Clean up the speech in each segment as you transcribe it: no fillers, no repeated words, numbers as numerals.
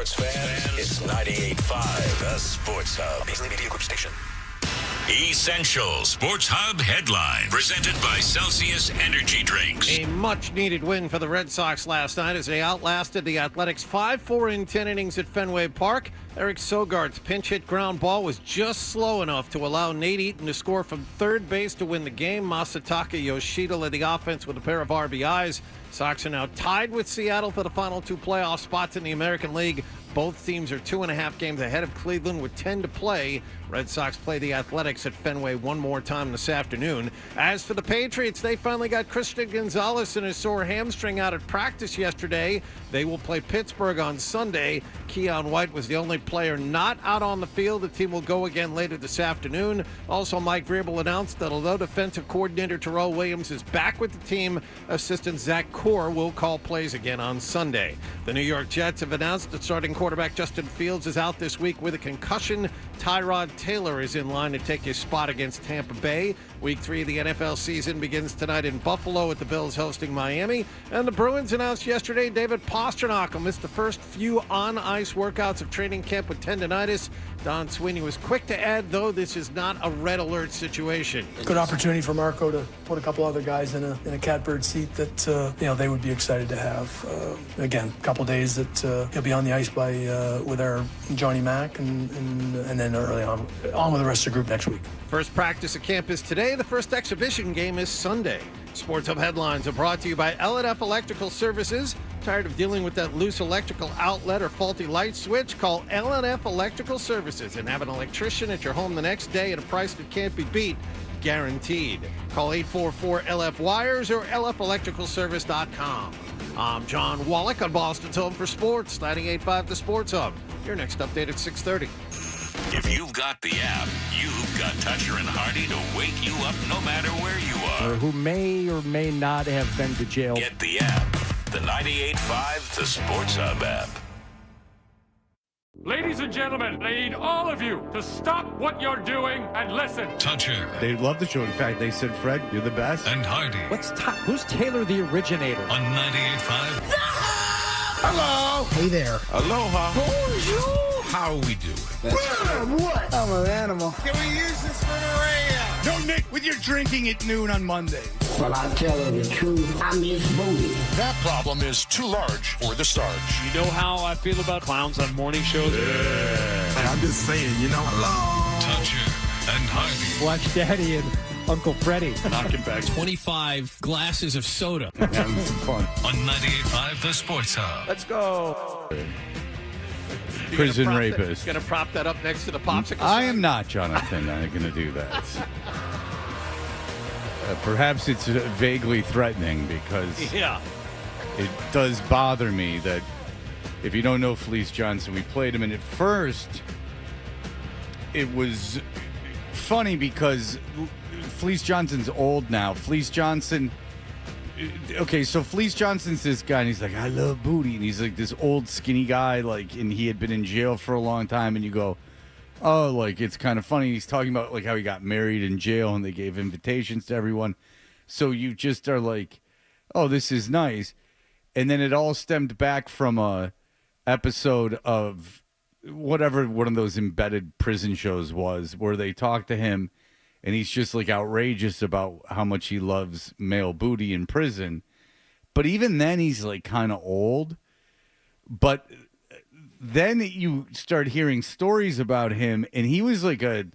sports fan, it's 98.5, the Sports Hub. Easily Media Group Station. Essential Sports Hub headline presented by Celsius Energy Drinks. A much-needed win for the Red Sox last night as they outlasted the Athletics 5-4 in 10 innings at Fenway Park. Eric Sogaard's pinch-hit ground ball was just slow enough to allow Nate Eaton to score from third base to win the game. Masataka Yoshida led the offense with a pair of RBIs. Sox are now tied with Seattle for the final two playoff spots in the American League. Both teams are 2.5 games ahead of Cleveland with 10 to play. Red Sox play the Athletics at Fenway one more time this afternoon. As for the Patriots, they finally got Christian Gonzalez and his sore hamstring out at practice yesterday. They will play Pittsburgh on Sunday. Keon White was the only player not out on the field. The team will go again later this afternoon. Also, Mike Vrabel announced that although defensive coordinator Terrell Williams is back with the team, assistant Zach Core will call plays again on Sunday. The New York Jets have announced that starting quarterback Justin Fields is out this week with a concussion. Tyrod Taylor is in line to take his spot against Tampa Bay. Week 3 of the NFL season begins tonight in Buffalo with the Bills hosting Miami. And the Bruins announced yesterday David Pastrnak will miss the first few on-ice workouts of training camp with tendonitis. Don Sweeney was quick to add, though, this is not a red alert situation. Good opportunity for Marco to put a couple other guys in a catbird seat that they would be excited to have. Again, a couple days that he'll be on the ice with our Johnny Mack and then early on with the rest of the group next week. First practice at camp is today. The first exhibition game is Sunday. Sports Hub headlines are brought to you by L&F Electrical Services. Tired of dealing with that loose electrical outlet or faulty light switch? Call L&F Electrical Services and have an electrician at your home the next day at a price that can't be beat. Guaranteed. Call 844-LF-WIRES or lfelectricalservice.com. I'm John Wallach on Boston's Home for Sports, 98.5 The Sports Hub. Your next update at 6:30. If you've got the app, you've got Toucher and Hardy to wake you up no matter where you are. Or who may or may not have been to jail. Get the app. The 98.5 The Sports Hub app. Ladies and gentlemen, I need all of you to stop what you're doing and listen. Toucher. They love the show. In fact, they said, Fred, you're the best. And Hardy. Who's Taylor the originator? On 98.5. No! Hello. Hey there. Aloha. Bonjour. How are we doing? What? I'm an animal. Can we use this for the radio? No, Nick, with your drinking at noon on Monday. Well, I tell her the truth. I miss booty. That problem is too large for the starch. You know how I feel about clowns on morning shows? Hey, I'm just saying, hello. Toucher and Hardy. Watch Daddy and Uncle Freddie. Knocking back 25 glasses of soda. having some fun. On 98.5 The Sports Hub. Let's go. Prison rapist. Going to prop that up next to the popsicle I sign? am not, Jonathan. I'm going to do that. Perhaps it's vaguely threatening because Yeah. it does bother me that if you don't know Fleece Johnson, we played him, and at first it was funny because Fleece Johnson's old now. Fleece Johnson, okay, so Fleece Johnson's this guy, and he's like, I love booty, and he's like this old skinny guy, like, and he had been in jail for a long time, and you go, oh, like, it's kind of funny. He's talking about, like, how he got married in jail, and they gave invitations to everyone. So you just are like, oh, this is nice. And then it all stemmed back from a episode of whatever one of those embedded prison shows was, where they talk to him, and he's just, like, outrageous about how much he loves male booty in prison. But even then, he's, like, kind of old. But then you start hearing stories about him, and he was like a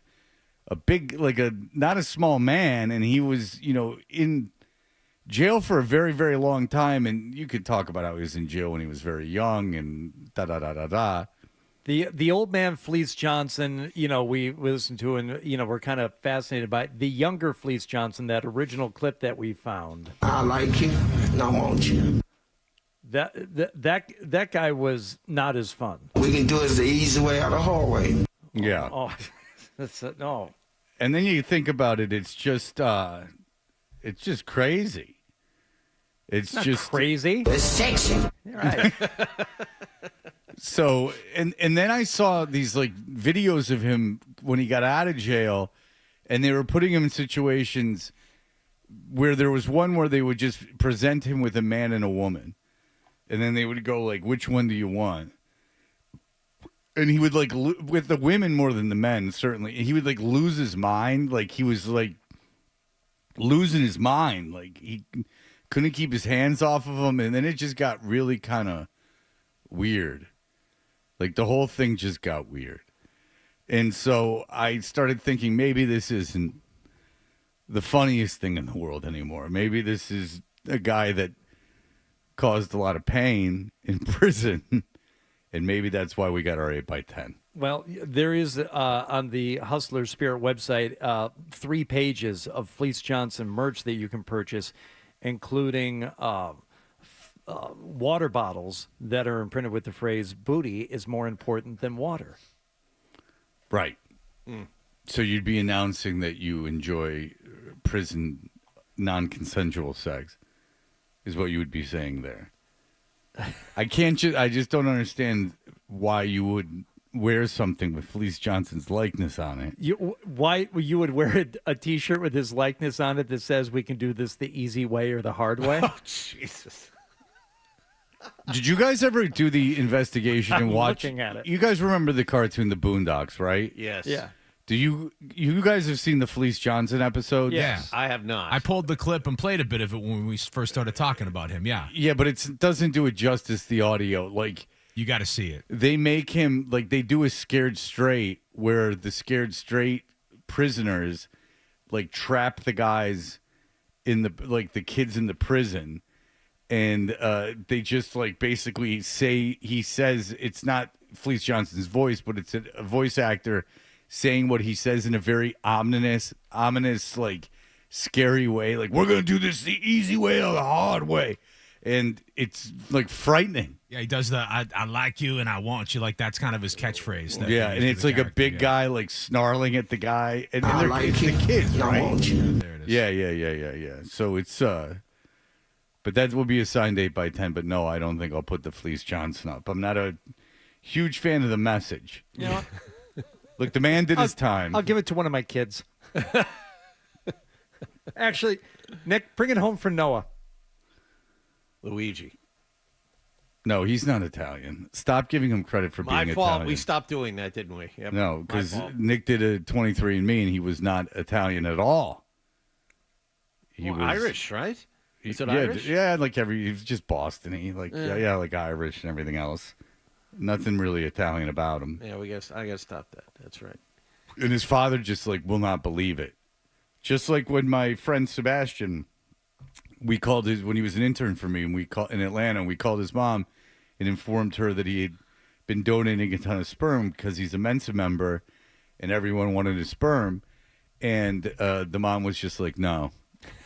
big, like a not a small man, and he was, in jail for a very, very long time. And you could talk about how he was in jail when he was very young and da-da-da-da-da. The old man Fleece Johnson, we listened to, and we're kind of fascinated by the younger Fleece Johnson, that original clip that we found. I like you, and I want you. That guy was not as fun. We can do it the easy way or the hard way. Yeah. Oh, no. And then you think about it, it's just crazy. It's Not just crazy. It's sexy. Right. So, and then I saw these, like, videos of him when he got out of jail, and they were putting him in situations where there was one where they would just present him with a man and a woman. And then they would go, like, which one do you want? And he would like with the women more than the men, certainly. He would like lose his mind. Like he was like losing his mind. Like he couldn't keep his hands off of him. And then it just got really kind of weird. Like the whole thing just got weird. And so I started thinking maybe this isn't the funniest thing in the world anymore. Maybe this is a guy that caused a lot of pain in prison. And maybe that's why we got our 8x10. Well, there is on the Hustler Spirit website 3 pages of Fleece Johnson merch that you can purchase, including water bottles that are imprinted with the phrase "booty is more important than water." Right. So you'd be announcing that you enjoy prison non-consensual sex is what you would be saying there. I just don't understand why you would wear something with Fleece Johnson's likeness on it. Why you would wear a T-shirt with his likeness on it that says "We can do this the easy way or the hard way"? Oh, Jesus. Did you guys ever do the investigation and watch? Looking at it. You guys remember the cartoon The Boondocks, right? Yes. Yeah. Do you guys have seen the Fleece Johnson episode? Yeah. I have not. I pulled the clip and played a bit of it when we first started talking about him. Yeah. Yeah, but it doesn't do it justice, the audio. Like, You got to see it. they make him, like, they do a Scared Straight where the Scared Straight prisoners, like, trap the guys in the, like, the kids in the prison. And they just, like, basically say, he says, it's not Fleece Johnson's voice, but it's a voice actor saying what he says in a very ominous, like, scary way. Like, we're going to do this the easy way or the hard way. And it's, like, frightening. Yeah, he does the I like you and I want you. Like, that's kind of his catchphrace. Yeah, and it's like a big guy, like, snarling at the guy. And I they're, like it's you. the kids, I right? want you. There it is. Yeah. So it's, but that will be a signed 8x10. But no, I don't think I'll put the Fleece Johnson up. I'm not a huge fan of the message. You know, Look, the man did his time. I'll give it to one of my kids. Actually, Nick, bring it home for Noah. Luigi. No, he's not Italian. Stop giving him credit for My being fault. Italian. We stopped doing that, didn't we? Yep. No, My because fault. Nick did a 23andMe and he was not Italian at all. He Well, was Irish, right? Is it yeah, Irish? Yeah, like he was just Boston-y. Like, yeah, like Irish and everything else. Nothing really Italian about him. Yeah, I gotta stop that. That's right. And his father just, like, will not believe it. Just like when my friend Sebastian, we called when he was an intern for me, and in Atlanta, and we called his mom and informed her that he had been donating a ton of sperm because he's a Mensa member, and everyone wanted his sperm. And the mom was just like, no.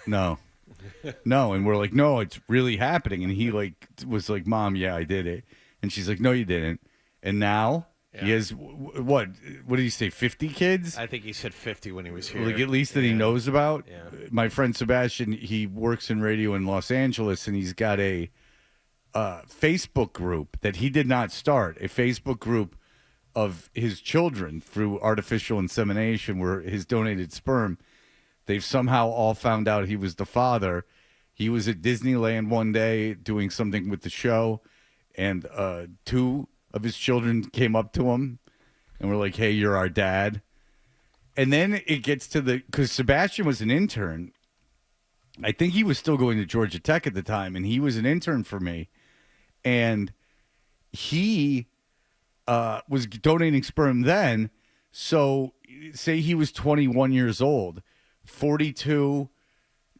And we're like, no, it's really happening. And he, like, was like, Mom, yeah, I did it. And she's like, no, you didn't. And now he has, what did he say, 50 kids? I think he said 50 when he was here. Like, at least that he knows about. Yeah. My friend Sebastian, he works in radio in Los Angeles, and he's got a Facebook group that he did not start, a Facebook group of his children through artificial insemination where his donated sperm. They've somehow all found out he was the father. He was at Disneyland one day doing something with the show, and 2 of his children came up to him and were like, hey, you're our dad. And then it gets to because Sebastian was an intern. I think he was still going to Georgia Tech at the time, and he was an intern for me. And he was donating sperm then. So say he was 21 years old, 42,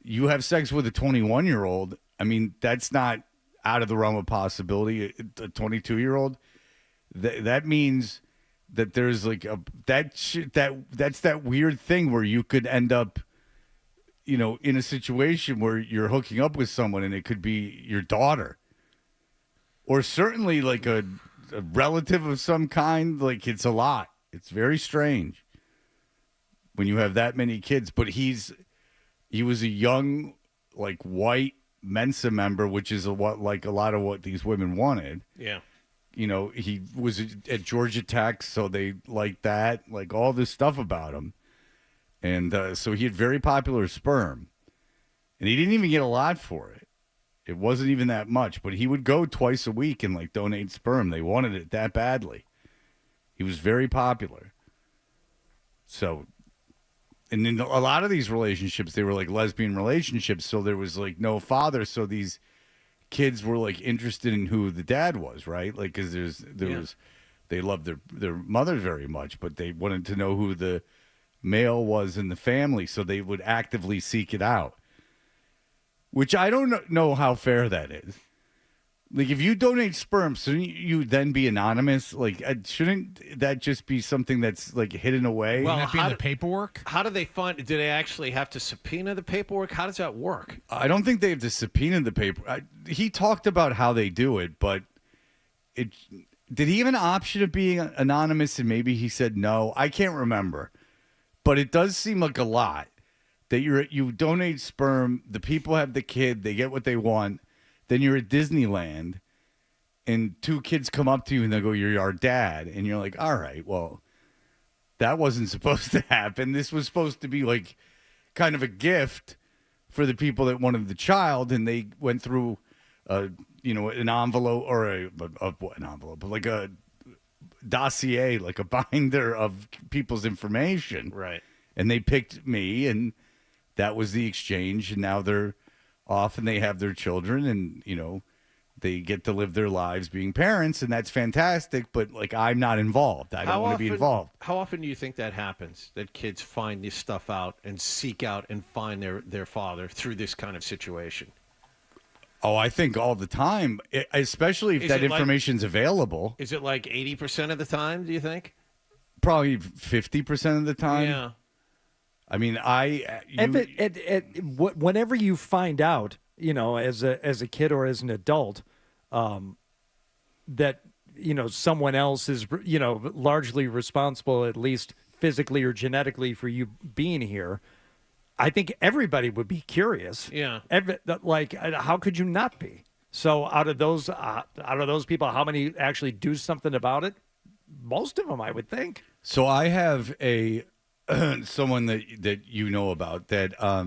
you have sex with a 21-year-old. I mean, that's not out of the realm of possibility. A 22-year-old, that means that there's like that's that weird thing where you could end up, you know, in a situation where you're hooking up with someone and it could be your daughter, or certainly like a relative of some kind. Like, it's a lot. It's very strange when you have that many kids. But he was a young, like, white Mensa member, which is a lot of what these women wanted. Yeah. You know, he was at Georgia Tech, so they liked that, like, all this stuff about him. And so he had very popular sperm. And he didn't even get a lot for it. It wasn't even that much, but he would go twice a week and, like, donate sperm. They wanted it that badly. He was very popular. So, and in a lot of these relationships, they were like lesbian relationships. So there was like no father. So these kids were like interested in who the dad was, right? Like, because they loved their mother very much, but they wanted to know who the male was in the family. So they would actively seek it out, which I don't know how fair that is. Like, if you donate sperm, shouldn't you then be anonymous? Like, shouldn't that just be something that's, like, hidden away? Well, that be in the paperwork? How do they find it? Do they actually have to subpoena the paperwork? How does that work? I don't think they have to subpoena the paper. He talked about how they do it, but did he have an option of being anonymous, and maybe he said no? I can't remember. But it does seem like a lot that you donate sperm, the people have the kid, they get what they want. Then you're at Disneyland, and two kids come up to you and they go, "You're our dad," and you're like, "All right, well, that wasn't supposed to happen. This was supposed to be like kind of a gift for the people that wanted the child," and they went through, an envelope or an envelope, but like a dossier, like a binder of people's information, right? And they picked me, and that was the exchange, and now they're off and they have their children, and they get to live their lives being parents, and that's fantastic, but like, I'm not involved. I don't want to be involved. How often do you think that happens, that kids find this stuff out and seek out and find their father through this kind of situation? Oh, I think all the time, especially if that information's available. Is it like 80% of the time, do you think? Probably 50% of the time. Yeah. I mean, whenever you find out, as a kid or as an adult, that someone else is largely responsible, at least physically or genetically, for you being here, I think everybody would be curious. Yeah. How could you not be? So out of those people, how many actually do something about it? Most of them, I would think. So I have someone that you know about, that a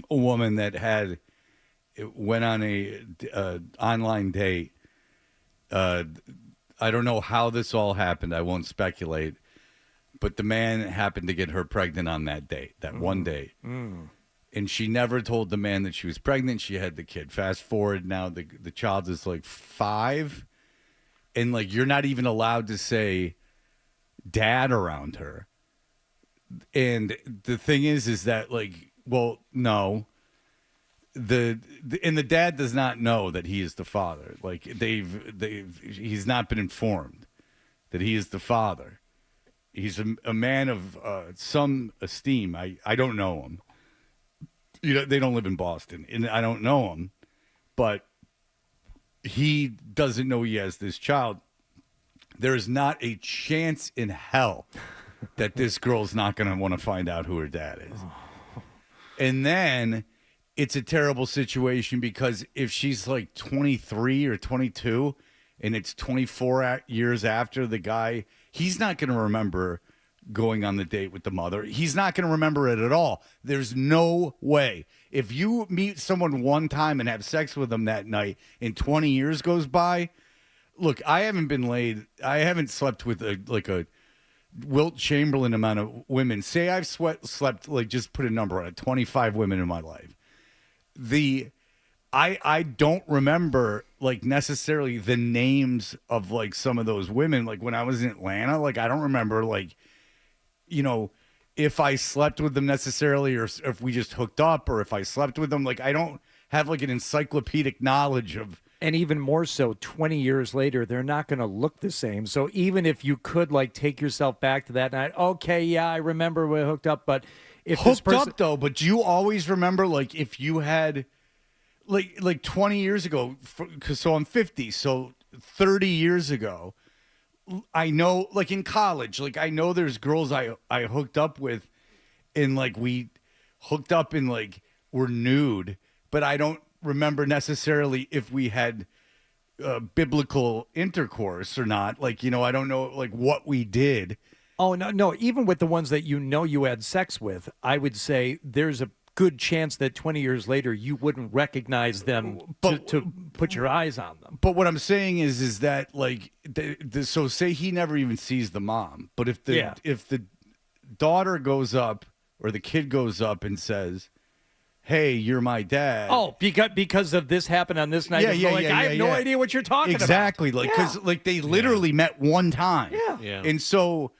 woman that went on a online date. I don't know how this all happened. I won't speculate, but the man happened to get her pregnant on that date, one date. And she never told the man that she was pregnant. She had the kid. Fast forward, now the child is like 5, and like, you're not even allowed to say dad around her. And the thing is that, like, well, no, the dad does not know that he is the father. Like, he's not been informed that he is the father. He's a man of some esteem. I don't know him. They don't live in Boston, and I don't know him, but he doesn't know he has this child. There is not a chance in hell that this girl's not going to want to find out who her dad is. And then it's a terrible situation, because if she's like 23 or 22 and it's 24 years after the guy, he's not going to remember going on the date with the mother. He's not going to remember it at all. There's no way. If you meet someone one time and have sex with them that night and 20 years goes by, look, I haven't slept with a Wilt Chamberlain amount of women. Say I've slept, like, just put a number on it, 25 women in my life. I don't remember, like, necessarily the names of, like, some of those women. Like, when I was in Atlanta, like, I don't remember, like, if I slept with them necessarily, or if we just hooked up, or if I slept with them. Like, I don't have, like, an encyclopedic knowledge of. And even more so, 20 years later, they're not going to look the same. So even if you could, like, take yourself back to that night, okay, yeah, I remember we hooked up, but if hooked up though, but you always remember, like, if you had, like 20 years ago, so I'm 50, so 30 years ago, I know, like, in college, like, I know there's girls I hooked up with, and, like, we hooked up and, like, were nude, but I don't remember necessarily if we had biblical intercourse or not. Like, I don't know, like, what we did. Oh, no. Even with the ones that you had sex with, I would say there's a good chance that 20 years later you wouldn't recognize them to put your eyes on them. But what I'm saying is that like, so say he never even sees the mom, but if the daughter goes up or the kid goes up and says, "Hey, you're my dad." Oh, because of this happened on this night. I have no idea what you're talking about. Exactly, like because like they literally met one time. Yeah. And so,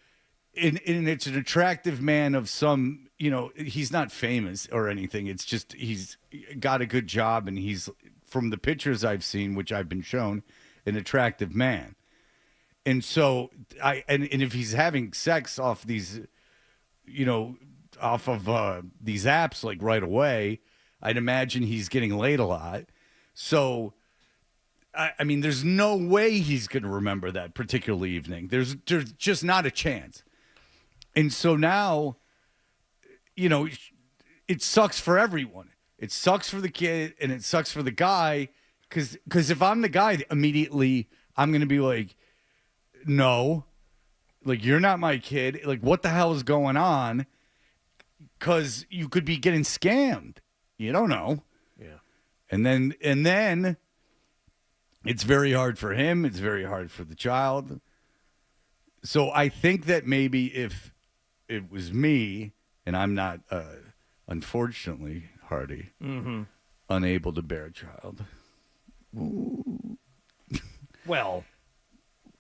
and it's an attractive man of some. He's not famous or anything. It's just he's got a good job, and he's, from the pictures I've seen, which I've been shown, an attractive man. And so and if he's having sex off these, off of these apps like right away, I'd imagine he's getting laid a lot. So, I mean, there's no way he's going to remember that particular evening. There's just not a chance. And so now, it sucks for everyone. It sucks for the kid and it sucks for the guy because if I'm the guy, immediately I'm going to be like, no, like, you're not my kid. Like, what the hell is going on? Because you could be getting scammed. You don't know. Yeah. And then it's very hard for him. It's very hard for the child. So I think that maybe if it was me, and I'm not, unfortunately, Hardy, unable to bear a child. Ooh. Well,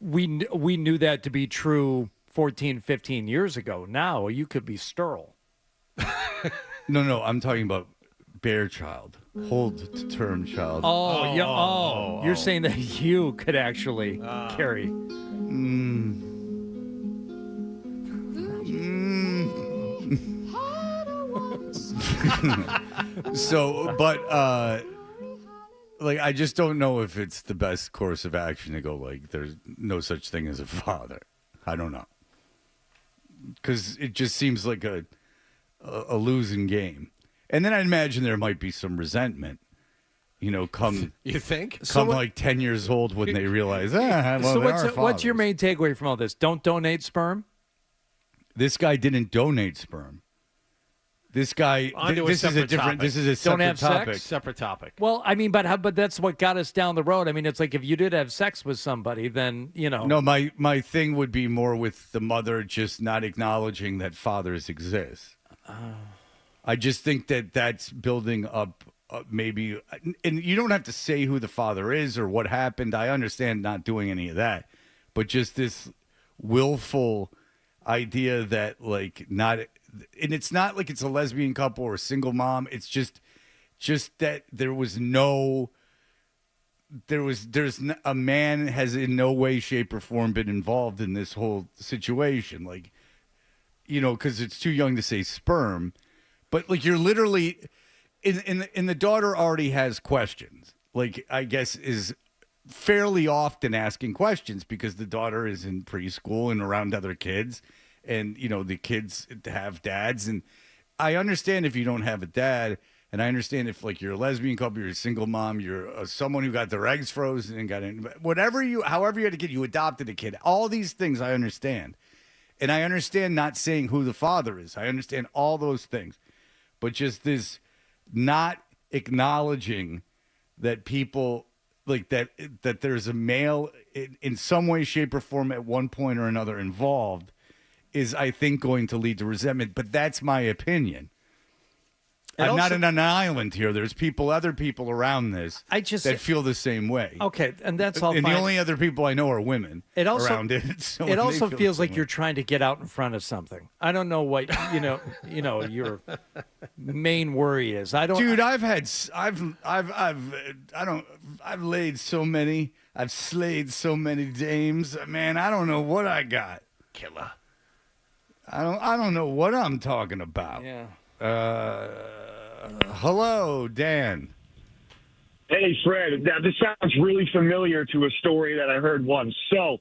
we knew that to be true 14, 15 years ago. Now you could be sterile. No, I'm talking about bear child, hold to term child. You're saying that you could actually carry. So, but like, I just don't know if it's the best course of action to go like, there's no such thing as a father. I don't know, because it just seems like a losing game. And then I imagine there might be some resentment, come you think? Come like 10 years old when they realize, what's your main takeaway from all this? Don't donate sperm? This guy didn't donate sperm. This guy, this is a separate topic. Separate topic. Well, I mean, but that's what got us down the road. I mean, it's like if you did have sex with somebody, then, No, my thing would be more with the mother just not acknowledging that fathers exist. I just think that that's building up maybe, and you don't have to say who the father is or what happened. I understand not doing any of that, but just this willful idea that like not, and it's not like it's a lesbian couple or a single mom. It's just that there's a man has in no way, shape, or form been involved in this whole situation. Like, because it's too young to say sperm, but like you're literally, and the daughter already has questions. Like, I guess is fairly often asking questions because the daughter is in preschool and around other kids. And, the kids have dads. And I understand if you don't have a dad. And I understand if, like, you're a lesbian couple, you're a single mom, you're someone who got their eggs frozen and however you had a kid, you adopted a kid. All these things I understand. And I understand not saying who the father is. I understand all those things. But just this not acknowledging that people, like, that there's a male in some way, shape, or form at one point or another involved is, I think, going to lead to resentment. But that's my opinion. I'm not in an island here. There's other people around this that feel the same way. Okay, and that's all and fine. The only other people I know are women around it. So it also feels like you're trying to get out in front of something. I don't know what your main worry is. I don't. Dude, I've laid so many. I've slayed so many dames. Man, I don't know what I got. Killer. I don't know what I'm talking about. Yeah. Hello, Dan. Hey, Fred. Now, this sounds really familiar to a story that I heard once. So,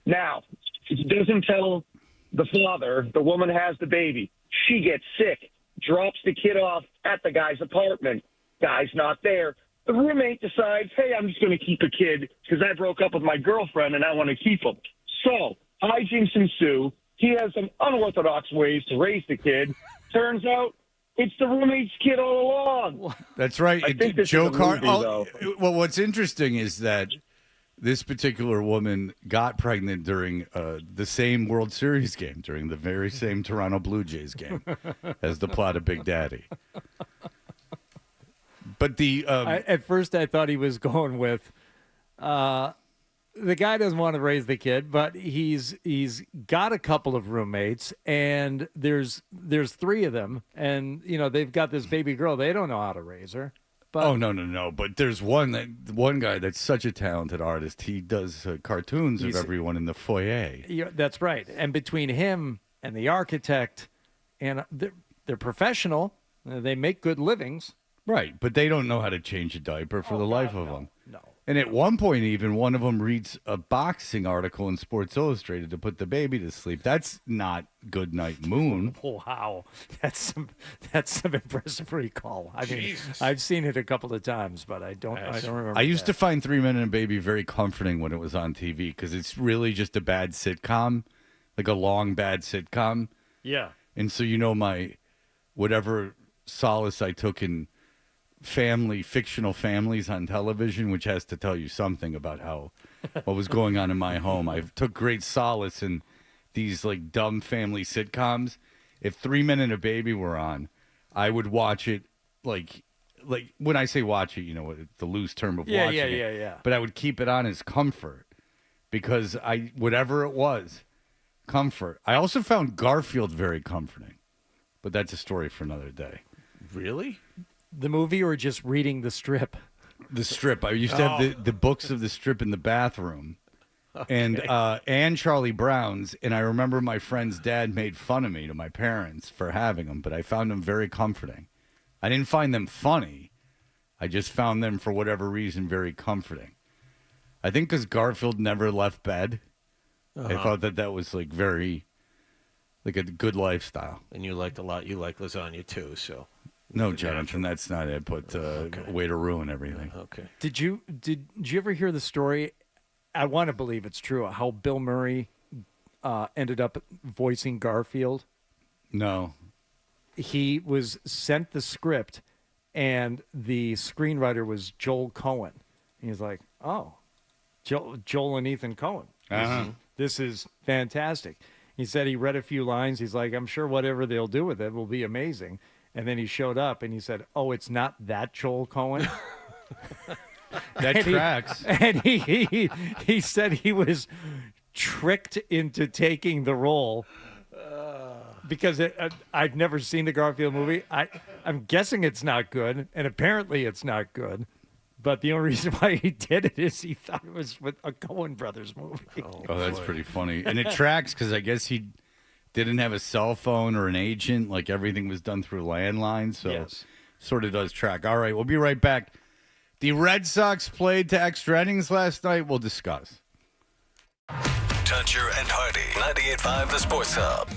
now, it doesn't tell the father. The woman has the baby. She gets sick, drops the kid off at the guy's apartment. Guy's not there. The roommate decides, hey, I'm just going to keep a kid because I broke up with my girlfriend and I want to keep him. So, hijinks ensue. He has some unorthodox ways to raise the kid. Turns out It's the roommate's kid all along. That's right. I think this Joe is a Carr. movie, Oh, though. well, what's interesting is that this particular woman got pregnant during the same World Series game, during the very same Toronto Blue Jays game, as the plot of Big Daddy. But at first I thought he was going with the guy doesn't want to raise the kid, but he's got a couple of roommates, and there's 3 of them, and they've got this baby girl. They don't know how to raise her. But, oh no! But there's one guy that's such a talented artist. He does cartoons of everyone in the foyer. Yeah, that's right. And between him and the architect, and they're professional. They make good livings. Right, but they don't know how to change a diaper for the life of them. No. And at one point, even one of them reads a boxing article in Sports Illustrated to put the baby to sleep. That's not Good Night Moon. Wow, that's some impressive recall. I mean, I've seen it a couple of times, but I don't remember. I used to find 3 Men and a Baby very comforting when it was on TV because it's really just a bad sitcom, like a long bad sitcom. Yeah. And so my whatever solace I took in fictional families on television, which has to tell you something about what was going on in my home. I took great solace in these like dumb family sitcoms. If 3 Men and a Baby were on, I would watch it like when I say watch it, the loose term of watching it. Yeah. But I would keep it on as comfort because whatever it was, comfort. I also found Garfield very comforting, but that's a story for another day. Really? The movie or just reading the strip? The strip. I used to have the books of the strip in the bathroom. Okay. And Charlie Brown's. And I remember my friend's dad made fun of me to my parents for having them, but I found them very comforting. I didn't find them funny. I just found them, for whatever reason, very comforting. I think because Garfield never left bed. I thought that was like very, like a good lifestyle. And you liked a lot. You like lasagna too, so. No, Jonathan, that's not it. But way to ruin everything. Okay. Did you ever hear the story? I want to believe it's true. How Bill Murray ended up voicing Garfield? No. He was sent the script, and the screenwriter was Joel Cohen. And he's like, "Oh, Joel and Ethan Cohen. This is fantastic." He said he read a few lines. He's like, "I'm sure whatever they'll do with it will be amazing." And then he showed up and he said, "Oh, it's not that Joel Cohen." That tracks. He said he was tricked into taking the role because I've never seen the Garfield movie. I'm guessing it's not good, and apparently it's not good. But the only reason why he did it is he thought it was with a Coen Brothers movie. Oh, that's pretty funny. And it tracks because I guess he didn't have a cell phone or an agent. Like everything was done through landline. So yes. Sort of does track. All right, we'll be right back. The Red Sox played to extra innings last night. We'll discuss. Toucher and Hardy, 98.5 The Sports Hub.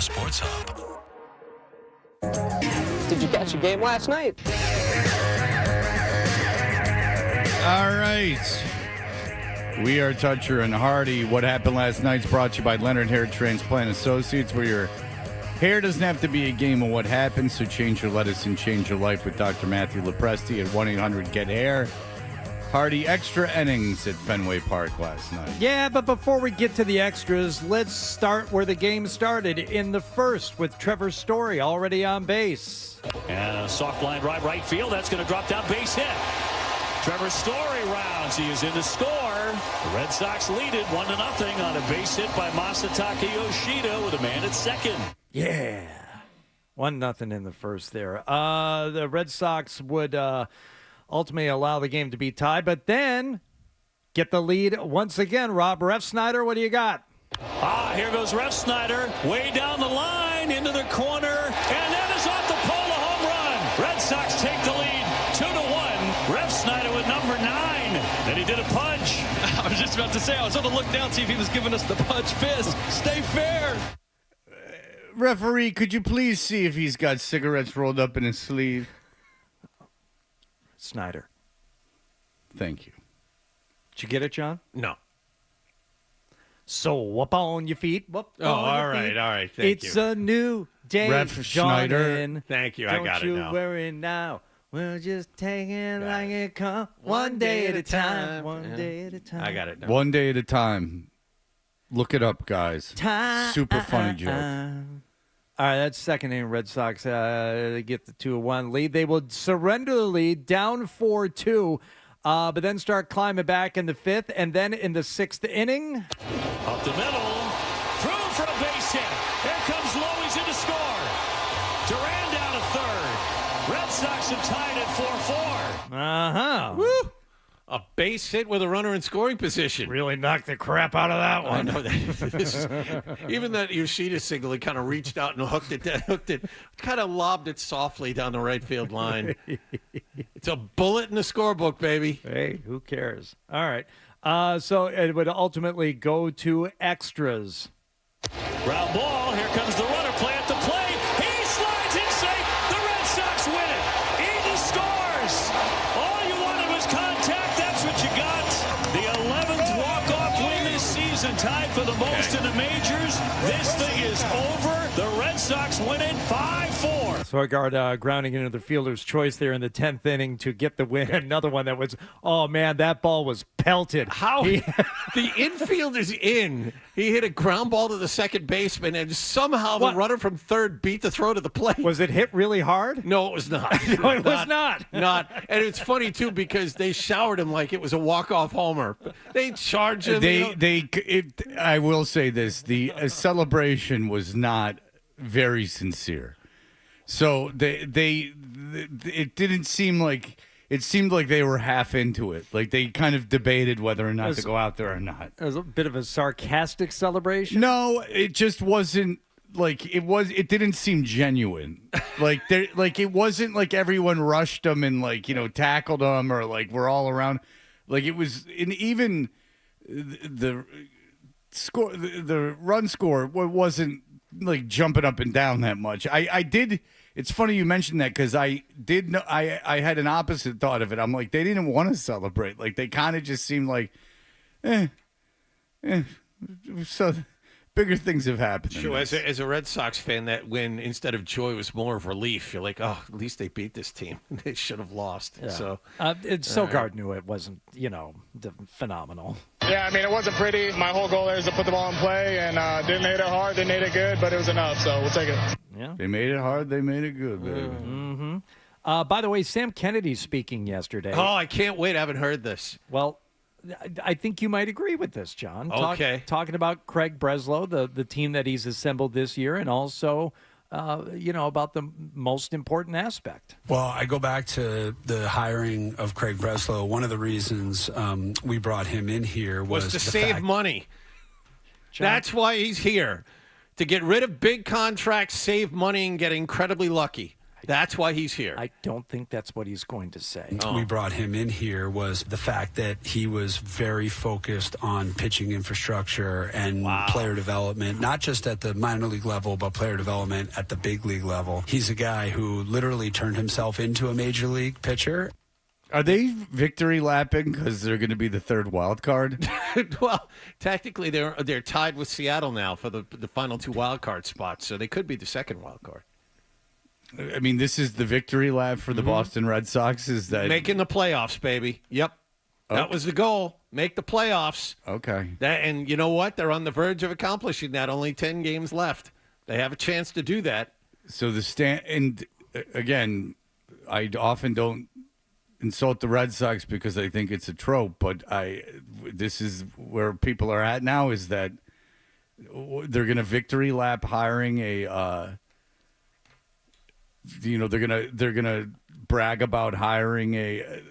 Sports Hub. Did you catch a game last night? All right. We are Toucher and Hardy. What happened last night's brought to you by Leonard Hair Transplant Associates, where your hair doesn't have to be a game of what happened, so change your lettuce and change your life with Dr. Matthew Lepresti at 1-800-GET-HAIR. Hardy, extra innings at Fenway Park last night. Yeah, but before we get to the extras, let's start where the game started in the first with Trevor Story already on base. And a soft line right field. That's going to drop down, base hit. Trevor Story rounds. He is in to score. The Red Sox lead it 1-0 on a base hit by Masataka Yoshida with a man at second. Yeah. 1-0 in the first there. The Red Sox would ultimately allow the game to be tied, but then get the lead once again. Rob Refsnyder, what do you got? Here goes Refsnyder way down the line into the corner, and that is off the pole, a home run. Red Sox take the lead 2-1. Refsnyder with number 9. Then he did a punch. I was just about to say, I was on the look down, see if he was giving us the punch fist. Stay fair. Referee, could you please see if he's got cigarettes rolled up in his sleeve? Snyder. Thank you. Did you get it, John? No. So up on your feet. Up Oh, all right. Thank you. It's a new day. Ref Schneider. Dawning. Thank you. I got it now. Don't you worry now. We'll just take it like it comes. One day at a time. One day at a time. I got it now. One day at a time. Look it up, guys. Time. Super funny joke. All right, that's second inning. Red Sox they get the 2-1 lead. They will surrender the lead, down 4-2, but then start climbing back in the fifth, and then in the sixth inning. Up the middle, through for a base hit. Here comes Lowe, he's in to score. Duran down to third. Red Sox have tied at 4-4. Uh-huh. Woo! A base hit with a runner in scoring position. Really knocked the crap out of that one. I know that. Even that Yoshida signal, he kind of reached out and hooked it, kind of lobbed it softly down the right field line. It's a bullet in the scorebook, baby. Hey, who cares? All right. So it would ultimately go to extras. Ground ball. Here comes the runner. Play at the plate. He slides in safe. The Red Sox win it. Eden scores. All you wanted was contact. That's what you got. The 11th walk-off win this season, tied for the most in the majors. This thing is over. The Red Sox win it 5-4. Sweigart grounding into the fielder's choice there in the 10th inning to get the win. Another one that was, oh, man, that ball was pelted. How? The infield is in. He hit a ground ball to the second baseman, and somehow the runner from third beat the throw to the plate. Was it hit really hard? No, it was not. No, it was not. Not. And it's funny, too, because they showered him like it was a walk-off homer. They charged him. I will say this. The celebration was not very sincere. So it didn't seem like it seemed like they were half into it. Like they kind of debated whether or not to go out there or not. It was a bit of a sarcastic celebration. No, it just wasn't like it was. It didn't seem genuine. Like it wasn't like everyone rushed them and tackled them or like we're all around. Like it was, and even the score, the run score wasn't like jumping up and down that much. I did. It's funny you mentioned that because I did know I had an opposite thought of it. I'm like, they didn't want to celebrate. Like they kind of just seemed like, so bigger things have happened. Sure, as a Red Sox fan, that win instead of joy was more of relief. You're like, oh, at least they beat this team. They should have lost. Yeah. So Sogard knew it wasn't, phenomenal. Yeah, I mean, it wasn't pretty. My whole goal there is to put the ball in play, and didn't hit it hard, didn't hit it good, but it was enough, so we'll take it. Yeah, they made it hard, they made it good, baby. Mm-hmm. By the way, Sam Kennedy's speaking yesterday. Oh, I can't wait. I haven't heard this. Well, I think you might agree with this, John. Okay. Talking about Craig Breslow, the team that he's assembled this year, and also, about the most important aspect. Well, I go back to the hiring of Craig Breslow. One of the reasons we brought him in here was to save money. John? That's why he's here. To get rid of big contracts, save money, and get incredibly lucky. That's why he's here. I don't think that's what he's going to say. We brought him in here was the fact that he was very focused on pitching infrastructure and player development, not just at the minor league level, but player development at the big league level. He's a guy who literally turned himself into a major league pitcher. Are they victory lapping because they're going to be the third wild card? Well, technically they're tied with Seattle now for the final 2 wild card spots, so they could be the second wild card. I mean, this is the victory lap for the Boston Red Sox. Is that making the playoffs, baby? Yep, that was the goal. Make the playoffs. Okay. And you know what? They're on the verge of accomplishing that. Only 10 games left. They have a chance to do that. So and again, I often don't insult the Red Sox because I think it's a trope, but this is where people are at now, is that they're going to victory lap hiring they're going to brag about hiring a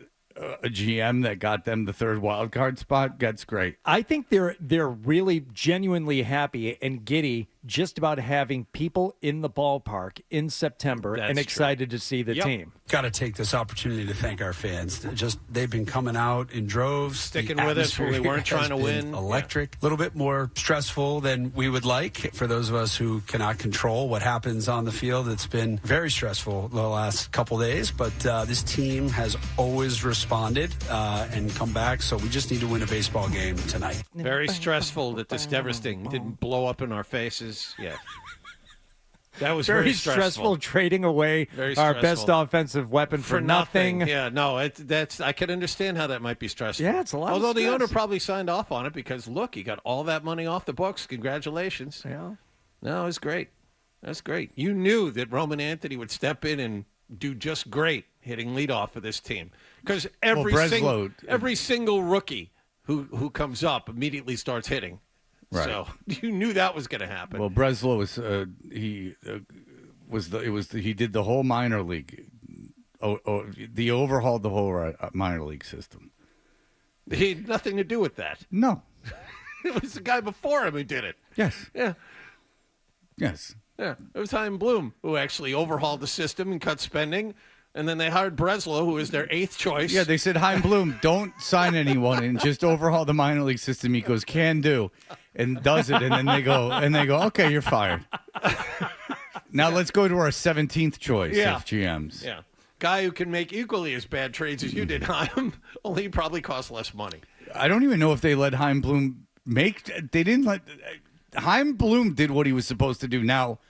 GM that got them the third wild card spot. That's great. I think they're really genuinely happy and giddy just about having people in the ballpark in September and excited to see the team. Got to take this opportunity to thank our fans. They've been coming out in droves, sticking with us when we weren't trying to win. Electric, a little bit more stressful than we would like for those of us who cannot control what happens on the field. It's been very stressful the last couple days, but this team has always responded and come back. So we just need to win a baseball game tonight. Very stressful that this Devers thing didn't blow up in our faces. Yeah. That was very stressful trading away our best offensive weapon for nothing. Yeah, no, I can understand how that might be stressful. Yeah, it's a lot. Although the owner probably signed off on it because look, he got all that money off the books. Congratulations. Yeah. No, it was great. That's great. You knew that Roman Anthony would step in and do just great hitting leadoff for this team because every single rookie who comes up immediately starts hitting. Right. So you knew that was going to happen. Well, Breslow he did the whole minor league. He overhauled the whole minor league system. He had nothing to do with that. No. It was the guy before him who did it. Yes. Yeah. Yes. Yeah. It was Chaim Bloom who actually overhauled the system and cut spending. And then they hired Breslow, who was their 8th choice. Yeah, they said, Chaim Bloom, don't sign anyone and just overhaul the minor league system. He goes, can do, and does it. And then they go, okay, you're fired. Now let's go to our 17th choice of GMs. Yeah. Guy who can make equally as bad trades as you did, Chaim, only he probably costs less money. I don't even know if they let Chaim Bloom Chaim Bloom did what he was supposed to do. Now,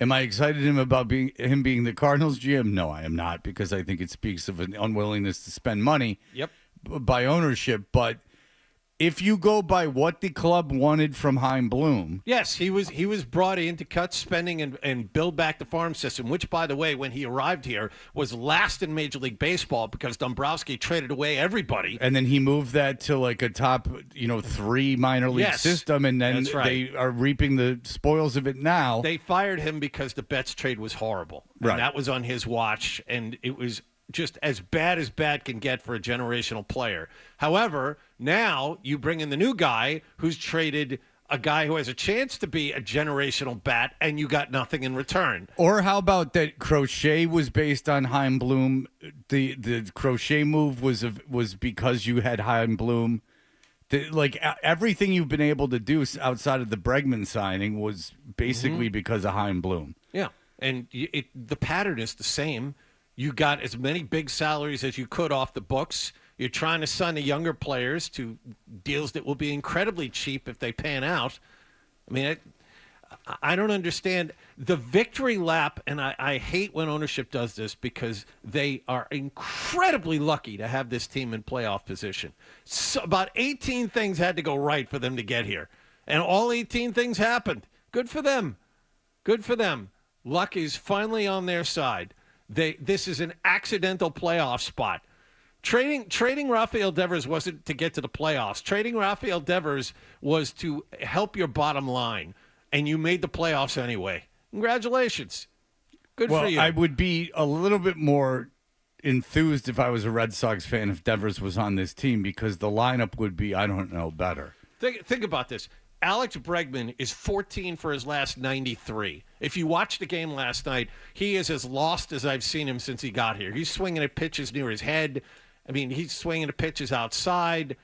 am I excited about him being the Cardinals GM? No, I am not, because I think it speaks of an unwillingness to spend money by ownership. But if you go by what the club wanted from Chaim Bloom. Yes, he was brought in to cut spending and build back the farm system, which, by the way, when he arrived here, was last in Major League Baseball because Dombrowski traded away everybody. And then he moved that to like a top 3 minor league system, and then they are reaping the spoils of it now. They fired him because the Betts trade was horrible. And that was on his watch, and it was just as bad can get for a generational player. However, now you bring in the new guy who's traded a guy who has a chance to be a generational bat, and you got nothing in return. Or how about that Crochet was based on Chaim Bloom? The Crochet move was because you had Chaim Bloom. Everything you've been able to do outside of the Bregman signing was basically because of Chaim Bloom. Yeah, and the pattern is the same. You got as many big salaries as you could off the books. You're trying to sign the younger players to deals that will be incredibly cheap if they pan out. I mean, I don't understand the victory lap, and I hate when ownership does this because they are incredibly lucky to have this team in playoff position. So about 18 things had to go right for them to get here, and all 18 things happened. Good for them. Good for them. Luck is finally on their side. This is an accidental playoff spot. Trading Rafael Devers wasn't to get to the playoffs. Trading Rafael Devers was to help your bottom line, and you made the playoffs anyway. Congratulations. Good for you. Well, I would be a little bit more enthused if I was a Red Sox fan if Devers was on this team because the lineup would be, I don't know, better. Think about this. Alex Bregman is 14 for his last 93. If you watched the game last night, he is as lost as I've seen him since he got here. He's swinging at pitches near his head. I mean, he's swinging at pitches outside.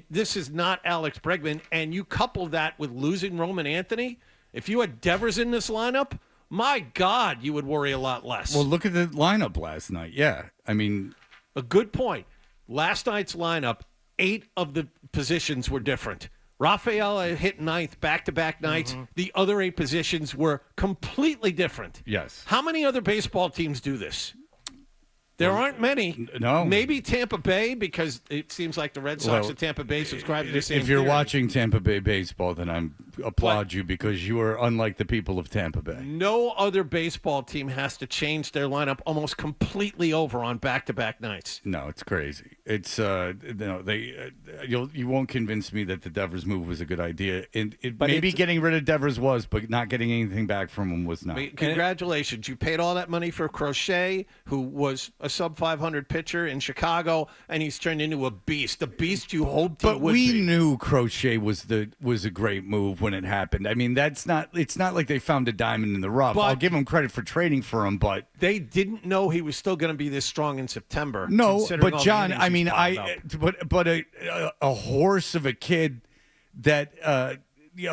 This is not Alex Bregman. And you couple that with losing Roman Anthony. If you had Devers in this lineup, my God, you would worry a lot less. Well, look at the lineup last night. Yeah, I mean, a good point. Last night's lineup, 8 of the positions were different. Rafael hit ninth back-to-back nights. Mm-hmm. The other 8 positions were completely different. Yes. How many other baseball teams do this? There aren't many. No. Maybe Tampa Bay, because it seems like the Red Sox and Tampa Bay subscribe to the same If you're theory. watching Tampa Bay baseball, then I applaud you because you are unlike the people of Tampa Bay. No other baseball team has to change their lineup almost completely over on back-to-back nights. No, it's crazy. It's you won't convince me that the Devers move was a good idea. Maybe getting rid of Devers was, but not getting anything back from him was not. Congratulations. You paid all that money for Crochet, who was a sub-500 pitcher in Chicago, and he's turned into a beast. The beast you hoped he would be. But we knew Crochet was a great move when it happened. I mean, it's not like they found a diamond in the rough. I'll give him credit for trading for him, but they didn't know he was still going to be this strong in September. No, but John, I mean, but a horse of a kid that a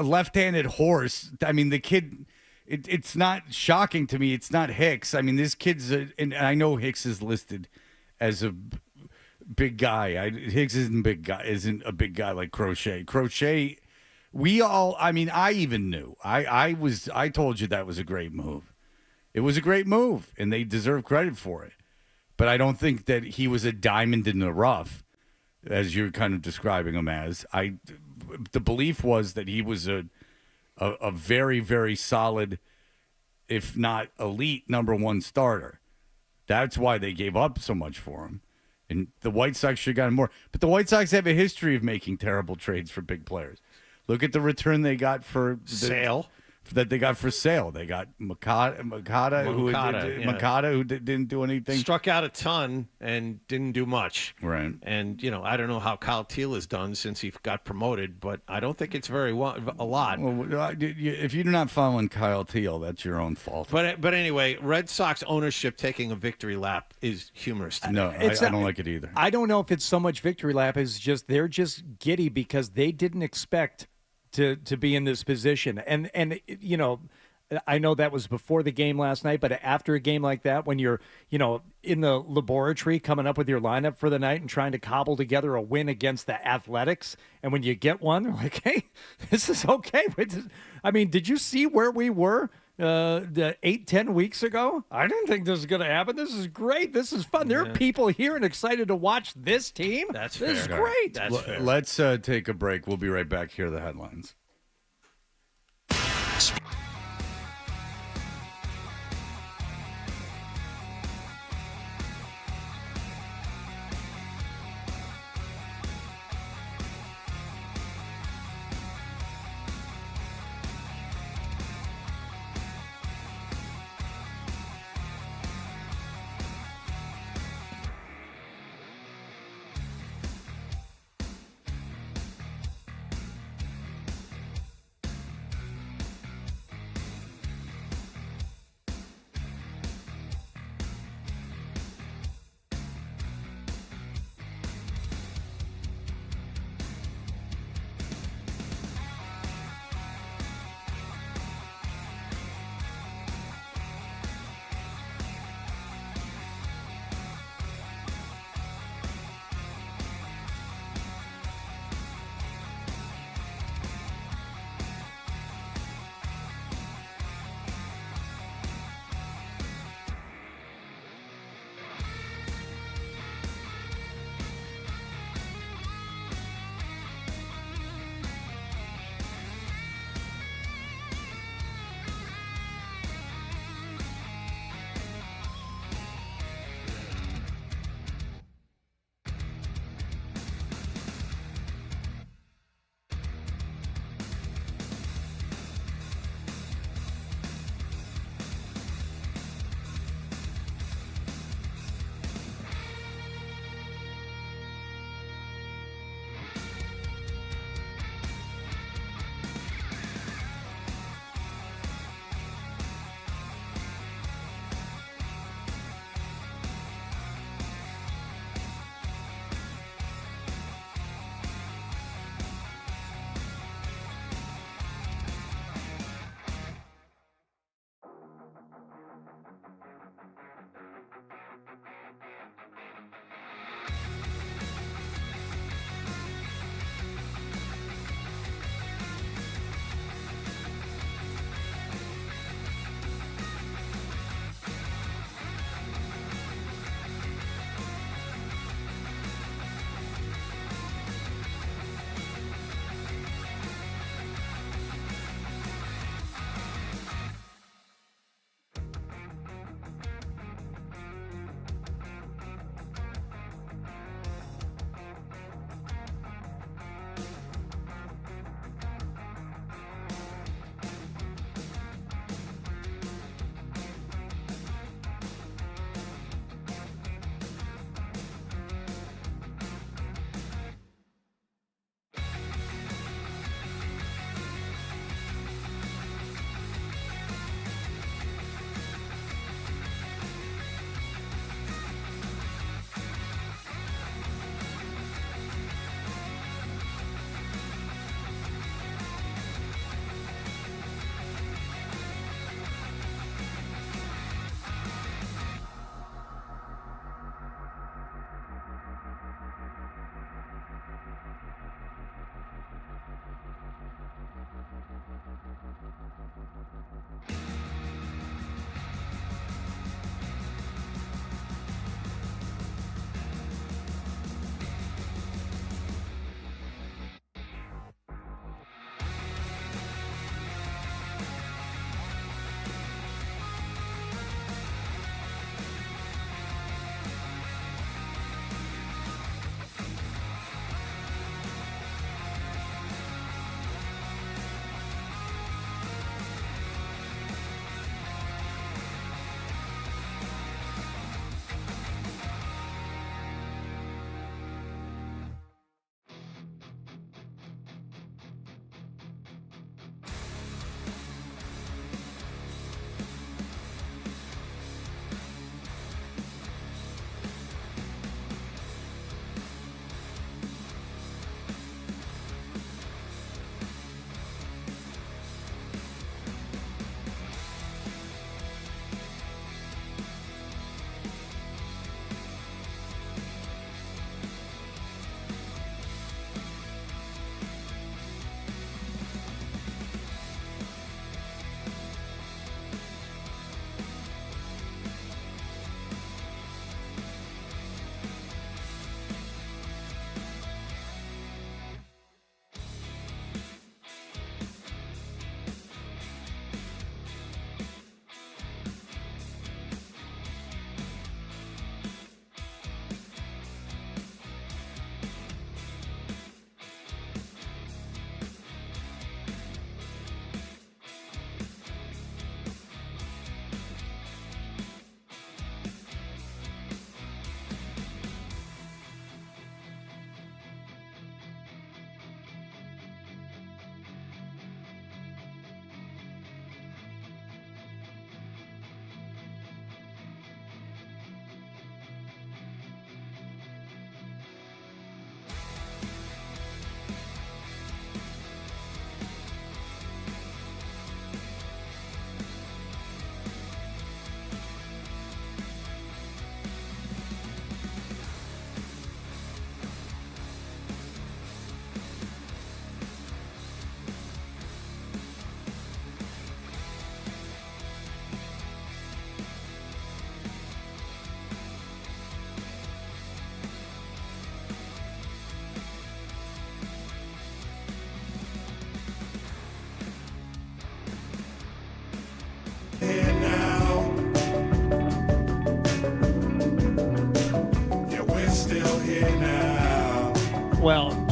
left-handed horse. I mean, the kid. It's not shocking to me. It's not Hicks. I mean, this kid's and I know Hicks is listed as a big guy. Hicks isn't a big guy like Crochet. Crochet, I even knew. I told you that was a great move. It was a great move, and they deserve credit for it. But I don't think that he was a diamond in the rough, as you're kind of describing him as. The belief was that he was a very, very solid, if not elite, number 1 starter. That's why they gave up so much for him. And the White Sox should have gotten more. But the White Sox have a history of making terrible trades for big players. Look at the return they got for Sale. That they got for Sale. They got Makata, who didn't do anything. Struck out a ton and didn't do much. Right. And, I don't know how Kyle Teal has done since he got promoted, but I don't think it's a lot. Well, if you're not following Kyle Teal, that's your own fault. But anyway, Red Sox ownership taking a victory lap is humorous to me. No, I don't like it either. I don't know if it's so much victory lap as just they're just giddy because they didn't expect to be in this position. And I know that was before the game last night, but after a game like that, when you're, in the laboratory coming up with your lineup for the night and trying to cobble together a win against the Athletics, and when you get one, they're like, hey, this is okay. I mean, did you see where we were 8-10 weeks ago? I didn't think this was going to happen. This is great. This is fun. There are people here and excited to watch this team. This is great. That's fair. Let's take a break. We'll be right back. Here are the headlines.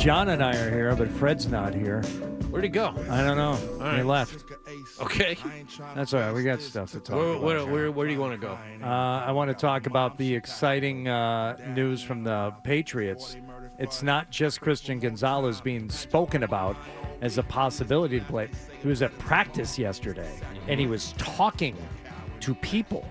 John and I are here, but Fred's not here. Where'd he go? I don't know. right. He left. Okay. That's all right. We got stuff to talk about. Where do you want to go? I want to talk about the exciting news from the Patriots. It's not just Christian Gonzalez being spoken about as a possibility to play. He was at practice yesterday, and he was talking to people.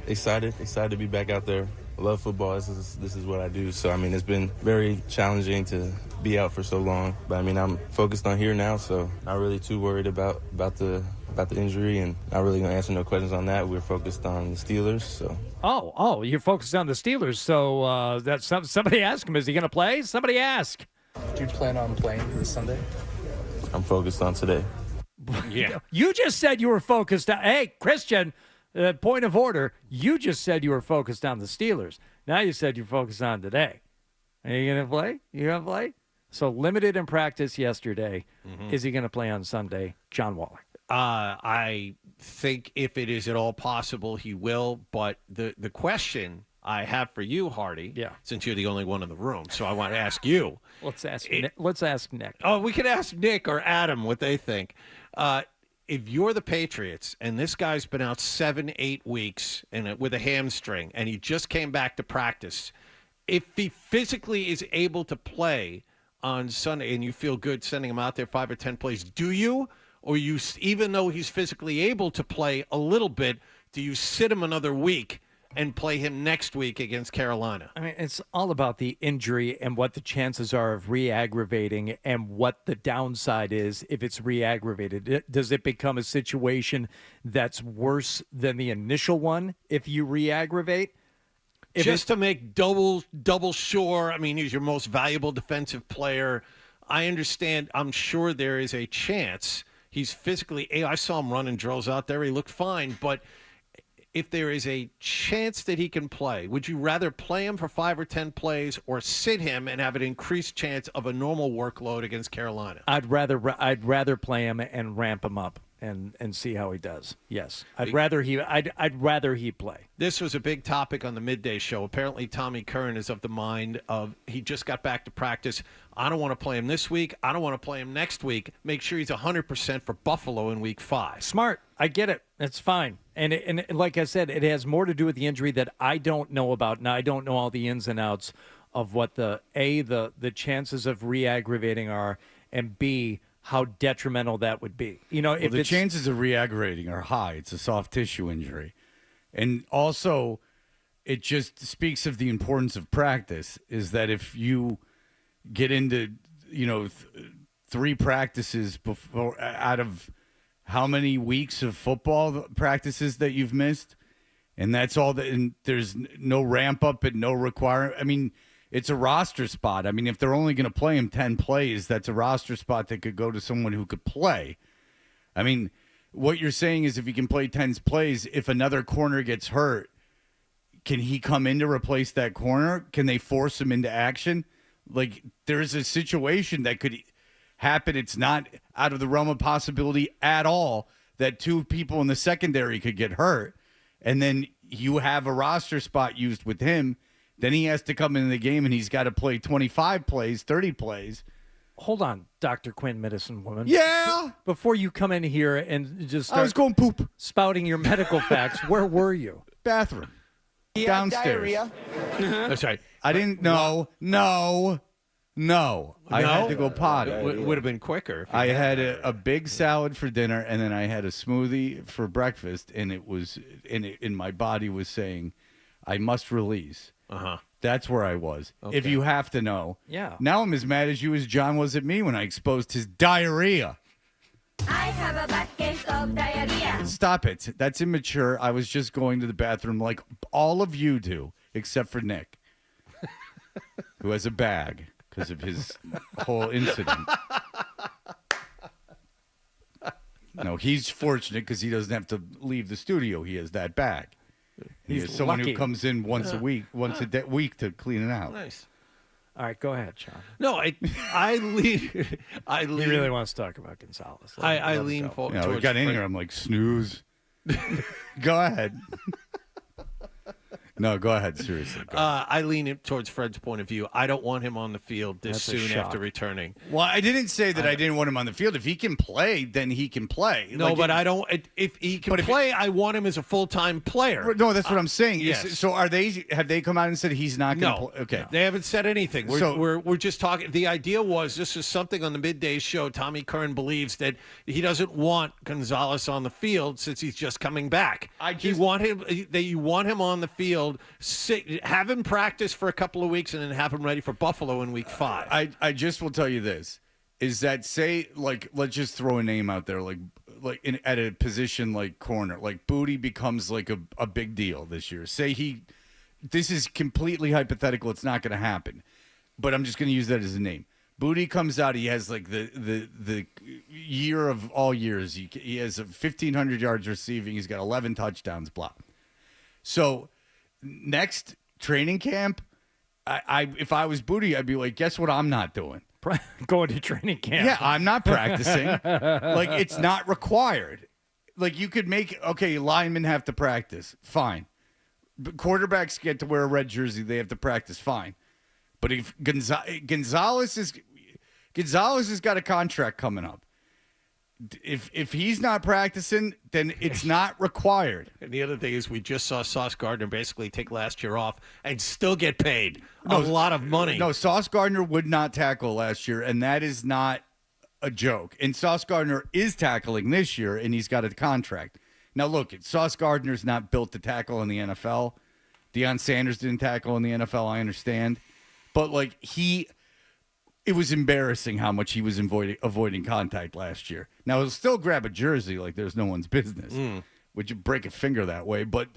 Excited to be back out there. I love football. This is what I do. So, I mean, it's been very challenging to be out for so long. But, I mean, I'm focused on here now, so not really too worried about the injury, and not really going to answer no questions on that. We're focused on the Steelers, so. Oh, you're focused on the Steelers. So that's somebody asked him, is he going to play? Somebody ask. Do you plan on playing this Sunday? I'm focused on today. Yeah. You just said you were focused on. Hey, Christian. Point of order, you just said you were focused on the Steelers. Now you said you're focused on today. Are you going to play? You going to play? So limited in practice yesterday. Is he going to play on Sunday? John Waller. I think if it is at all possible, he will. But the question I have for you, Hardy, since you're the only one in the room, so I want to ask you. Let's ask Nick. Oh, we could ask Nick or Adam what they think. If you're the Patriots and this guy's been out 7-8 weeks and with a hamstring and he just came back to practice, if he physically is able to play on Sunday and you feel good sending him out there 5 or 10 plays, do you? Or you, even though he's physically able to play a little bit, do you sit him another week and play him next week against Carolina? I mean, it's all about the injury and what the chances are of re-aggravating and what the downside is if it's re-aggravated. Does it become a situation that's worse than the initial one if you re-aggravate? Just to make double sure, I mean, he's your most valuable defensive player. I understand. I'm sure there is a chance he's physically. I saw him running drills out there. He looked fine, but if there is a chance that he can play, would you rather play him for 5 or 10 plays or sit him and have an increased chance of a normal workload against Carolina? I'd rather play him and ramp him up and see how he does. Yes, I'd rather he play. This was a big topic on the midday show. Apparently, Tommy Curran is of the mind of he just got back to practice. I don't want to play him this week. I don't want to play him next week. Make sure he's 100% for Buffalo in Week 5. Smart. I get it. It's fine. And like I said, it has more to do with the injury that I don't know about. Now, I don't know all the ins and outs of what the chances of re-aggravating are, and B, how detrimental that would be. You know, if the chances of re-aggravating are high. It's a soft tissue injury. And also, it just speaks of the importance of practice, is that if you get into, 3 practices before out of how many weeks of football practices that you've missed, and that's all that, and there's no ramp up and no requirement. I mean, it's a roster spot. I mean, if they're only going to play him 10 plays, that's a roster spot that could go to someone who could play. I mean, what you're saying is if he can play 10 plays, if another corner gets hurt, can he come in to replace that corner? Can they force him into action? Like, there's a situation that could happen. It's not out of the realm of possibility at all that 2 people in the secondary could get hurt, and then you have a roster spot used with him. Then he has to come into the game, and he's got to play 25 plays, 30 plays. Hold on, Dr. Quinn, medicine woman. Yeah. Before you come in here and just I was going poop. Spouting your medical facts, where were you? Bathroom. Downstairs. Diarrhea. That's right. I didn't know. No. I had to go potty. Would have been quicker. I had a big salad for dinner, and then I had a smoothie for breakfast, and it was in my body was saying, I must release. That's where I was. Okay. If you have to know. Yeah. Now I'm as mad as you as John was at me when I exposed his diarrhea. I have a bad case of diarrhea. Stop it. That's immature. I was just going to the bathroom like all of you do, except for Nick, who has a bag because of his whole incident. No, he's fortunate because he doesn't have to leave the studio. He has that bag. He is someone lucky. who comes in once a week to clean it out. Nice. All right, go ahead, Sean. No, I lean. He really wants to talk about Gonzalez. I lean forward. We got in here. I'm like, snooze. Go ahead. No, go ahead. Seriously. Go ahead. I lean towards Fred's point of view. I don't want him on the field this That's a soon shock. after returning. Well, I didn't say that I didn't want him on the field. If he can play, then he can play. No, but I don't. If he can play, I want him as a full-time player. No, that's what I'm saying. Yes. So have they come out and said he's not going to No, play? Okay. they haven't said anything. We're just talking. The idea was this is something on the midday show. Tommy Kern believes that he doesn't want Gonzalez on the field since he's just coming back. You want him on the field. Have him practice for a couple of weeks and then have him ready for Buffalo in week 5. I just will tell you this: is that say let's just throw a name out there at a position like corner, like Booty becomes like a big deal this year. This is completely hypothetical. It's not going to happen, but I'm just going to use that as a name. Booty comes out. He has like the year of all years. He has 1,500 yards receiving. He's got 11 touchdowns. Blah. So next training camp, if I was Booty, I'd be like, guess what? I'm not doing. Going to training camp. Yeah, I'm not practicing. It's not required. You could linemen have to practice. Fine. But quarterbacks get to wear a red jersey. They have to practice. Fine. But if Gonzalez has got a contract coming up. If he's not practicing, then it's not required. And the other thing is we just saw Sauce Gardner basically take last year off and still get paid a lot of money. No, Sauce Gardner would not tackle last year, and that is not a joke. And Sauce Gardner is tackling this year, and he's got a contract. Now, look, Sauce Gardner's not built to tackle in the NFL. Deion Sanders didn't tackle in the NFL, I understand. But, it was embarrassing how much he was avoiding contact last year. Now, he'll still grab a jersey like there's no one's business. Would you break a finger that way? But,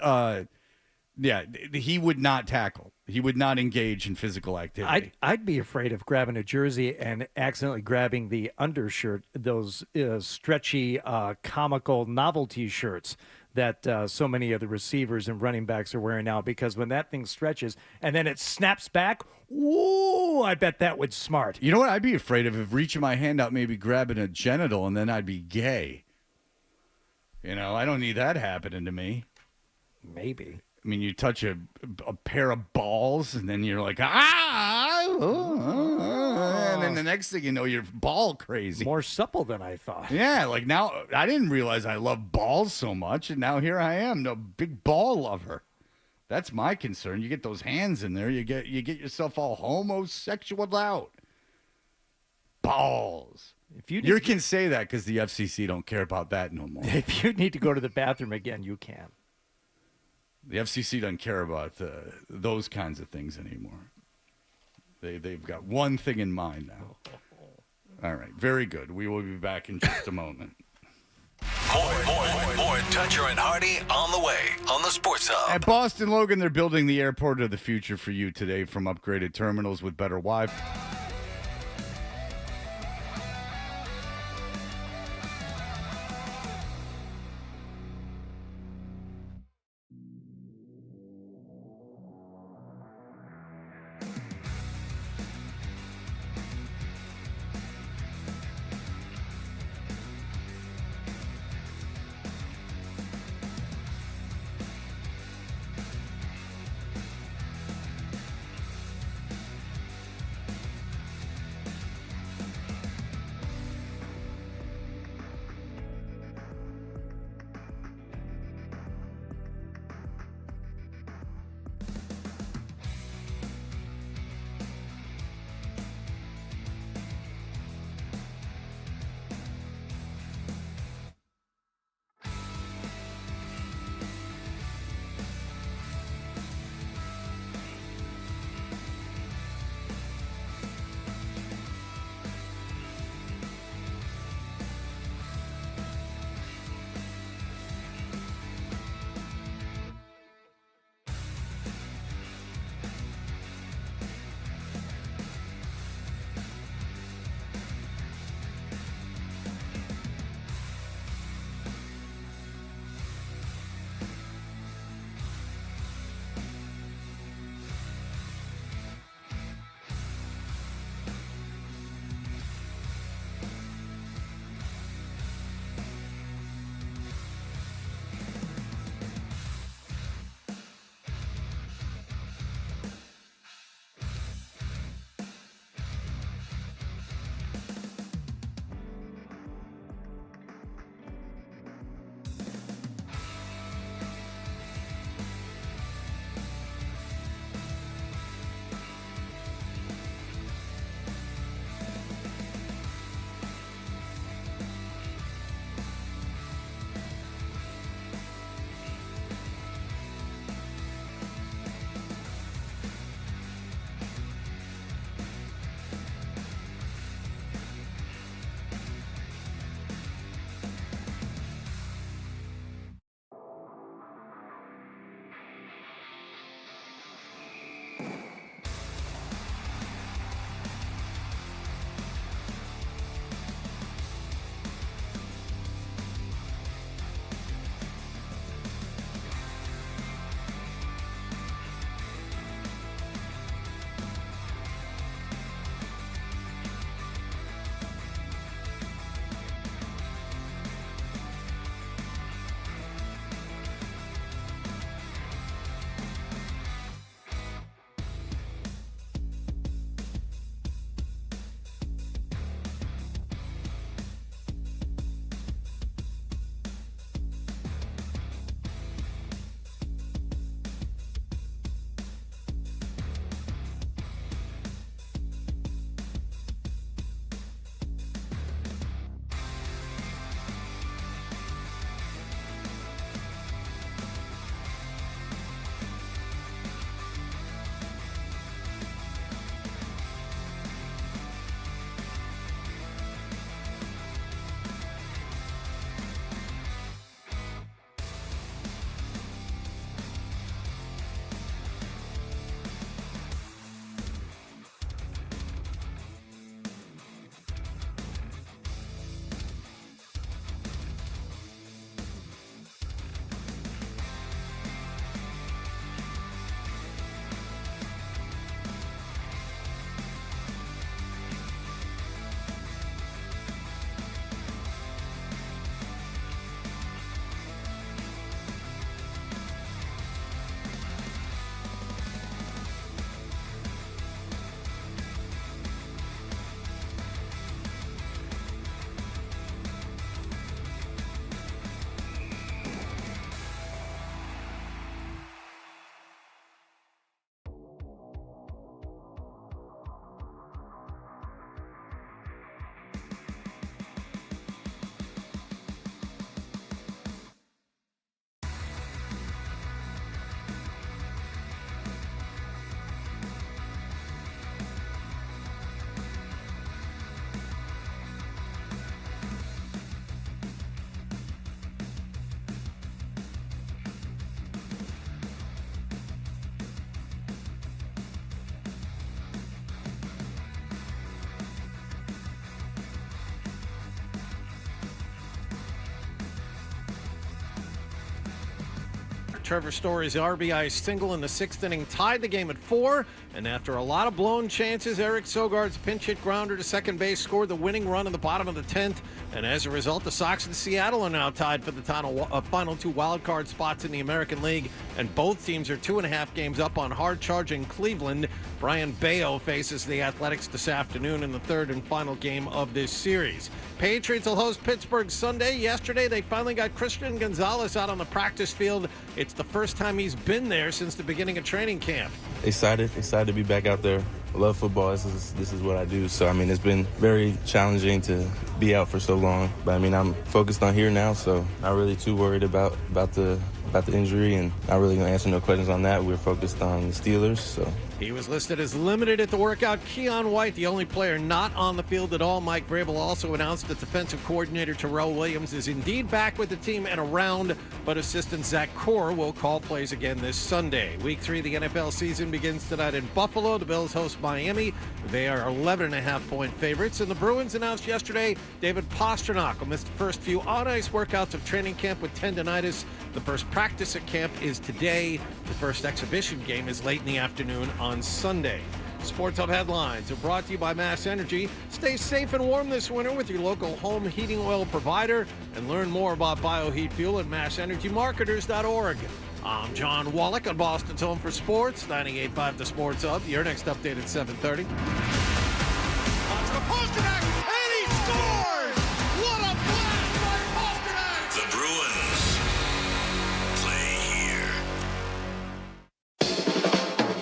he would not tackle. He would not engage in physical activity. I'd be afraid of grabbing a jersey and accidentally grabbing the undershirt, those stretchy, comical novelty shirts that so many of the receivers and running backs are wearing now, because when that thing stretches and then it snaps back, ooh, I bet that would smart. You know what I'd be afraid of? If reaching my hand out, maybe grabbing a genital, and then I'd be gay. I don't need that happening to me. Maybe. I mean, you touch a pair of balls, and then you're like, and then the next thing you know, you're ball crazy. More supple than I thought. Yeah, now, I didn't realize I love balls so much, and now here I am, a big ball lover. That's my concern. You get those hands in there, you get yourself all homosexual out. Balls. You can say that because the FCC don't care about that no more. If you need to go to the bathroom again, you can. The FCC doesn't care about those kinds of things anymore. They've got one thing in mind now. All right, very good. We will be back in just a moment. More Dutcher and Hardy on the way on the Sports Hub. At Boston Logan, they're building the airport of the future for you today from upgraded terminals with better Wi-Fi. Trevor Story's RBI single in the 6th inning tied the game at 4. And after a lot of blown chances, Eric Sogard's pinch hit grounder to second base scored the winning run in the bottom of the 10th. And as a result, the Sox and Seattle are now tied for the final 2 wild card spots in the American League. And both teams are 2.5 games up on hard-charging Cleveland. Brian Bayo faces the Athletics this afternoon in the 3rd and final game of this series. Patriots will host Pittsburgh Sunday. Yesterday, they finally got Christian Gonzalez out on the practice field. It's the first time he's been there since the beginning of training camp. Excited to be back out there. I love football. This is what I do. So, I mean, it's been very challenging to be out for so long. But, I mean, I'm focused on here now, so not really too worried about the injury and not really going to answer no questions on that. We're focused on the Steelers, so. He was listed as limited at the workout. Keon White, the only player not on the field at all. Mike Vrabel also announced that defensive coordinator Terrell Williams is indeed back with the team and around, but assistant Zach Core will call plays again this Sunday. Week 3 of the NFL season begins tonight in Buffalo. The Bills host Miami. They are 11.5-point favorites. And the Bruins announced yesterday David Pastrnak will miss the first few on-ice workouts of training camp with tendonitis. The first practice at camp is today. The first exhibition game is late in the afternoon on Sunday. Sports Hub headlines are brought to you by Mass Energy. Stay safe and warm this winter with your local home heating oil provider, and learn more about bioheat fuel at massenergymarketers.org. I'm John Wallach on Boston's Home for Sports, 98.5 The Sports Hub. Your next update at 7:30. And he scores! What a blast by Pastrnak! The Bruins play here.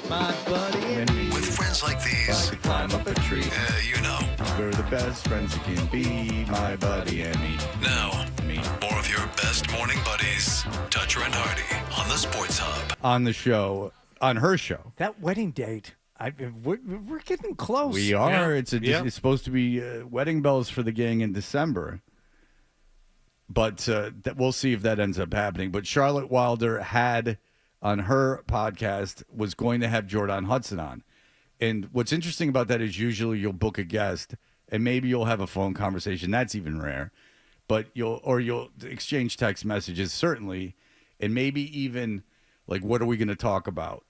My buddy and me. With friends like these, I climb up a tree. you know. We're the best friends you can be, my buddy and me. Now, more of your best morning buddies, Dutcher and Hardy on the Sports Hub. On the show, on her show. That wedding date, we're getting close. We are. Yeah. It's supposed to be wedding bells for the gang in December. But we'll see if that ends up happening. But Charlotte Wilder had on her podcast was going to have Jordan Hudson on. And what's interesting about that is usually you'll book a guest and maybe you'll have a phone conversation. That's even rare. But you'll exchange text messages, certainly. And maybe even like, what are we going to talk about?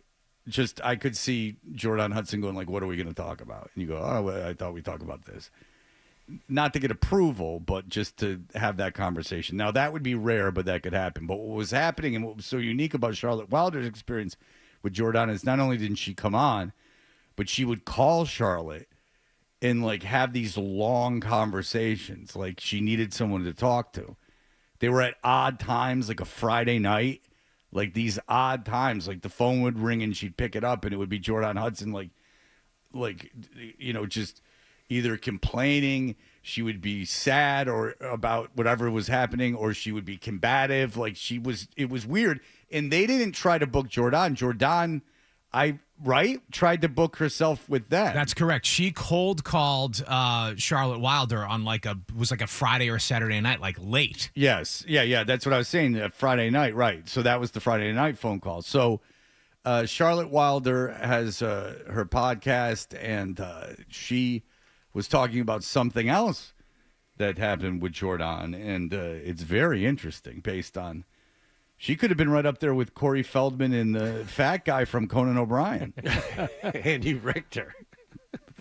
Just, I could see Jordan Hudson going like, what are we going to talk about? And you go, oh, well, I thought we'd talk about this. Not to get approval, but just to have that conversation. Now, that would be rare, but that could happen. But what was happening and what was so unique about Charlotte Wilder's experience with Jordan is not only didn't she come on, but she would call Charlotte and like have these long conversations. Like she needed someone to talk to. They were at odd times, like a Friday night, like these odd times. Like the phone would ring and she'd pick it up and it would be Jordan Hudson, like just either complaining, she would be sad or about whatever was happening, or she would be combative. Like it was weird. And they didn't try to book Jordan. Tried to book herself with them. That's correct. She cold called Charlotte Wilder on like a Friday or Saturday night, like late. Yes. Yeah. That's what I was saying. Friday night, right. So that was the Friday night phone call. So Charlotte Wilder has her podcast, and she was talking about something else that happened with Jordan, and it's very interesting based on. She could have been right up there with Corey Feldman and the fat guy from Conan O'Brien. Andy Richter.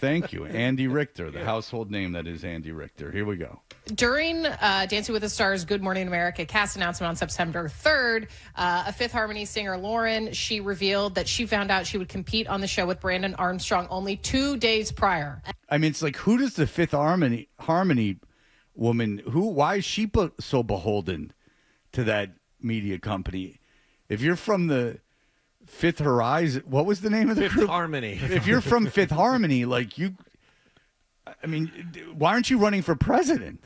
Thank you. Andy Richter, the household name that is Andy Richter. Here we go. During Dancing with the Stars Good Morning America cast announcement on September 3rd, a Fifth Harmony singer, Lauren, she revealed that she found out she would compete on the show with Brandon Armstrong only 2 days prior. I mean, it's like, who does the Fifth Harmony woman, why is she so beholden to that media company? If you're from the Fifth Horizon, what was the name of the Fifth group? Harmony. If you're from Fifth Harmony, why aren't you running for president?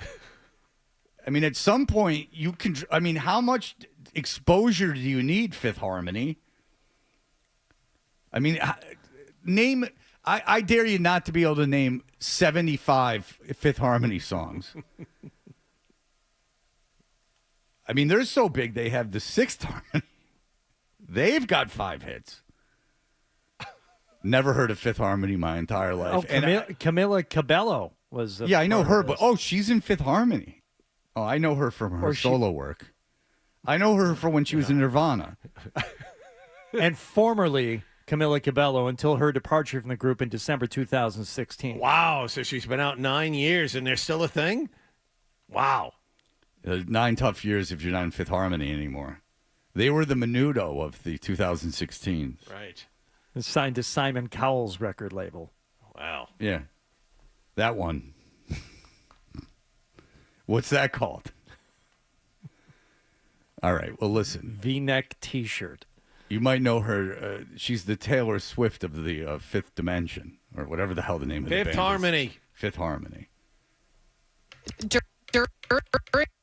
I mean, at some point you can. I mean, how much exposure do you need, Fifth Harmony? I mean, name. I dare you not to be able to name 75 Fifth Harmony songs. I mean, they're so big they have the Sixth Harmony. They've got 5 hits. Never heard of Fifth Harmony my entire life. Oh, Camila Cabello was. I know her, but she's in Fifth Harmony. Oh, I know her from her solo work. I know her from when she was in Nirvana. And formerly Camila Cabello until her departure from the group in December 2016. Wow, so she's been out 9 years and they're still a thing? Wow. 9 tough years if you're not in Fifth Harmony anymore. They were the Menudo of the 2016. Right. And signed to Simon Cowell's record label. Wow. Yeah. That one. What's that called? All right, well, listen. V-neck T-shirt. You might know her. She's the Taylor Swift of the Fifth Dimension, or whatever the hell the name of the band Fifth Harmony. is. Fifth Harmony.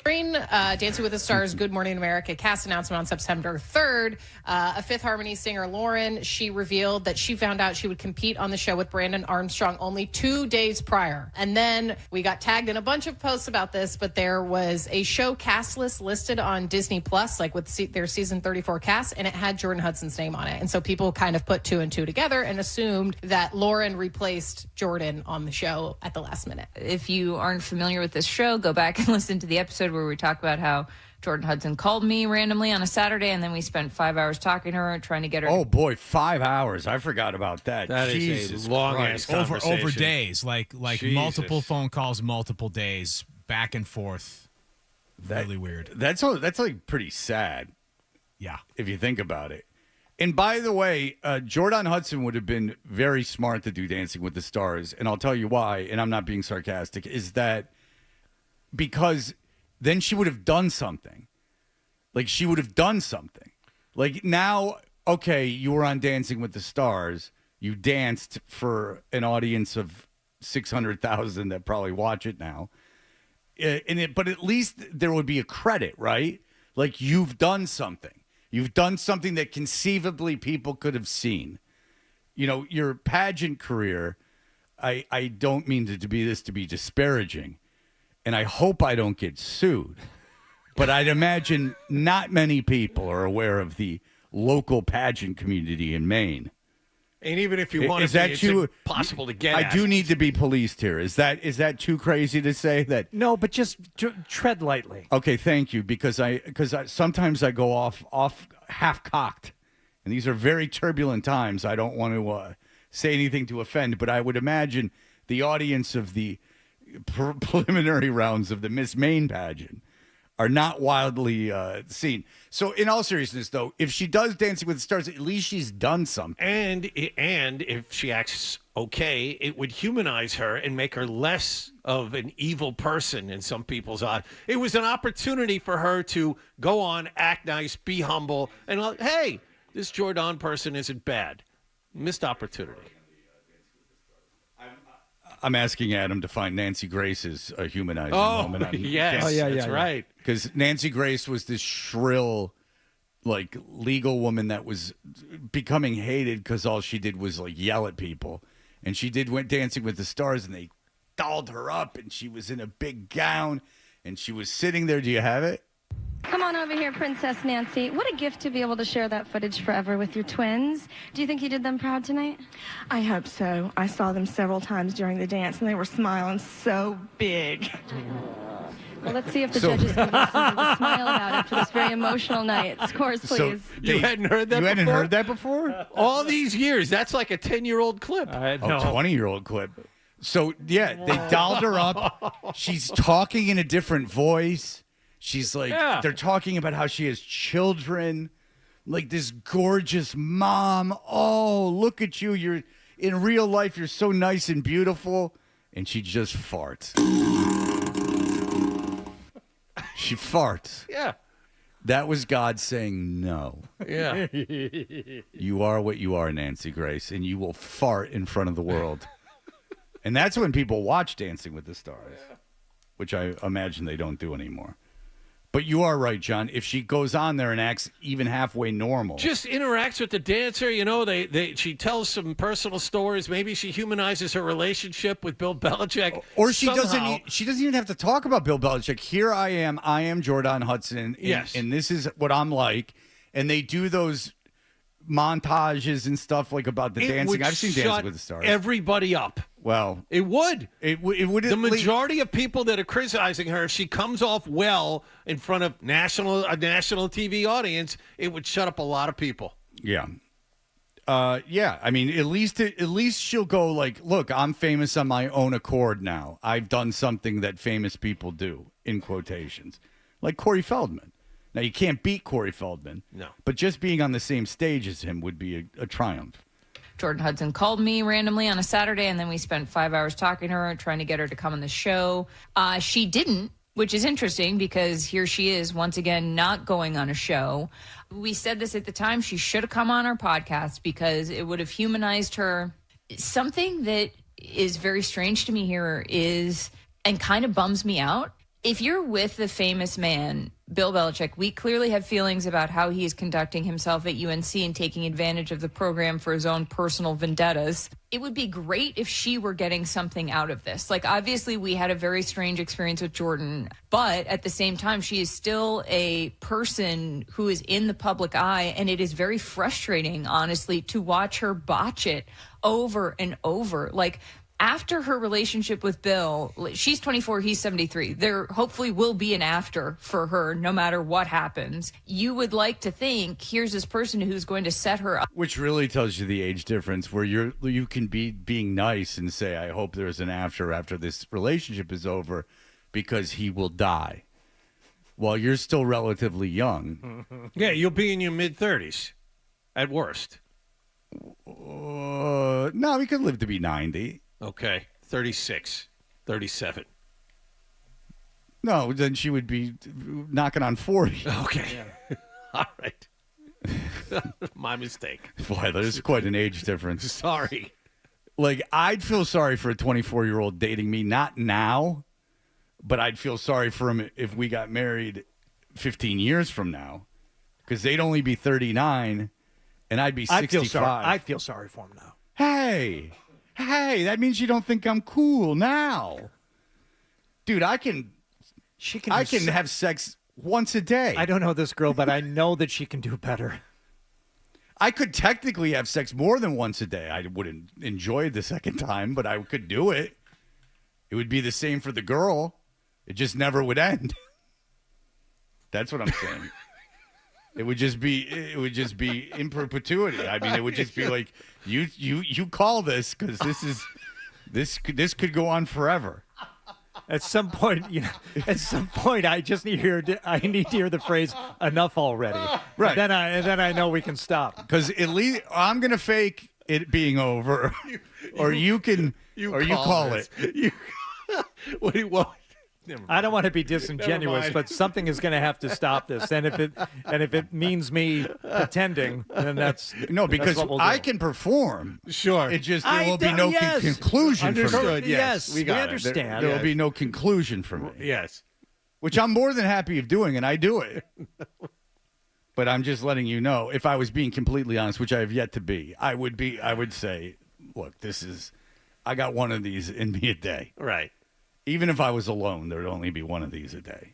During Dancing with the Stars Good Morning America cast announcement on September 3rd, a Fifth Harmony singer, Lauren, she revealed that she found out she would compete on the show with Brandon Armstrong only 2 days prior. And then we got tagged in a bunch of posts about this, but there was a show cast list listed on Disney Plus, like with their season 34 cast, and it had Jordan Hudson's name on it. And so people kind of put 2 and 2 together and assumed that Lauren replaced Jordan on the show at the last minute. If you aren't familiar with this show, go back and listen to the episode where we talk about how Jordan Hudson called me randomly on a Saturday, and then we spent 5 hours talking to her, trying to get her. Oh boy, 5 hours! I forgot about that. That Jesus is a long ass conversation. Over days, like multiple phone calls, multiple days, back and forth. Really weird. That's like pretty sad. Yeah, if you think about it. And by the way, Jordan Hudson would have been very smart to do Dancing with the Stars, and I'll tell you why. And I'm not being sarcastic. Is that because then she would have done something. Like, she would have done something. Like, now, okay, you were on Dancing with the Stars. You danced for an audience of 600,000 that probably watch it now. But at least there would be a credit, right? Like, you've done something. You've done something that conceivably people could have seen. You know, your pageant career, I don't mean to be disparaging. And I hope I don't get sued. But I'd imagine not many people are aware of the local pageant community in Maine. And even if you want to be, it's impossible to get I do need to be policed here. Is that too crazy to say that? No, but just tread lightly. Okay, thank you. Because sometimes I go off half-cocked. And these are very turbulent times. I don't want to say anything to offend. But I would imagine the audience of the preliminary rounds of the Miss Maine pageant are not wildly seen. So in all seriousness, though, if she does Dancing with the Stars, at least she's done something. And if she acts okay, it would humanize her and make her less of an evil person in some people's eyes. It was an opportunity for her to go on, act nice, be humble, and hey, this Jordan person isn't bad. Missed opportunity. I'm asking Adam to find Nancy Grace's humanizing moment. Yes, that's right. Because Nancy Grace was this shrill, like, legal woman that was becoming hated because all she did was, like, yell at people. And she went Dancing with the Stars, and they dolled her up, and she was in a big gown, and she was sitting there. Do you have it? Come on over here, Princess Nancy. What a gift to be able to share that footage forever with your twins. Do you think you did them proud tonight? I hope so. I saw them several times during the dance, and they were smiling so big. Well, let's see if the judges can get something to smile about after this very emotional night. Scores, please. You hadn't heard that before? You hadn't heard that before? All these years. That's like a 10-year-old clip. 20-year-old clip. So, yeah, they dolled her up. She's talking in a different voice. She's like, they're talking about how she has children, like this gorgeous mom. Oh, look at you. You're in real life. You're so nice and beautiful. And she just farts. She farts. Yeah. That was God saying no. Yeah. You are what you are, Nancy Grace, and you will fart in front of the world. And that's when people watch Dancing with the Stars, which I imagine they don't do anymore. But you are right, John. If she goes on there and acts even halfway normal, just interacts with the dancer, you know, she tells some personal stories. Maybe she humanizes her relationship with Bill Belichick, or she somehow. doesn't even have to talk about Bill Belichick. Here I am Jordan Hudson, and this is what I'm like. And they do those montages and stuff like about the dancing. I've seen Dancing with the Stars. Everybody up Well, It would. it would. The majority of people that are criticizing her, if she comes off well in front of a national TV audience, it would shut up a lot of people. Yeah. Yeah. I mean, at least she'll go like, look, I'm famous on my own accord now. I've done something that famous people do, in quotations, like Corey Feldman. Now, you can't beat Corey Feldman. No. But just being on the same stage as him would be a triumph. Jordan Hudson called me randomly on a Saturday, and then we spent 5 hours talking to her, trying to get her to come on the show. She didn't, which is interesting because here she is once again not going on a show. We said this at the time. She should have come on our podcast because it would have humanized her. Something that is very strange to me here is, and kind of bums me out, if you're with the famous man, Bill Belichick, we clearly have feelings about how he is conducting himself at UNC and taking advantage of the program for his own personal vendettas. It would be great if she were getting something out of this. Like, obviously, we had a very strange experience with Jordan, but at the same time, she is still a person who is in the public eye, and it is very frustrating, honestly, to watch her botch it over and over. Like, after her relationship with Bill, she's 24, he's 73. There hopefully will be an after for her no matter what happens. You would like to think here's this person who's going to set her up. Which really tells you the age difference where you can be being nice and say, I hope there's an after this relationship is over because he will die. While you're still relatively young. Yeah, you'll be in your mid-30s at worst. No, he could live to be 90. Okay, 36, 37. No, then she would be knocking on 40. Okay. Yeah. All right. My mistake. Boy, there's quite an age difference. Sorry. Like, I'd feel sorry for a 24-year-old dating me, not now, but I'd feel sorry for him if we got married 15 years from now, because they'd only be 39, and I'd be 65. I'd feel sorry for him now. Hey, that means you don't think I'm cool now. Dude, I can have sex once a day. I don't know this girl, but I know that she can do better. I could technically have sex more than once a day. I wouldn't enjoy it the second time, but I could do it. It would be the same for the girl. It just never would end. That's what I'm saying. It would just be in perpetuity. I mean, it would just be like you call this because this could go on forever. At some point, I just need to hear the phrase "enough already." Right. And then I know we can stop. Because at least I'm gonna fake it being over, or you call it. What do you want? I don't want to be disingenuous, but something is going to have to stop this. And if it means me pretending, then that's because what we'll I do. can perform. Sure, it just there will be no conclusion. Understood. From it. Yes, we understand. There will be no conclusion from it. Yes, which I'm more than happy of doing, and I do it. But I'm just letting you know, if I was being completely honest, which I have yet to be, I would say, look, I got one of these in me a day. Right. Even if I was alone, there would only be one of these a day.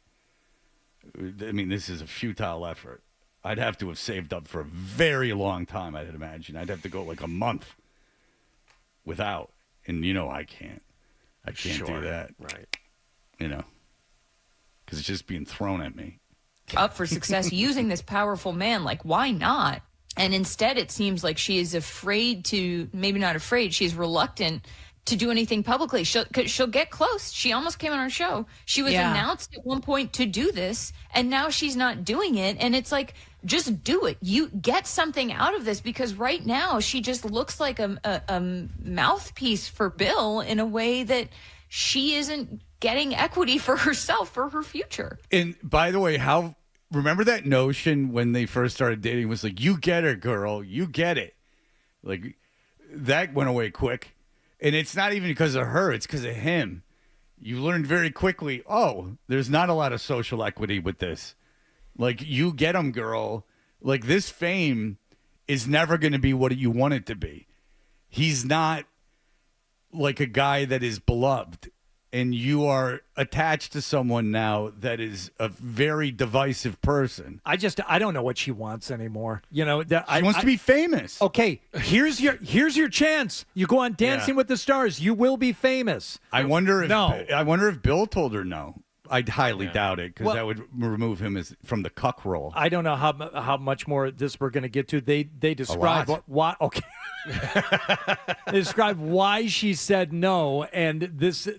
I mean, this is a futile effort. I'd have to have saved up for a very long time, I'd imagine. I'd have to go like a month without. And, I can't. I can't do that. Right. Because it's just being thrown at me. Up for success using this powerful man. Like, why not? And instead, it seems like she is afraid to, maybe not afraid, she's reluctant to do anything publicly. She'll get close. She almost came on our show. She was announced at one point to do this, and now she's not doing it. And it's like, just do it. You get something out of this, because right now she just looks like a mouthpiece for Bill in a way that she isn't getting equity for herself, for her future. And by the way, remember that notion when they first started dating was like, you get it, girl, you get it. Like, that went away quick. And it's not even because of her, it's because of him. You learned very quickly, there's not a lot of social equity with this. Like, you get him, girl. Like, this fame is never going to be what you want it to be. He's not like a guy that is beloved. and you are attached to someone now that is a very divisive person. I don't know what she wants anymore. You know, She wants to be famous. Okay, here's your chance. You go on Dancing with the Stars. You will be famous. I wonder if Bill told her no. I highly doubt it, because that would remove him from the cuck role. I don't know how much more of this we're going to get to. They describe why. Okay. They describe why she said no, and this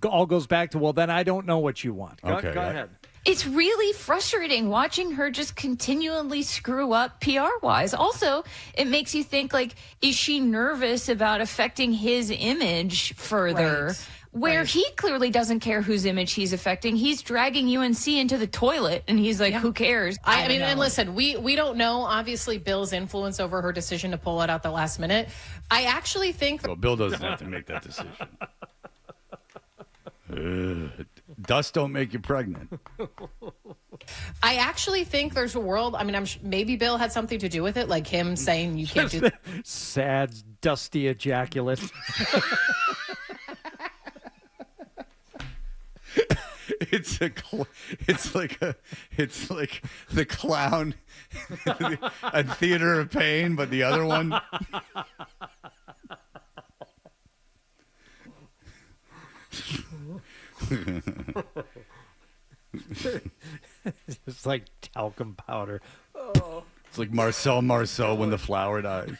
all goes back to, well, then I don't know what you want. Go ahead. It's really frustrating watching her just continually screw up PR-wise. Also, it makes you think, like, is she nervous about affecting his image further? Right. Where he clearly doesn't care whose image he's affecting. He's dragging UNC into the toilet, and he's like, who cares? I mean, and listen, we don't know, obviously, Bill's influence over her decision to pull it out the last minute. I actually think... Well, Bill doesn't have to make that decision. Dust don't make you pregnant. I actually think there's a world, I mean, maybe Bill had something to do with it, like him saying you can't do that. Sad, dusty ejaculate. It's like the clown a Theater of Pain, but the other one. It's like talcum powder. It's like Marcel Marceau when the flower dies.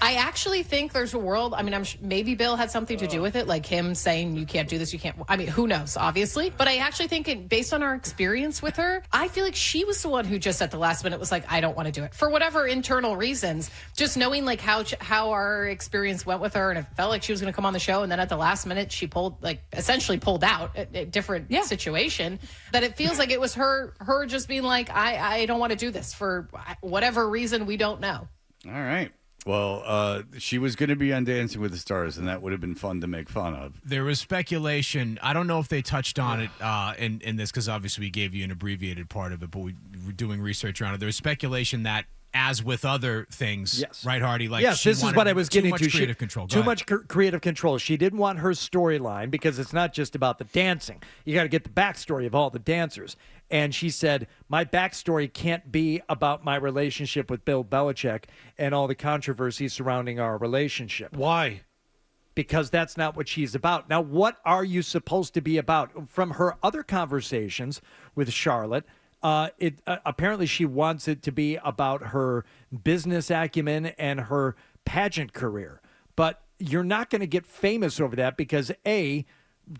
I actually think there's a world, I mean, maybe Bill had something to do with it, like him saying you can't do this, you can't, I mean, who knows, obviously. But I actually think, based on our experience with her, I feel like she was the one who just at the last minute was like, I don't want to do it. For whatever internal reasons, just knowing like how our experience went with her, and it felt like she was going to come on the show, and then at the last minute she essentially pulled out a different situation, that it feels like it was her just being like, I don't want to do this for whatever reason we don't know. All right. Well, she was going to be on Dancing with the Stars, and that would have been fun to make fun of. There was speculation. I don't know if they touched on it in this, because obviously we gave you an abbreviated part of it, but we were doing research around it. There was speculation that, as with other things, right, Hardy? Like, yes, this is what I was getting to. Too much creative control. Too much creative control. She didn't want her storyline, because it's not just about the dancing. You got to get the backstory of all the dancers. And she said, my backstory can't be about my relationship with Bill Belichick and all the controversy surrounding our relationship. Why? Because that's not what she's about. Now, what are you supposed to be about? From her other conversations with Charlotte, apparently she wants it to be about her business acumen and her pageant career. But you're not going to get famous over that, because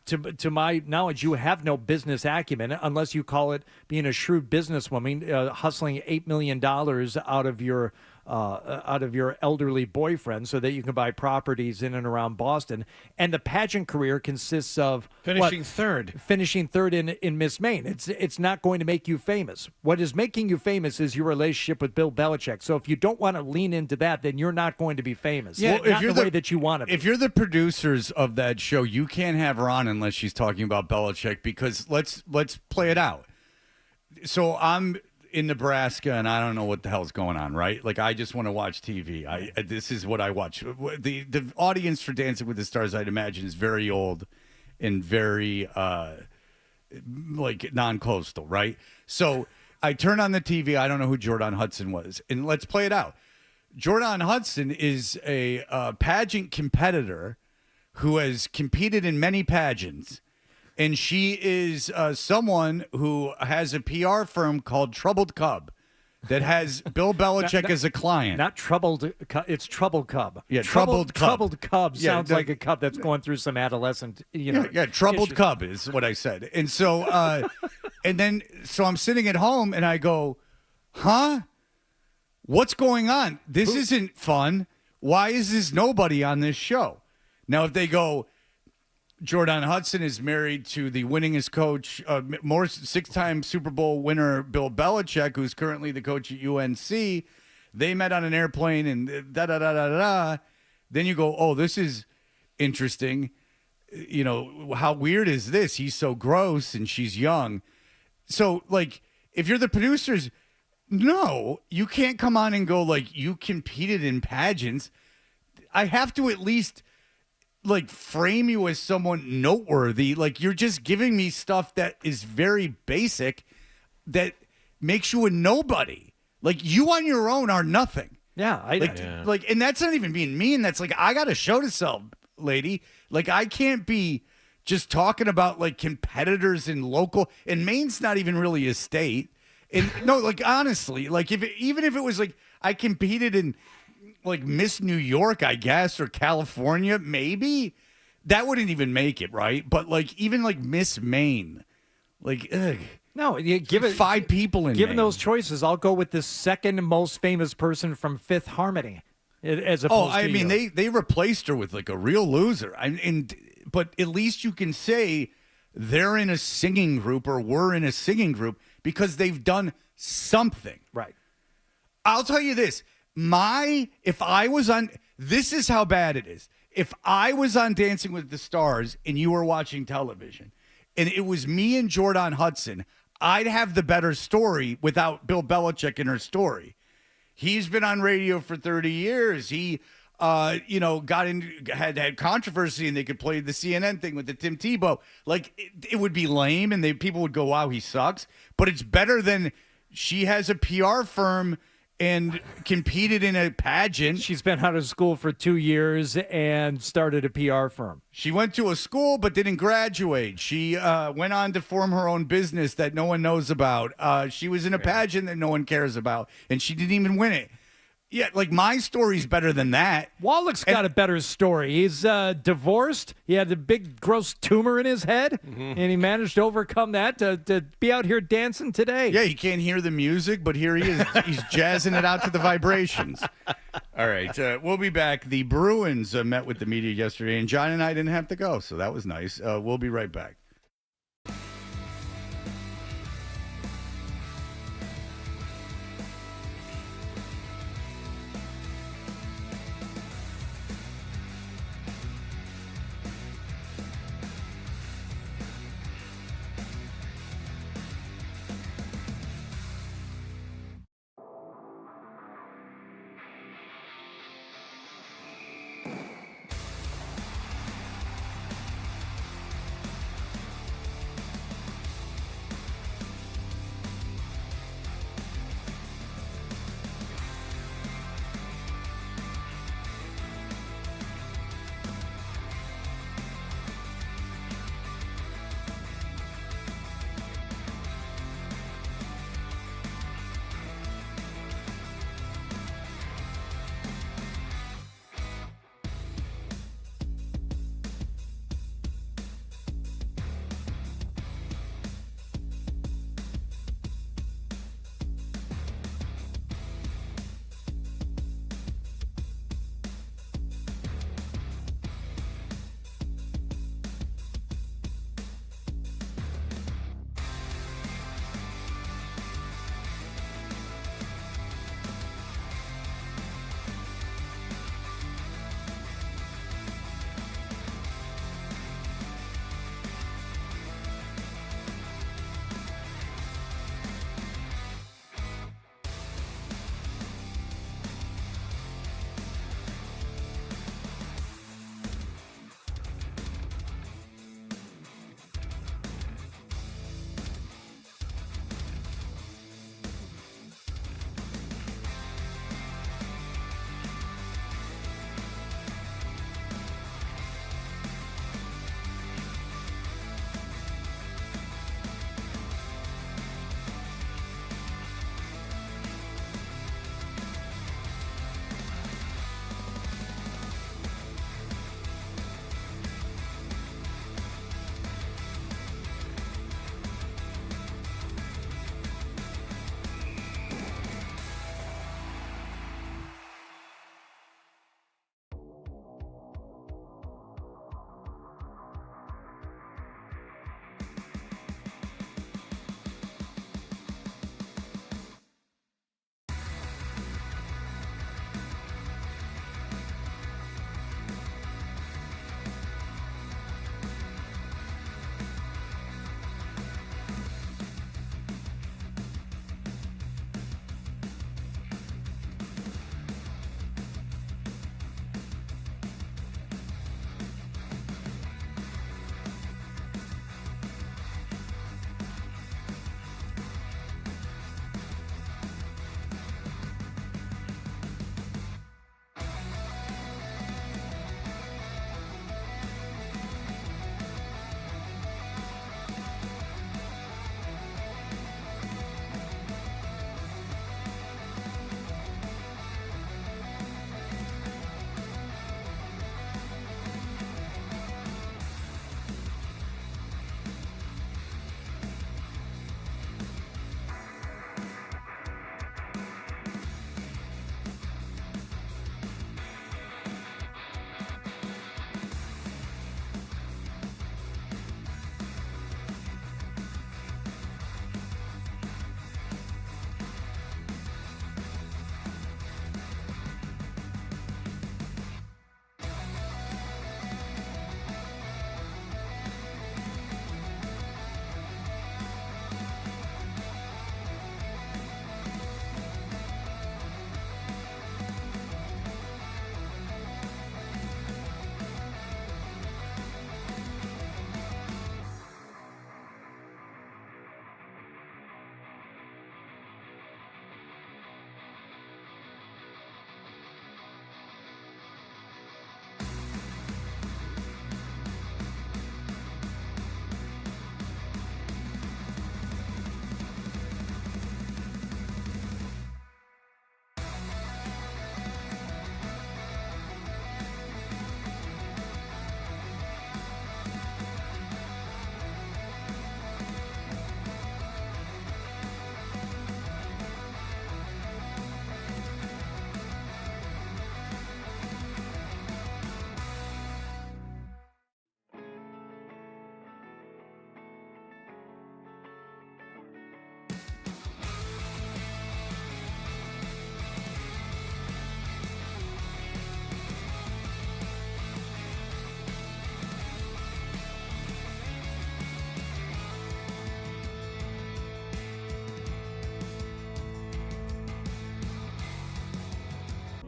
to my knowledge, you have no business acumen unless you call it being a shrewd businesswoman, hustling $8 million out of your elderly boyfriend so that you can buy properties in and around Boston. And the pageant career consists of finishing third in Miss Maine. It's not going to make you famous. What is making you famous is your relationship with Bill Belichick. So if you don't want to lean into that, then you're not going to be famous. Yeah, not if you're the way that you want to be. If you're the producers of that show, you can't have her on unless she's talking about Belichick, because let's play it out. So I'm in Nebraska, and I don't know what the hell's going on, right? Like, I just want to watch TV. This is what I watch. The audience for Dancing with the Stars, I'd imagine, is very old and very like non-coastal, right? So I turn on the TV. I don't know who Jordan Hudson was, and let's play it out. Jordan Hudson is a pageant competitor who has competed in many pageants. And she is someone who has a PR firm called Troubled Cub that has Bill Belichick as a client. Not Troubled, it's Troubled Cub. Yeah, Troubled Cub. Troubled Cub sounds like a cub that's going through some adolescent, Troubled issues. Cub is what I said. And so, so I'm sitting at home and I go, huh? What's going on? This isn't fun. Why is this nobody on this show? Now, if they go, Jordan Hudson is married to the winningest coach, more six-time Super Bowl winner Bill Belichick, who's currently the coach at UNC. They met on an airplane and da-da-da-da-da. Then you go, oh, this is interesting. You know, how weird is this? He's so gross and she's young. So, like, if you're the producers, no, you can't come on and go, like, you competed in pageants. I have to at least like frame you as someone noteworthy. Like you're just giving me stuff that is very basic that makes you a nobody. Like you on your own are nothing. Yeah, like, and that's not even being mean. That's like, I got a show to sell, lady. Like, I can't be just talking about like competitors in local. And Maine's not even really a state. And no, like honestly, like even if it was like I competed in like Miss New York, I guess, or California, maybe that wouldn't even make it, right? But like even like Miss Maine, like ugh. No, you give it 5 people in. Given Maine. those choices, I'll go with the second most famous person from Fifth Harmony. As opposed I to mean, you. they replaced her with like a real loser. But at least you can say they're in a singing group or we're in a singing group because they've done something. Right. I'll tell you this. If I was on, this is how bad it is. If I was on Dancing with the Stars and you were watching television and it was me and Jordan Hudson, I'd have the better story without Bill Belichick in her story. He's been on radio for 30 years. He, had controversy, and they could play the CNN thing with the Tim Tebow. Like, it would be lame, and people would go, wow, he sucks. But it's better than she has a PR firm and competed in a pageant. She's been out of school for 2 years and started a PR firm. She went to a school but didn't graduate. She went on to form her own business that no one knows about. She was in a pageant that no one cares about, and she didn't even win it. Yeah, like my story's better than that. Wallach's got a better story. He's divorced. He had a big, gross tumor in his head, and he managed to overcome that to be out here dancing today. Yeah, you can't hear the music, but here he is. He's jazzing it out to the vibrations. All right, we'll be back. The Bruins met with the media yesterday, and John and I didn't have to go, so that was nice. We'll be right back.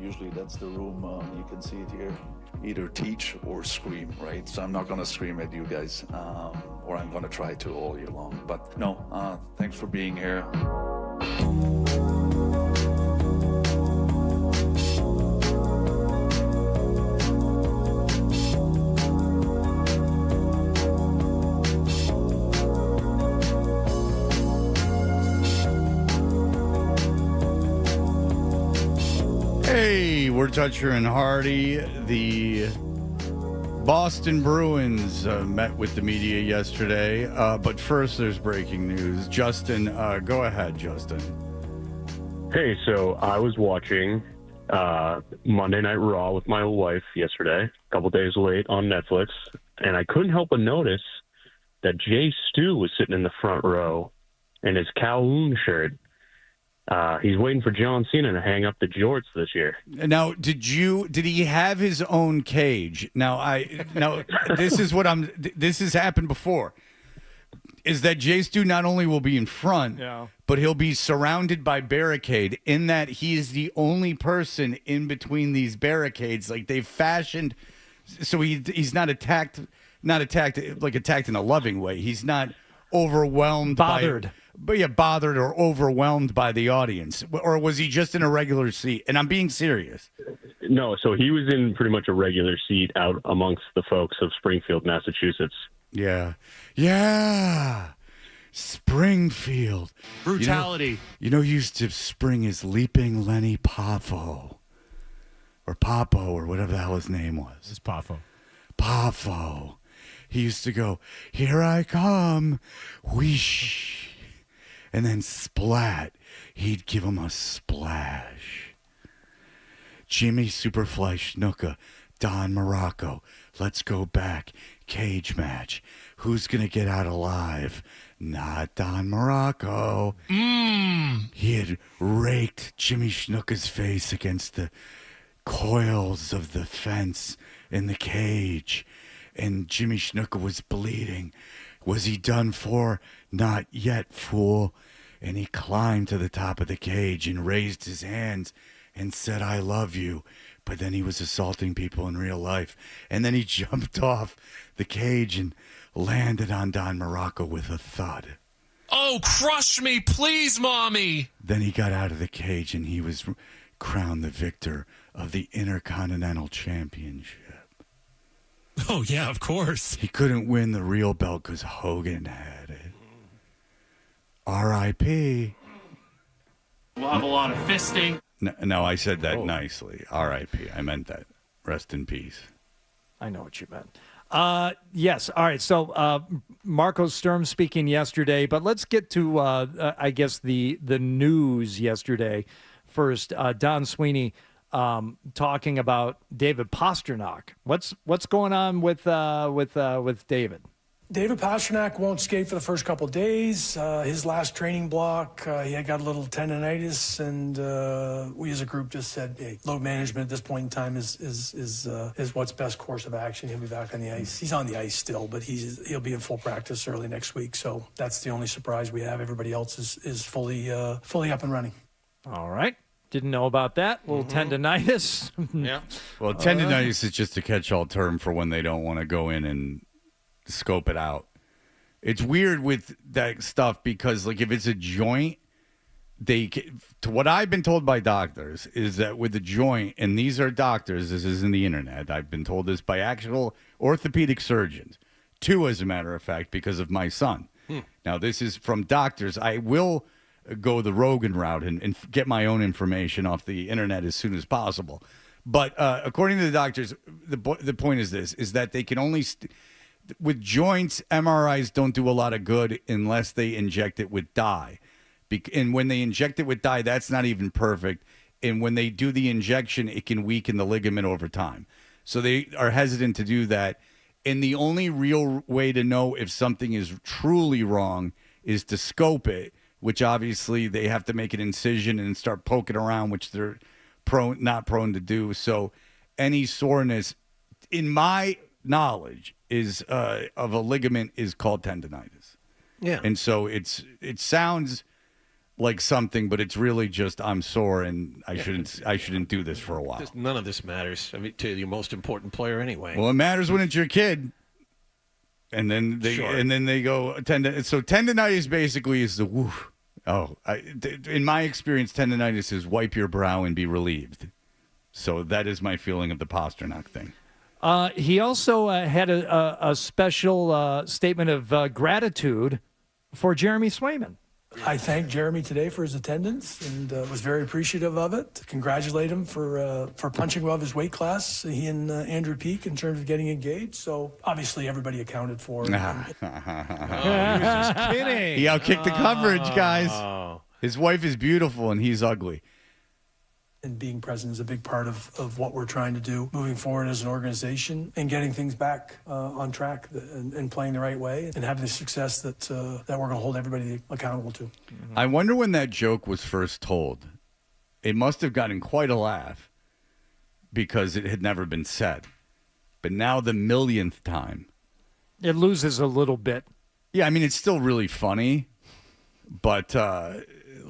Usually that's the room, you can see it here, either teach or scream, right? So I'm not going to scream at you guys, or I'm going to try to all year long. But no, thanks for being here. Hey, we're Toucher and Hardy. The Boston Bruins met with the media yesterday. But first, there's breaking news. Justin, go ahead, Justin. Hey, so I was watching Monday Night Raw with my wife yesterday, a couple days late on Netflix, and I couldn't help but notice that Jay Stu was sitting in the front row in his Kowloon shirt. He's waiting for John Cena to hang up the jorts this year. Now, did he have his own cage? Now, this has happened before. Is that Jay Stu not only will be in front, but he'll be surrounded by barricade, in that he is the only person in between these barricades. Like, they've fashioned, so he's not attacked in a loving way. He's not overwhelmed, bothered or overwhelmed by the audience. Or was he just in a regular seat? And I'm being serious. No, so he was in pretty much a regular seat out amongst the folks of Springfield, Massachusetts. Yeah. Springfield. Brutality. You know, used to spring is Leaping Lenny Poffo. Or Popo, or whatever the hell his name was. It's Poffo. Poffo. He used to go, "Here I come, whoosh," and then splat. He'd give him a splash. Jimmy Superfly Snuka, Don Morocco, let's go back. Cage match. Who's going to get out alive? Not Don Morocco. He had raked Jimmy Snuka's face against the coils of the fence in the cage. And Jimmy Snuka was bleeding. Was he done for? Not yet, fool. And he climbed to the top of the cage and raised his hands and said, "I love you." But then he was assaulting people in real life. And then he jumped off the cage and landed on Don Morocco with a thud. Oh, crush me, please, Mommy. Then he got out of the cage and he was crowned the victor of the Intercontinental Championship. Oh, yeah, of course. He couldn't win the real belt because Hogan had it. R.I.P. We'll have a lot of fisting. No, I said that nicely. R.I.P. I meant that. Rest in peace. I know what you meant. Yes. All right. So Marco Sturm speaking yesterday, but let's get to, I guess, the news yesterday. First, Don Sweeney talking about David Pastrnak. What's going on with David? David Pastrnak won't skate for the first couple of days. His last training block, he had got a little tendonitis, and we as a group just said, "Hey, load management at this point in time is what's best course of action." He'll be back on the ice. He's on the ice still, but he'll be in full practice early next week. So that's the only surprise we have. Everybody else is fully up and running. All right. Didn't know about that. A little tendonitis. Yeah. Well, tendonitis is just a catch-all term for when they don't want to go in and scope it out. It's weird with that stuff because, like, if it's a joint, to what I've been told by doctors is that with the joint, and these are doctors, this isn't the internet, I've been told this by actual orthopedic surgeons, 2 as a matter of fact, because of my son. Now, this is from doctors. I will go the Rogan route and get my own information off the internet as soon as possible. But according to the doctors, the point is this, is that they can only with joints, MRIs don't do a lot of good unless they inject it with dye. And when they inject it with dye, that's not even perfect. And when they do the injection, it can weaken the ligament over time. So they are hesitant to do that. And the only real way to know if something is truly wrong is to scope it, which obviously they have to make an incision and start poking around, which they're not prone to do. So any soreness, in my knowledge, is of a ligament is called tendonitis. Yeah. And so it sounds like something, but it's really just I'm sore and I shouldn't do this for a while. None of this matters. I mean, to your most important player anyway. Well, it matters when it's your kid. And then they go so tendinitis basically is the woof. In my experience, tendinitis is wipe your brow and be relieved. So that is my feeling of the Pasternak thing. He also had a special statement of gratitude for Jeremy Swayman. I thanked Jeremy today for his attendance and was very appreciative of it. Congratulate him for punching above his weight class, he and Andrew Peak, in terms of getting engaged. So obviously everybody accounted for. He was just kidding. He outkicked the coverage, guys. His wife is beautiful and he's ugly. And being present is a big part of what we're trying to do moving forward as an organization and getting things back on track and playing the right way and having the success that we're going to hold everybody accountable to. Mm-hmm. I wonder when that joke was first told. It must have gotten quite a laugh because it had never been said. But now the millionth time. It loses a little bit. Yeah, I mean, it's still really funny, but...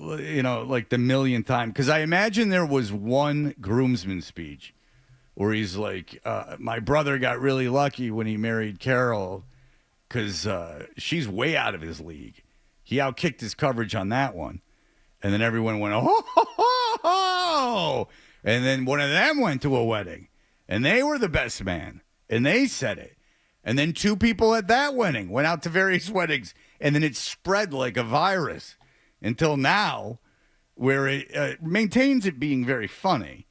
like the millionth time. Because I imagine there was one groomsman speech where he's like, my brother got really lucky when he married Carol because she's way out of his league. He outkicked his coverage on that one. And then everyone went, oh. And then one of them went to a wedding. And they were the best man. And they said it. And then two people at that wedding went out to various weddings. And then it spread like a virus. Until now, where it maintains it being very funny,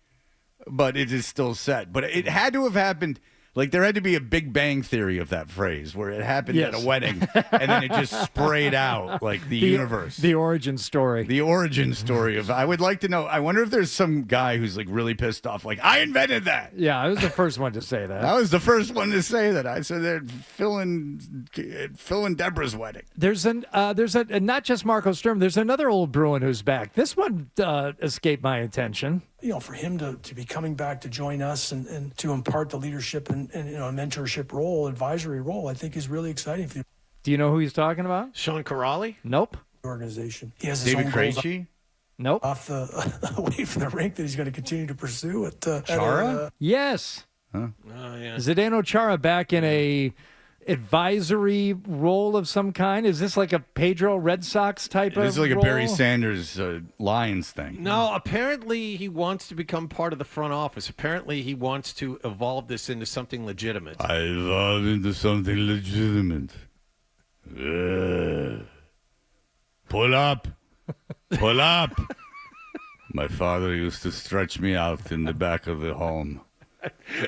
but it is still said. But it had to have happened, like there had to be a Big Bang Theory of that phrase, where it happened at a wedding, and then it just sprayed out like the universe. The origin story. The origin story of, I would like to know, I wonder if there's some guy who's like really pissed off, like, I invented that. Yeah, I was the first one to say that. I was the first one to say that. I said that Phil and Deborah's wedding. There's not just Marco Sturm. There's another old Bruin who's back. This one escaped my attention. For him to be coming back to join us and to impart the leadership and a mentorship role, advisory role, I think is really exciting for the Do you know who he's talking about? Sean Corrali? Nope. Organization. He has his David own Krejci? Nope. Off away from the rink that he's going to continue to pursue at Chara? Yes. Huh? Yeah. Zdeno Chara back in a advisory role of some kind? Is this like a Pedro Red Sox type of This is like role? a Barry Sanders Lions thing. No, apparently he wants to become part of the front office. Apparently he wants to evolve this into something legitimate. I evolve into something legitimate. Pull up. Pull up. My father used to stretch me out in the back of the home.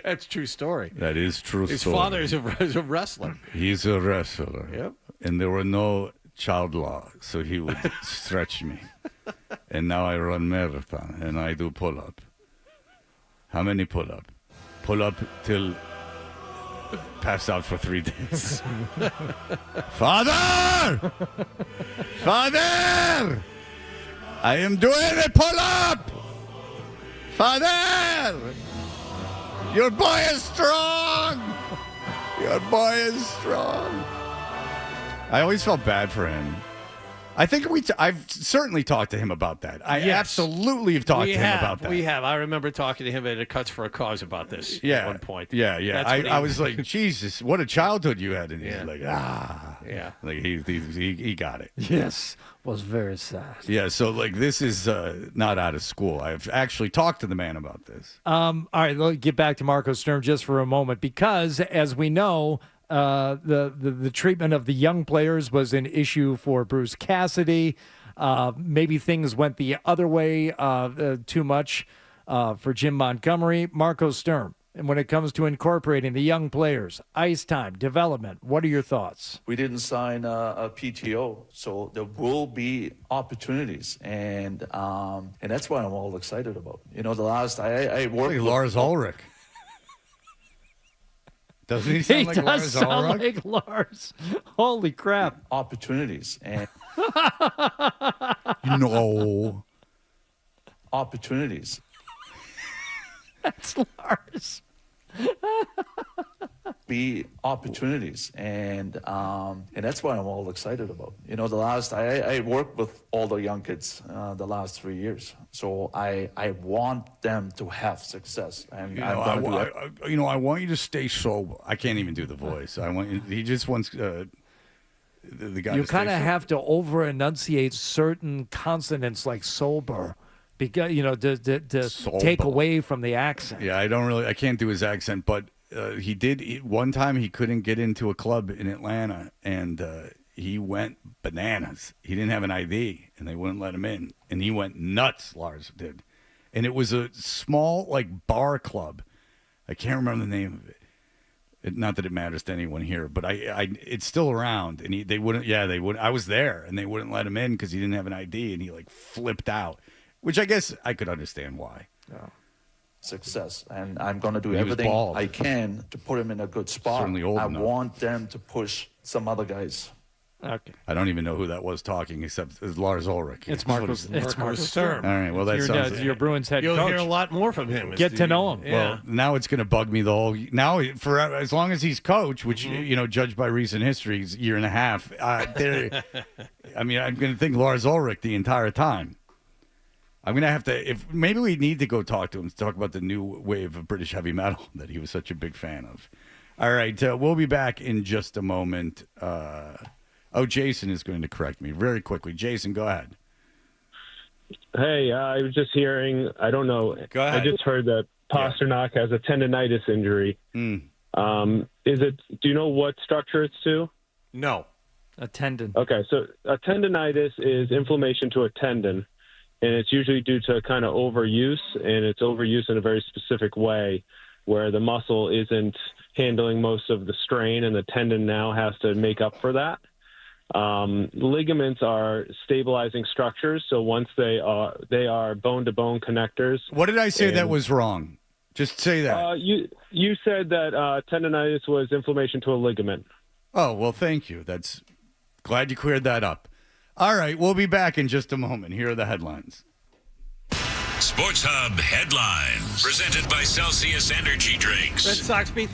That's a true story. That is true His story. father is a wrestler. He's a wrestler. Yep. And there were no child law, so he would stretch me. And now I run marathon, and I do pull-up. How many pull-up? Pull-up till pass out for 3 days. Father! Father! I am doing a pull-up! Father! Your boy is strong! Your boy is strong. I always felt bad for him. I think I've certainly talked to him about that. I absolutely have talked to him about that. We have. I remember talking to him at a Cuts for a Cause about this at one point. Yeah. I was like, Jesus, what a childhood you had. And he's like, Yeah. Like he got it. Yes, was very sad. Yeah, so like this is not out of school. I've actually talked to the man about this. All right, let's get back to Marco Sturm just for a moment because, as we know, the treatment of the young players was an issue for Bruce Cassidy. Maybe things went the other way too much for Jim Montgomery. Marco Sturm, and when it comes to incorporating the young players, ice time, development, what are your thoughts? We didn't sign a PTO, so there will be opportunities, and that's what I'm all excited about. You know, the last I worked Like with Lars Ulrich. Doesn't he sound like does Lars sound Ulrich? like Lars. Holy crap. Opportunities and No. opportunities. That's Lars. be opportunities, and that's what I'm all excited about. You know, I worked with all the young kids the last 3 years, so I want them to have success. And I want you to stay sober. I can't even do the voice. He just wants the guy. You to kind of stay have to over enunciate certain consonants like sober, because to take away from the accent. Yeah, I can't do his accent, but he did. One time he couldn't get into a club in Atlanta, and he went bananas. He didn't have an ID, and they wouldn't let him in. And he went nuts, Lars did. And it was a small, like, bar club. I can't remember the name of it. Not that it matters to anyone here, but it's still around. And they wouldn't. I was there, and they wouldn't let him in because he didn't have an ID, and he, like, flipped out, which I guess I could understand why. Yeah. Success, and I'm going to do everything I can to put him in a good spot. Certainly old I enough. want them to push some other guys. Okay. I don't even know who that was talking, except it's Lars Ulrich. It's Marcus Sperm. All right, well, that sounds... your Bruins head You'll coach. hear a lot more from him. Get to know him. Yeah. Well, now it's going to bug me the whole... Now, for as long as he's coach, which, judged by recent history, is a year and a half, I'm going to think Lars Ulrich the entire time. I'm going to have to... Maybe we need to go talk to him to talk about the new wave of British heavy metal that he was such a big fan of. All right, we'll be back in just a moment. Jason is going to correct me very quickly. Jason, go ahead. Hey, I was just hearing, I don't know. Go ahead. I just heard that Pasternak has a tendonitis injury. Do you know what structure it's to? No. A tendon. Okay, so a tendonitis is inflammation to a tendon, and it's usually due to kind of overuse, and it's overuse in a very specific way where the muscle isn't handling most of the strain, and the tendon now has to make up for that. Ligaments are stabilizing structures, so once they are bone-to-bone connectors. What did I say that was wrong? Just say that. You said that tendonitis was inflammation to a ligament. Oh, well, thank you. Glad you cleared that up. All right, we'll be back in just a moment. Here are the headlines. Sports Hub headlines presented by Celsius Energy Drinks. Red Sox beat.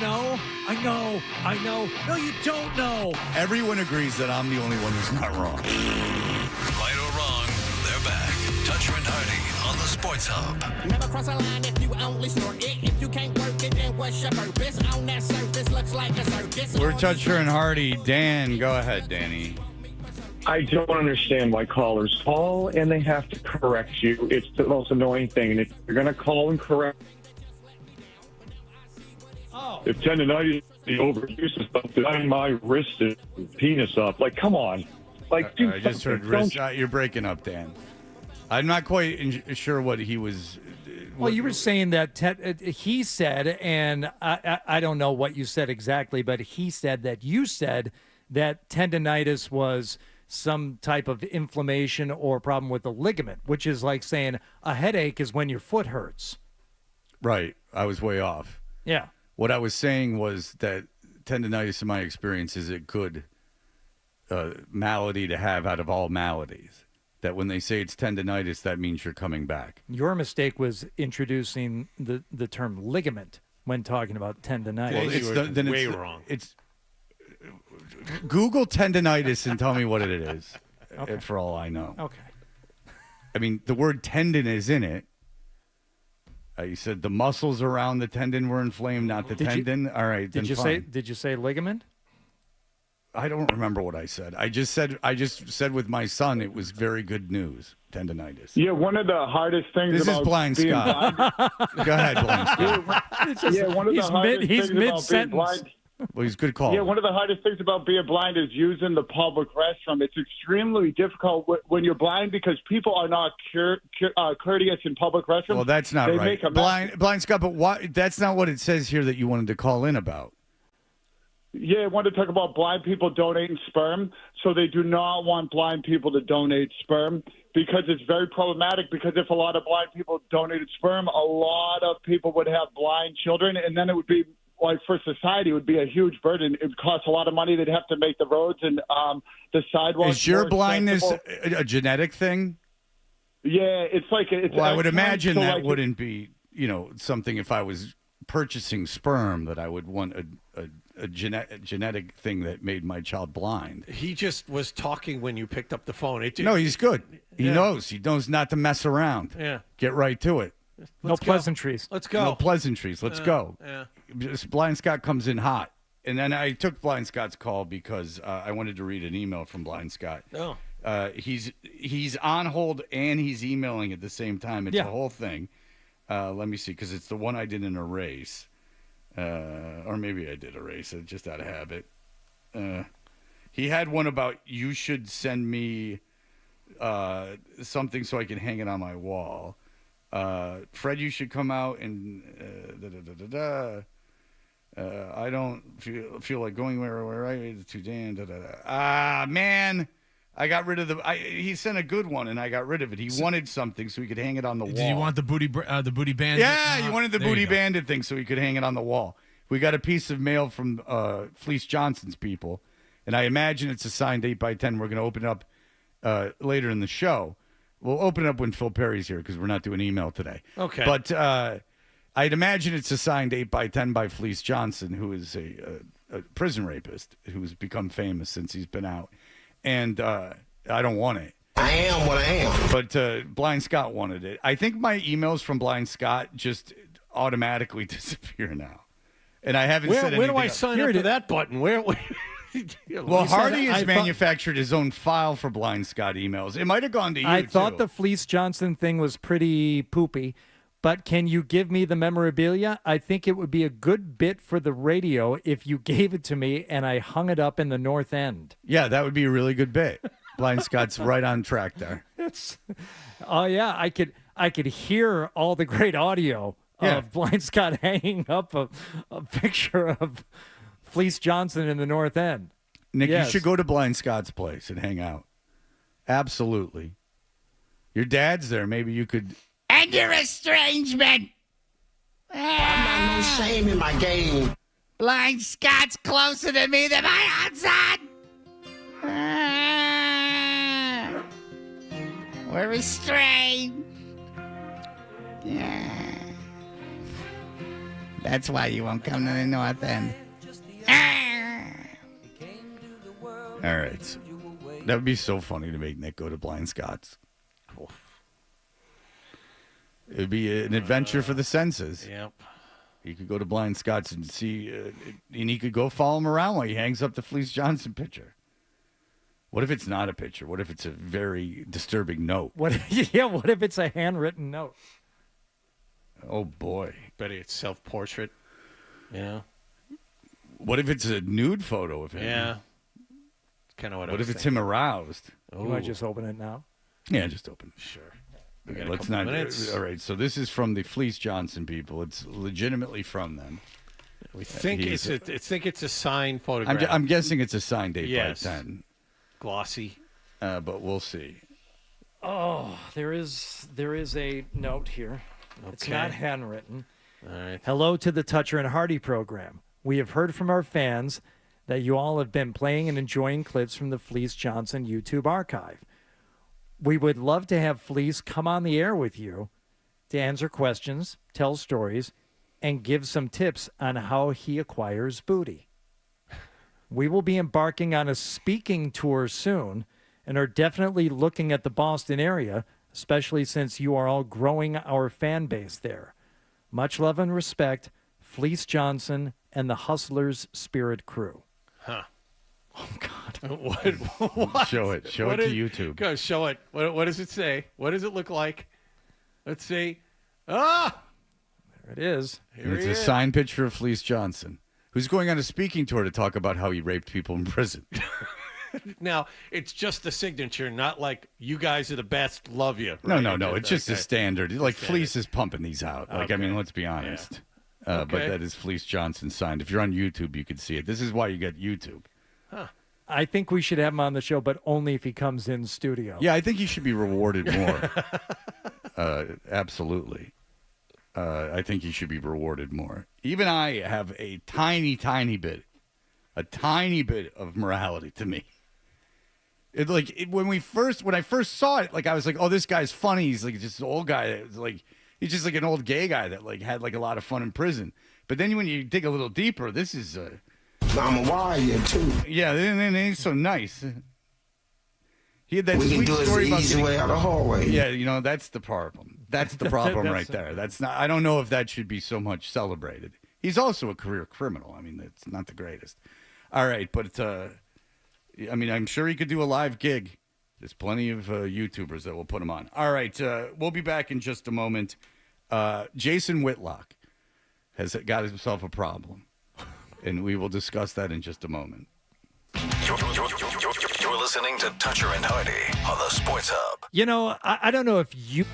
know. I know. No, you don't know. Everyone agrees that I'm the only one who's not wrong. Right or wrong, they're back. Toucher and Hardy on the Sports Hub. Never cross a line if you only snort it. If you can't work it, then what's your purpose? On that surface, looks like a circus. We're Toucher and Hardy. Dan, go ahead, Danny. I don't understand why callers call and they have to correct you. It's the most annoying thing. And if you're going to call and correct, if tendonitis is the overuse of stuff, tying my wrist and penis up, like, come on. Like, dude, I just heard wrist. You're breaking up, Dan. I'm not quite sure what he was. Well, you were saying that he said, and I don't know what you said exactly, but he said that you said that tendonitis was some type of inflammation or problem with the ligament, which is like saying a headache is when your foot hurts. Right. I was way off. Yeah. What I was saying was that tendonitis, in my experience, is a good malady to have out of all maladies. That when they say it's tendonitis, that means you're coming back. Your mistake was introducing the term ligament when talking about tendonitis. Well, then way wrong. It's Google tendonitis and tell me what it is, for all I know. Okay. I mean, the word tendon is in it. You said the muscles around the tendon were inflamed, not the tendon. All right. Did you say ligament? I don't remember what I said. I just said with my son, it was very good news. Tendonitis. Yeah, one of the hardest things This about is Blind being Scott. blind. Go ahead, Blind Scott. Yeah, one of the hardest things about being blind. Well, he's a good call. Yeah, one of the hardest things about being blind is using the public restroom. It's extremely difficult when you're blind because people are not courteous in public restrooms. Well, that's not They right. make a mess. Blind Scott, but why? That's not what it says here that you wanted to call in about. Yeah, I wanted to talk about blind people donating sperm. So they do not want blind people to donate sperm because it's very problematic because if a lot of blind people donated sperm, a lot of people would have blind children, and then it would be, like, for society, it would be a huge burden. It would cost a lot of money. They'd have to make the roads and the sidewalks. Is your more blindness accessible. a genetic thing? Yeah, it's like it's. Well, I would imagine so that like, wouldn't be, something. If I was purchasing sperm, that I would want a genetic thing that made my child blind. He just was talking when you picked up the phone. No, he's good. He knows. He knows not to mess around. Yeah. Get right to it. No pleasantries. Let's go. No pleasantries. Let's go. Yeah. Just Blind Scott comes in hot. And then I took Blind Scott's call because I wanted to read an email from Blind Scott. Oh. He's on hold and he's emailing at the same time. It's a whole thing. Let me see, because it's the one I didn't erase. Or maybe I did erase it just out of habit. He had one about you should send me something so I can hang it on my wall. Fred, you should come out and I don't feel like going where I to Dan. Man, I got rid of he sent a good one and I got rid of it. He wanted something so he could hang it on the wall. Did you want the booty bandit? Yeah, you wanted the booty bandit thing so he could hang it on the wall. We got a piece of mail from Fleece Johnson's people, and I imagine it's a signed 8x10. We're going to open it up later in the show. We'll open it up when Phil Perry's here because we're not doing email today. Okay. But I'd imagine it's a signed 8x10 by Fleece Johnson, who is a prison rapist who's become famous since he's been out. And I don't want it. I am what I am. But Blind Scott wanted it. I think my emails from Blind Scott just automatically disappear now. And I haven't said anything. Where do I sign up for that button? Where well, Hardy has manufactured his own file for Blind Scott emails. It might have gone to you, I thought too. the Fleece Johnson thing was pretty poopy, but can you give me the memorabilia? I think it would be a good bit for the radio if you gave it to me and I hung it up in the North End. Yeah, that would be a really good bit. Blind Scott's right on track there. Oh yeah, I could hear all the great audio of Blind Scott hanging up a picture of Fleece Johnson in the North End. Nick, you should go to Blind Scott's place and hang out. Absolutely. Your dad's there. Maybe you could. And your estrangement. I'm not no shame in my game. Blind Scott's closer to me than my own son. We're estranged. That's why you won't come to the North End. All right. That would be so funny to make Nick go to Blind Scott's. It would be an adventure for the senses. Yep. He could go to Blind Scott's and see, and he could go follow him around while he hangs up the Fleece Johnson picture. What if it's not a picture? What if it's a very disturbing note? What? Yeah, what if it's a handwritten note? Oh, boy. Bet it's self-portrait. Yeah. What if it's a nude photo of him? Yeah. Kind of what I What was if it's thinking. him aroused? You want to just open it now? Yeah, just open it. Sure. Okay, got a let's couple not. minutes. All right, so this is from the Fleece Johnson people. It's legitimately from them. We think it's a signed photograph. I'm guessing it's a signed 8 Yes. by 10. Glossy. But we'll see. Oh, there is a note here. It's Okay. not handwritten. All right. Hello to the Toucher and Hardy program. We have heard from our fans that you all have been playing and enjoying clips from the Fleece Johnson YouTube archive. We would love to have Fleece come on the air with you to answer questions, tell stories, and give some tips on how he acquires booty. We will be embarking on a speaking tour soon and are definitely looking at the Boston area, especially since you are all growing our fan base there. Much love and respect, Fleece Johnson and the Hustlers Spirit crew. Huh. Oh, God. What? Show it. Show it to YouTube. Go, show it. What does it say? What does it look like? Let's see. Ah! There it is. And it's a signed picture of Fleece Johnson, who's going on a speaking tour to talk about how he raped people in prison. Now, it's just the signature, not like, you guys are the best, love you. No, right? no, no. It's just a Okay. standard. Like, Standard. Fleece is pumping these out. Like, I mean, let's be honest. But Okay. that is Fleece Johnson signed. If you're on YouTube, you can see it. This is why you get YouTube. Huh. I think we should have him on the show, but only if he comes in studio. Yeah, I think you should be rewarded more. Absolutely. I think you should be rewarded more. Even I have a tiny bit of morality to me. When I first saw it, like I was like, oh, this guy's funny. He's like just an old guy. It's like he's just like an old gay guy that like had like a lot of fun in prison. But then when you dig a little deeper, this is I'm a warrior too. Yeah, and he's so nice. He had that We can sweet do it story the about easy way out of the hallway. Yeah, that's the problem. That's the problem right there. That's not. I don't know if that should be so much celebrated. He's also a career criminal. I mean, it's not the greatest. All right, but I mean, I'm sure he could do a live gig. There's plenty of YouTubers that will put him on. All right, we'll be back in just a moment. Jason Whitlock has got himself a problem, and we will discuss that in just a moment. You're listening to Toucher and Hardy on the Sports Hub. You know, I don't know if you...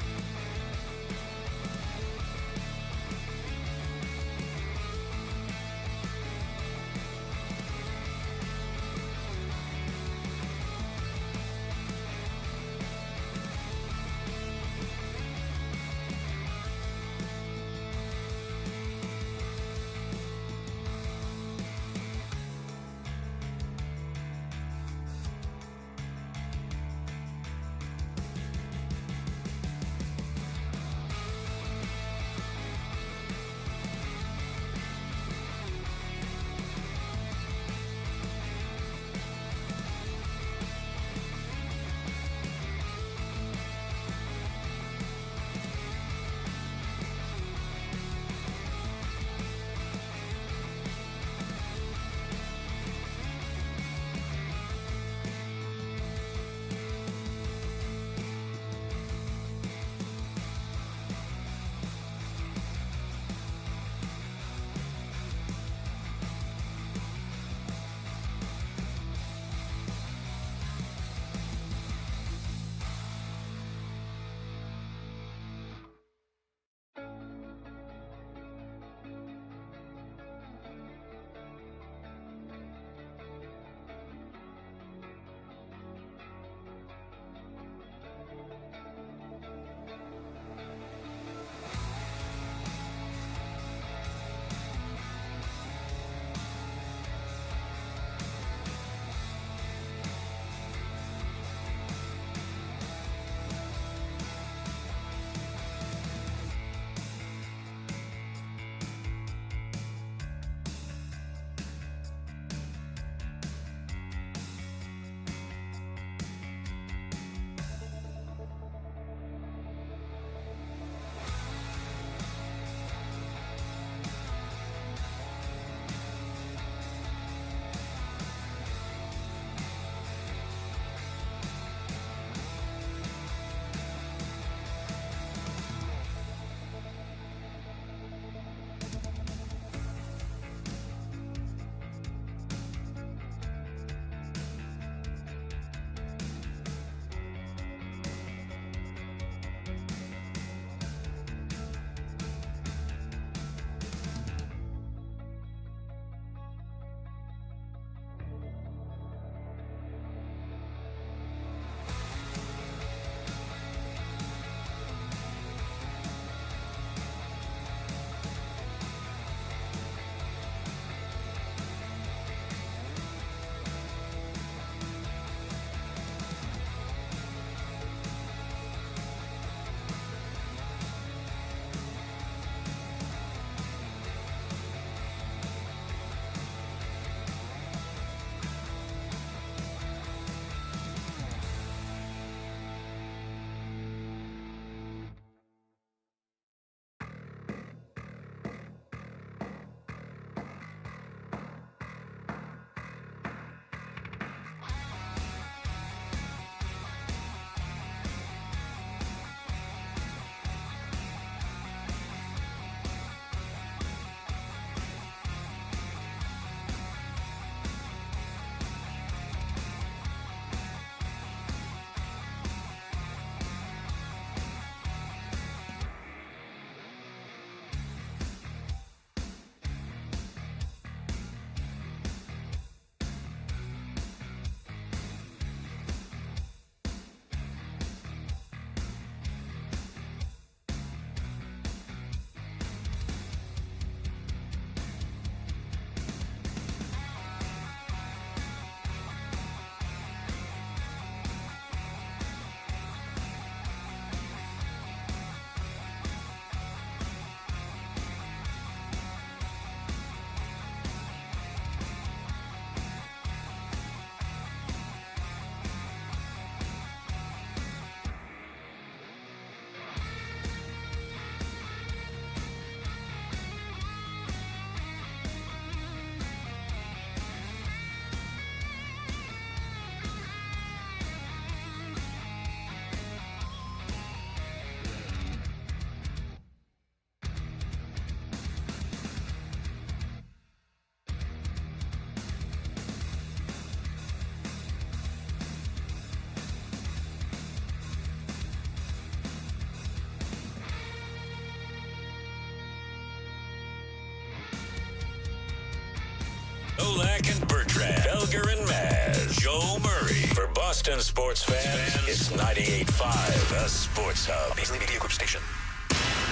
Olak and Bertrand, Felger and Maz, Joe Murray. For Boston sports fans, it's 98.5, the Sports Hub. Paisley Media Group Station.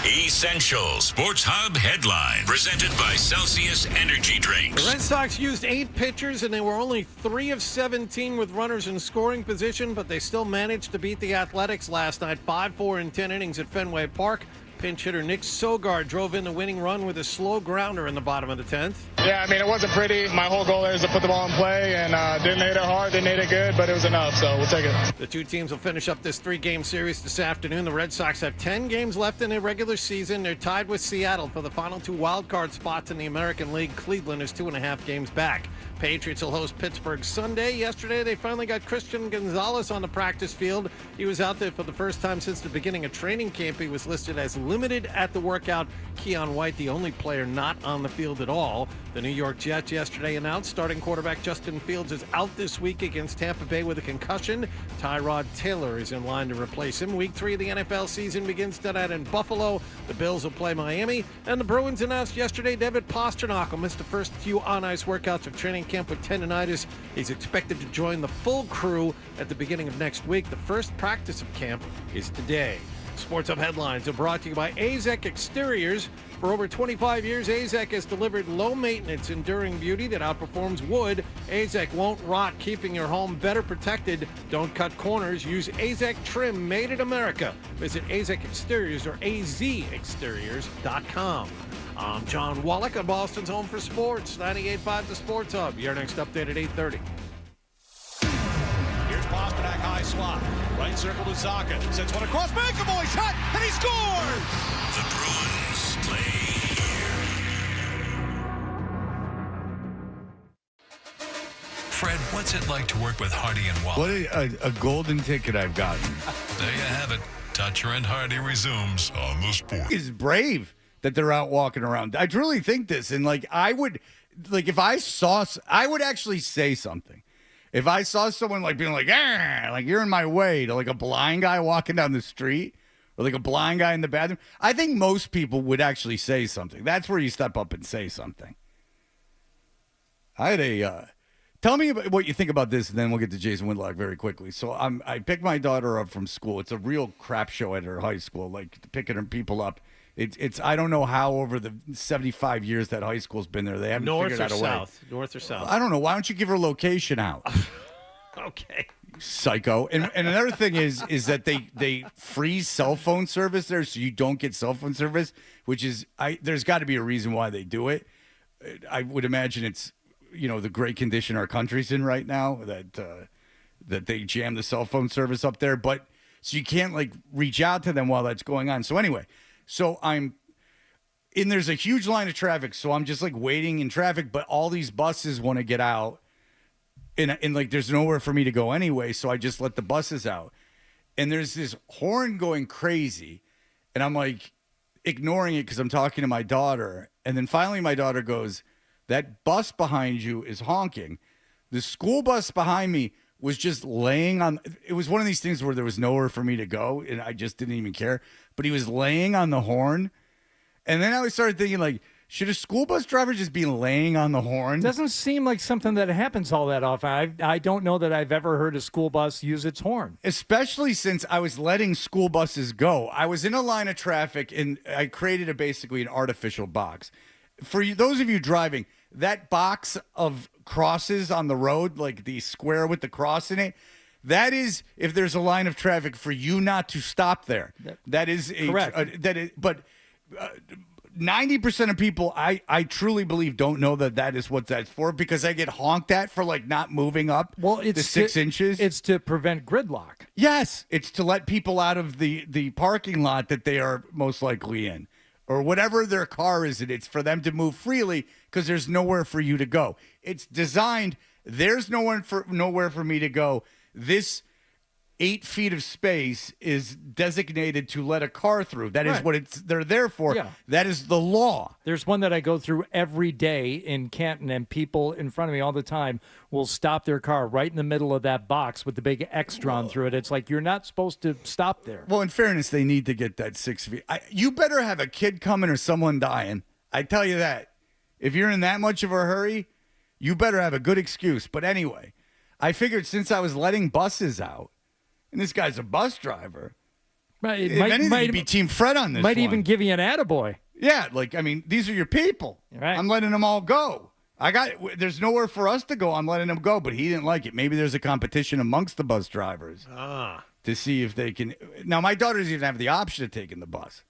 Essential Sports Hub headline presented by Celsius Energy Drinks. The Red Sox used 8 pitchers, and they were only 3 of 17 with runners in scoring position, but they still managed to beat the Athletics last night, 5-4 in 10 innings at Fenway Park. Pinch hitter Nick Sogard drove in the winning run with a slow grounder in the bottom of the 10th. Yeah, I mean, it wasn't pretty. My whole goal there is to put the ball in play, and didn't hit it hard, didn't hit it good, but it was enough, so we'll take it. The two teams will finish up this 3-game series this afternoon. The Red Sox have 10 games left in their regular season. They're tied with Seattle for the final 2 wild-card spots in the American League. Cleveland is 2.5 games back. Patriots will host Pittsburgh Sunday. Yesterday, they finally got Christian Gonzalez on the practice field. He was out there for the first time since the beginning of training camp. He was listed as limited at the workout. Keon White, the only player not on the field at all. The New York Jets yesterday announced starting quarterback Justin Fields is out this week against Tampa Bay with a concussion. Tyrod Taylor is in line to replace him. Week 3 of the NFL season begins tonight in Buffalo. The Bills will play Miami. And the Bruins announced yesterday David Pastrnak will miss the first few on-ice workouts of training camp with tendonitis. He's expected to join the full crew at the beginning of next week. The first practice of camp is today. Sports Hub headlines are brought to you by AZEK Exteriors. For over 25 years, AZEK has delivered low-maintenance, enduring beauty that outperforms wood. AZEK won't rot, keeping your home better protected. Don't cut corners. Use AZEK trim made in America. Visit AZEK Exteriors or azexteriors.com. I'm John Wallach on Boston's Home for Sports, 98.5 The Sports Hub. Your next update at 8:30. Here's Pastrnak, high slot. Right circle to Zaka. Sends one across. McAvoy shot, and he scores! The Bruins play here. Fred, what's it like to work with Hardy and Wallach? What a golden ticket I've gotten. There you have it. Toucher and Hardy resumes on the Sport. It's brave that they're out walking around. I truly think this. And, I would actually say something. If I saw someone, being you're in my way, to, a blind guy walking down the street or, a blind guy in the bathroom, I think most people would actually say something. That's where you step up and say something. I had tell me what you think about this, and then we'll get to Jason Whitlock very quickly. So I picked my daughter up from school. It's a real crap show at her high school, picking her people up. It's I don't know how over the 75 years that high school's been there, they haven't figured out a way. North or south? I don't know. Why don't you give her location out? Okay. Psycho. And another thing is that they freeze cell phone service there, so you don't get cell phone service, which is there's got to be a reason why they do it. I would imagine it's the great condition our country's in right now that they jam the cell phone service up there, but so you can't reach out to them while that's going on. So anyway. So there's a huge line of traffic, so I'm just waiting in traffic, but all these buses want to get out, and there's nowhere for me to go anyway, so I just let the buses out. And there's this horn going crazy, and I'm ignoring it because I'm talking to my daughter. And then finally my daughter goes, "That bus behind you is honking." The school bus behind me was just laying on. It was one of these things where there was nowhere for me to go, and I just didn't even care. But he was laying on the horn. And then I started thinking, should a school bus driver just be laying on the horn? Doesn't seem like something that happens all that often. I don't know that I've ever heard a school bus use its horn. Especially since I was letting school buses go. I was in a line of traffic, and I created basically an artificial box. For those of you driving, that box of crosses on the road, the square with the cross in it, that is if there's a line of traffic for you not to stop there. That is correct. But 90% of people, I truly believe, don't know that is what that's for, because I get honked at for not moving up the 6 inches. It's to prevent gridlock. Yes, it's to let people out of the parking lot that they are most likely in, or whatever their car is in. It's for them to move freely because there's nowhere for you to go. It's designed. There's nowhere for me to go. This 8 feet of space is designated to let a car through. That is right. what they're there for. Yeah. That is the law. There's one that I go through every day in Canton, and people in front of me all the time will stop their car right in the middle of that box with the big X drawn through it. It's you're not supposed to stop there. Well, in fairness, they need to get that 6 feet. You better have a kid coming or someone dying. I tell you that. If you're in that much of a hurry, you better have a good excuse. But anyway, I figured since I was letting buses out, and this guy's a bus driver, might be Team Fred on this. Might one. even give you an attaboy. Yeah, these are your people. Right. I'm letting them all go. There's nowhere for us to go. I'm letting them go, but he didn't like it. Maybe there's a competition amongst the bus drivers to see if they can. Now, my daughter doesn't even have the option of taking the bus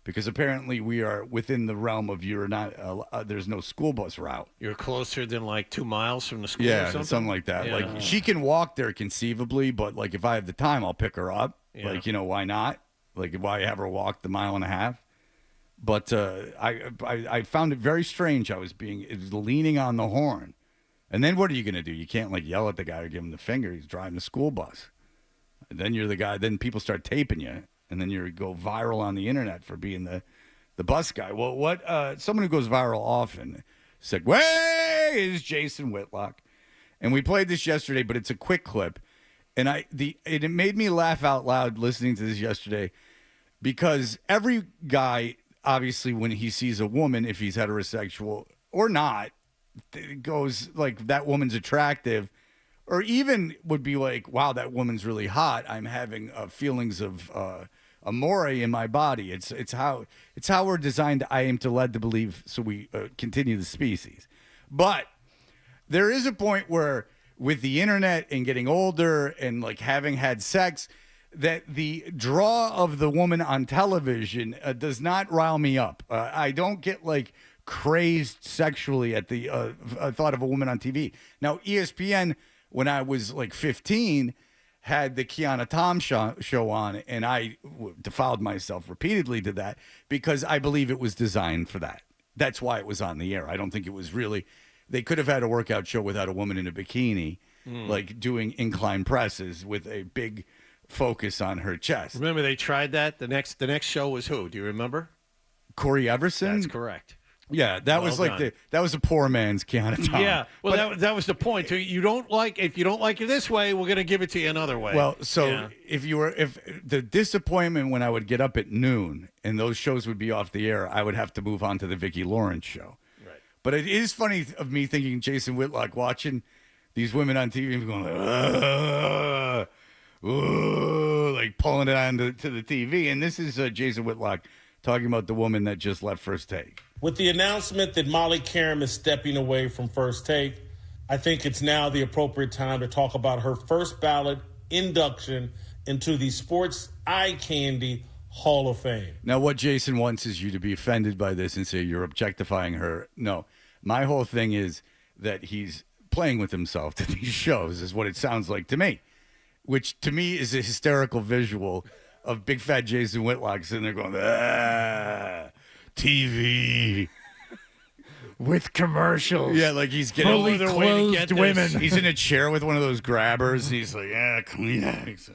because apparently we are within the realm of there's no school bus route. You're closer than 2 miles from the school Yeah, or something? something like that. Yeah. She can walk there conceivably, but if I have the time, I'll pick her up. Yeah. Why not? Why have her walk the mile and a half? But I found it very strange. It was leaning on the horn. And then what are you going to do? You can't yell at the guy or give him the finger. He's driving the school bus. And then you're the guy. Then people start taping you. And then you go viral on the internet for being the bus guy. Well, someone who goes viral often segue is Jason Whitlock. And we played this yesterday, but it's a quick clip. And it made me laugh out loud listening to this yesterday because every guy, obviously, when he sees a woman, if he's heterosexual or not, goes that woman's attractive, or even would be wow, that woman's really hot. I'm having feelings of amore in my body. It's how we're designed. I am led to believe, so we continue the species. But there is a point where, with the internet and getting older and having had sex, that the draw of the woman on television does not rile me up. I don't get crazed sexually at the thought of a woman on TV. Now, ESPN, when I was 15, had the Kiana Tom show on, and I defiled myself repeatedly to that because I believe it was designed for that. That's why it was on the air. I don't think it was really. They could have had a workout show without a woman in a bikini, doing incline presses with a big focus on her chest. Remember they tried that? The next show was who? Do you remember? Corey Everson? That's correct. Yeah, that was that was a poor man's Kiana Tom. Yeah, well, that was the point. If you don't like it this way, we're going to give it to you another way. Well, so if the disappointment when I would get up at noon and those shows would be off the air, I would have to move on to the Vicki Lawrence show. Right. But it is funny of me thinking Jason Whitlock watching these women on TV and going pulling it on to the TV. And this is Jason Whitlock talking about the woman that just left First Take. With the announcement that Molly Karam is stepping away from First Take, I think it's now the appropriate time to talk about her first ballot induction into the Sports Eye Candy Hall of Fame. Now, what Jason wants is you to be offended by this and say you're objectifying her. No, my whole thing is that he's playing with himself to these shows is what it sounds like to me, which to me is a hysterical visual of big fat Jason Whitlock sitting there going, TV. With commercials. Yeah, he's getting fully clothed women. He's in a chair with one of those grabbers. He's like, Kleenex.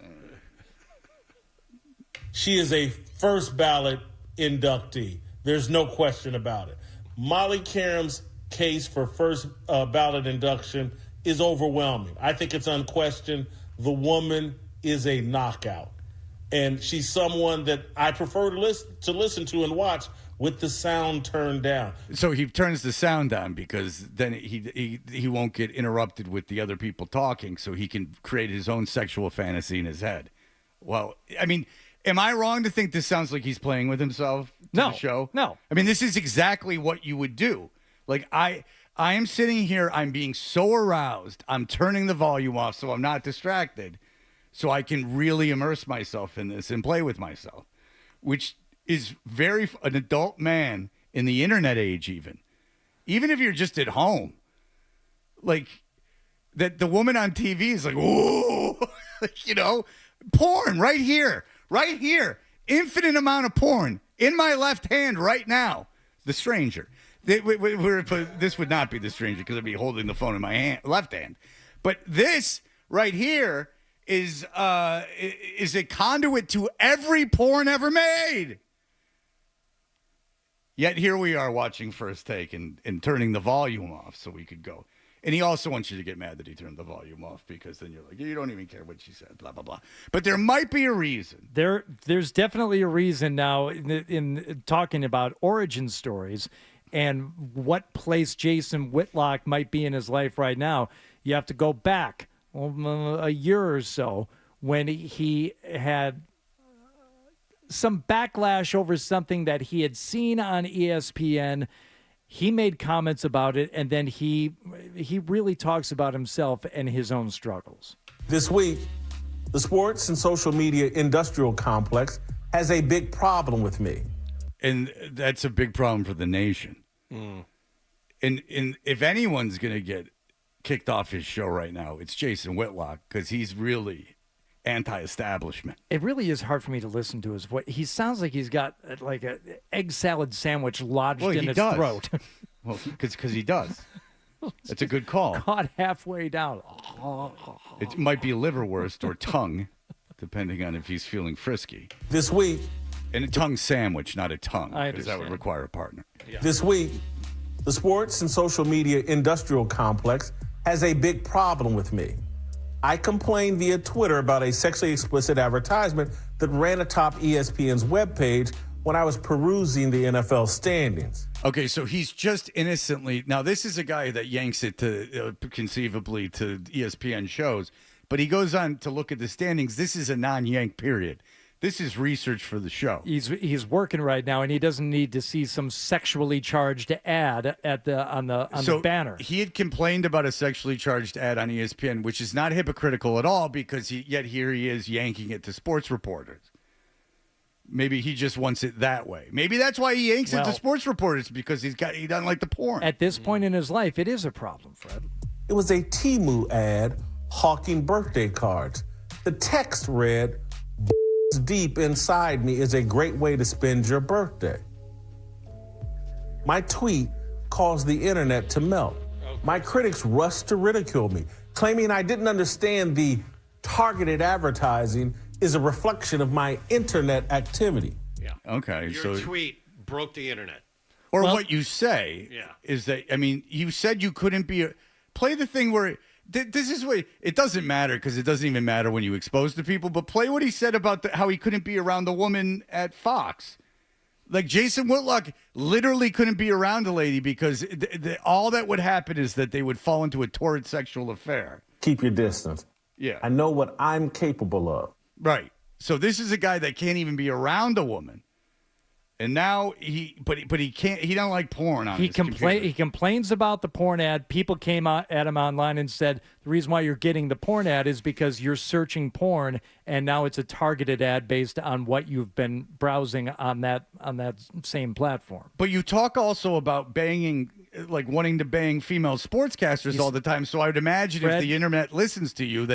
She is a first ballot inductee. There's no question about it. Molly Karam's case for first ballot induction is overwhelming. I think it's unquestioned. The woman is a knockout. And she's someone that I prefer to listen to and watch with the sound turned down. So he turns the sound down because then he won't get interrupted with the other people talking, so he can create his own sexual fantasy in his head. Well, I mean, am I wrong to think this sounds like he's playing with himself to the show? No. I mean, this is exactly what you would do. I am sitting here, I'm being so aroused, I'm turning the volume off so I'm not distracted, so I can really immerse myself in this and play with myself, which is an adult man in the internet age, even if you're just at home, that the woman on TV is ooh, porn right here, infinite amount of porn in my left hand right now. The stranger, this would not be the stranger because I'd be holding the phone in my left hand, but this right here is a conduit to every porn ever made. Yet here we are watching First Take and turning the volume off so we could go. And he also wants you to get mad that he turned the volume off because then you're like, you don't even care what she said, blah, blah, blah. But there might be a reason. There's definitely a reason now in talking about origin stories and what place Jason Whitlock might be in his life right now, you have to go back a year or so when he had some backlash over something that he had seen on ESPN. He made comments about it, and then he really talks about himself and his own struggles. This week, the sports and social media industrial complex has a big problem with me. And that's a big problem for the nation. And if anyone's going to get kicked off his show right now, it's Jason Whitlock, because he's really anti-establishment. It really is hard for me to listen to his voice. He sounds like he's got like an egg salad sandwich lodged in his throat. Well, because he does. It's a good call. Caught halfway down. It might be liverwurst or tongue, depending on if he's feeling frisky. This week. And a tongue sandwich, not a tongue, I because that would require a partner. Yeah. This week, the sports and social media industrial complex has a big problem with me. I complained via Twitter about a sexually explicit advertisement that ran atop ESPN's webpage when I was perusing the NFL standings. Okay, so he's just innocently... Now, this is a guy that yanks it to conceivably to ESPN shows, but he goes on to look at the standings. This is a non-yank period. This is research for the show. He's working right now, and he doesn't need to see some sexually charged ad on the banner. He had complained about a sexually charged ad on ESPN, which is not hypocritical at all, because yet here he is yanking it to sports reporters. Maybe he just wants it that way. Maybe that's why he yanks it to sports reporters, because he doesn't like the porn. At this point in his life, it is a problem, Fred. It was a Temu ad hawking birthday cards. The text read, "Deep inside me is a great way to spend your birthday." My tweet caused the internet to melt. My critics rushed to ridicule me, claiming I didn't understand the targeted advertising is a reflection of my internet activity. Yeah. Okay. Your tweet broke the internet. Or what you say is that, I mean, you said you couldn't be... Play the thing where... This is what it doesn't matter, because it doesn't even matter when you expose to people. But play what he said about how he couldn't be around the woman at Fox. Like Jason Whitlock literally couldn't be around a lady because all that would happen is that they would fall into a torrid sexual affair. Keep your distance. Yeah, I know what I'm capable of. Right. So this is a guy that can't even be around a woman. And now he can't. He don't like porn on his computer. He complains about the porn ad. People came at him online and said the reason why you're getting the porn ad is because you're searching porn, and now it's a targeted ad based on what you've been browsing on that same platform. But you talk also about banging, like wanting to bang female sportscasters all the time. So I would imagine if the internet listens to you,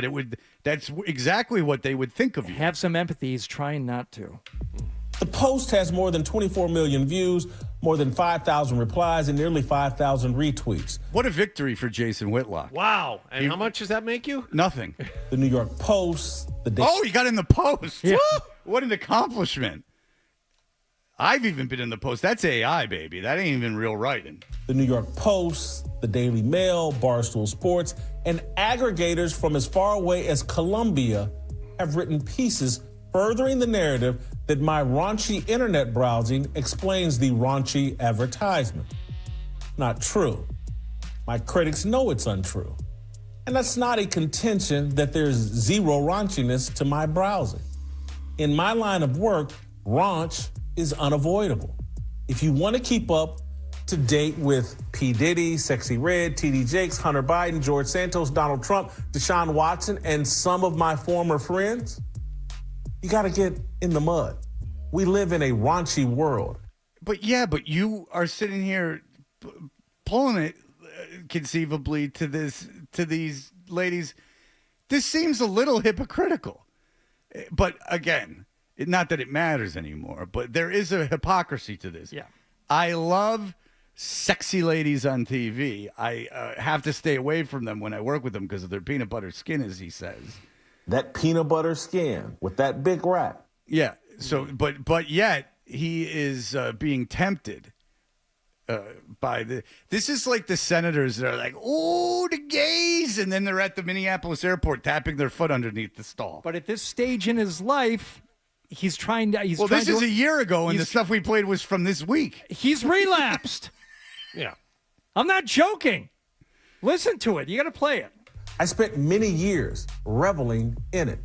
that's exactly what they would think of you. Have some empathy. He's trying not to. The post has more than 24 million views, more than 5,000 replies, and nearly 5,000 retweets. What a victory for Jason Whitlock. Wow. And how much does that make you? Nothing. The New York Post. He got in the Post. Yeah. What an accomplishment. I've even been in the Post. That's AI, baby. That ain't even real writing. The New York Post, the Daily Mail, Barstool Sports, and aggregators from as far away as Colombia have written pieces furthering the narrative that my raunchy internet browsing explains the raunchy advertisement. Not true. My critics know it's untrue. And that's not a contention that there's zero raunchiness to my browsing. In my line of work, raunch is unavoidable. If you want to keep up to date with P. Diddy, Sexy Red, T.D. Jakes, Hunter Biden, George Santos, Donald Trump, Deshaun Watson, and some of my former friends, you got to get in the mud. We live in a raunchy world. But you are sitting here pulling it conceivably to these ladies. This seems a little hypocritical. But again, not that it matters anymore, but there is a hypocrisy to this. Yeah. I love sexy ladies on TV. I have to stay away from them when I work with them because of their peanut butter skin, as he says. That peanut butter skin with that big rat. Yeah. So, but yet he is being tempted by the. This is like the senators that are like, "Oh, the gays," and then they're at the Minneapolis airport tapping their foot underneath the stall. But at this stage in his life, he's trying to. This is a year ago, and the stuff we played was from this week. He's relapsed. Yeah. I'm not joking. Listen to it. You got to play it. I spent many years reveling in it.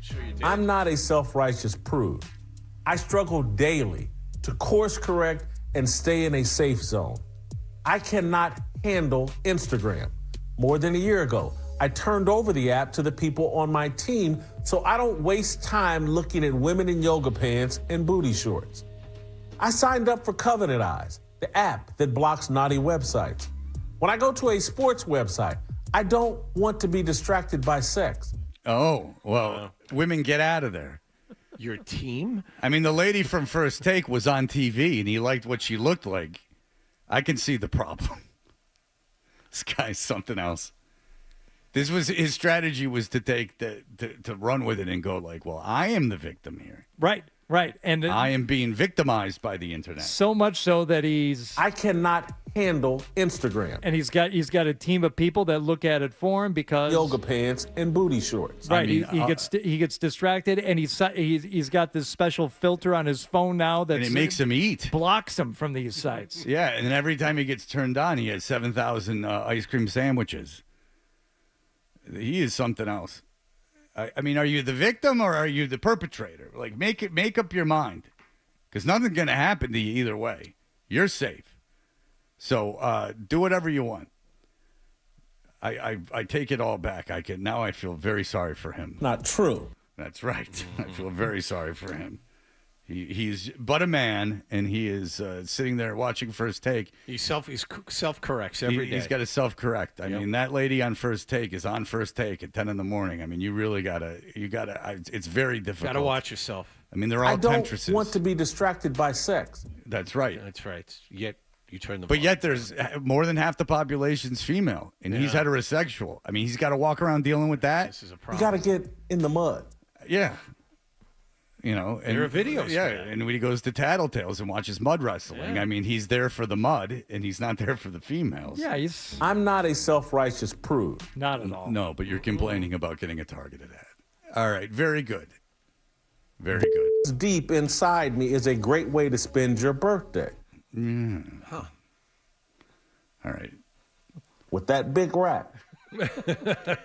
Sure you did. I'm not a self-righteous prude. I struggle daily to course correct and stay in a safe zone. I cannot handle Instagram. More than a year ago, I turned over the app to the people on my team so I don't waste time looking at women in yoga pants and booty shorts. I signed up for Covenant Eyes, the app that blocks naughty websites. When I go to a sports website, I don't want to be distracted by sex. Oh, well, women get out of there. Your team? I mean, the lady from First Take was on TV, and he liked what she looked like. I can see the problem. This guy's something else. This was his strategy was to take to run with it and go like, well, I am the victim here. Right. And I am being victimized by the internet. So much so that I cannot handle Instagram. And he's got a team of people that look at it for him because yoga pants and booty shorts. Right, he gets distracted, and he's got this special filter on his phone now that it makes him eat, blocks him from these sites. Yeah, and every time he gets turned on, he has 7,000 ice cream sandwiches. He is something else. I mean, are you the victim or are you the perpetrator? Like, make up your mind, because nothing's going to happen to you either way. You're safe. So do whatever you want. I take it all back. Now I feel very sorry for him. Not true. That's right. I feel very sorry for him. He's but a man, and he is sitting there watching First Take. He self-corrects every day. He's got to self-correct. I mean, that lady on First Take is on First Take at 10 in the morning. I mean, you really gotta. It's very difficult. Got to watch yourself. I mean, they're all temptresses. I don't want to be distracted by sex. That's right. That's right. Yet you turn the. But yet, there's more than half the population's female, and he's heterosexual. I mean, he's got to walk around dealing with that. This is a problem. You got to get in the mud. Yeah. You know, and there are videos. Yeah, and when he goes to Tattletales and watches mud wrestling, I mean, he's there for the mud, and he's not there for the females. Yeah, I'm not a self-righteous prude. Not at all. No, but you're complaining about getting a targeted ad. All right, very good. Very good. Deep inside me is a great way to spend your birthday. Huh. All right. With that big rack.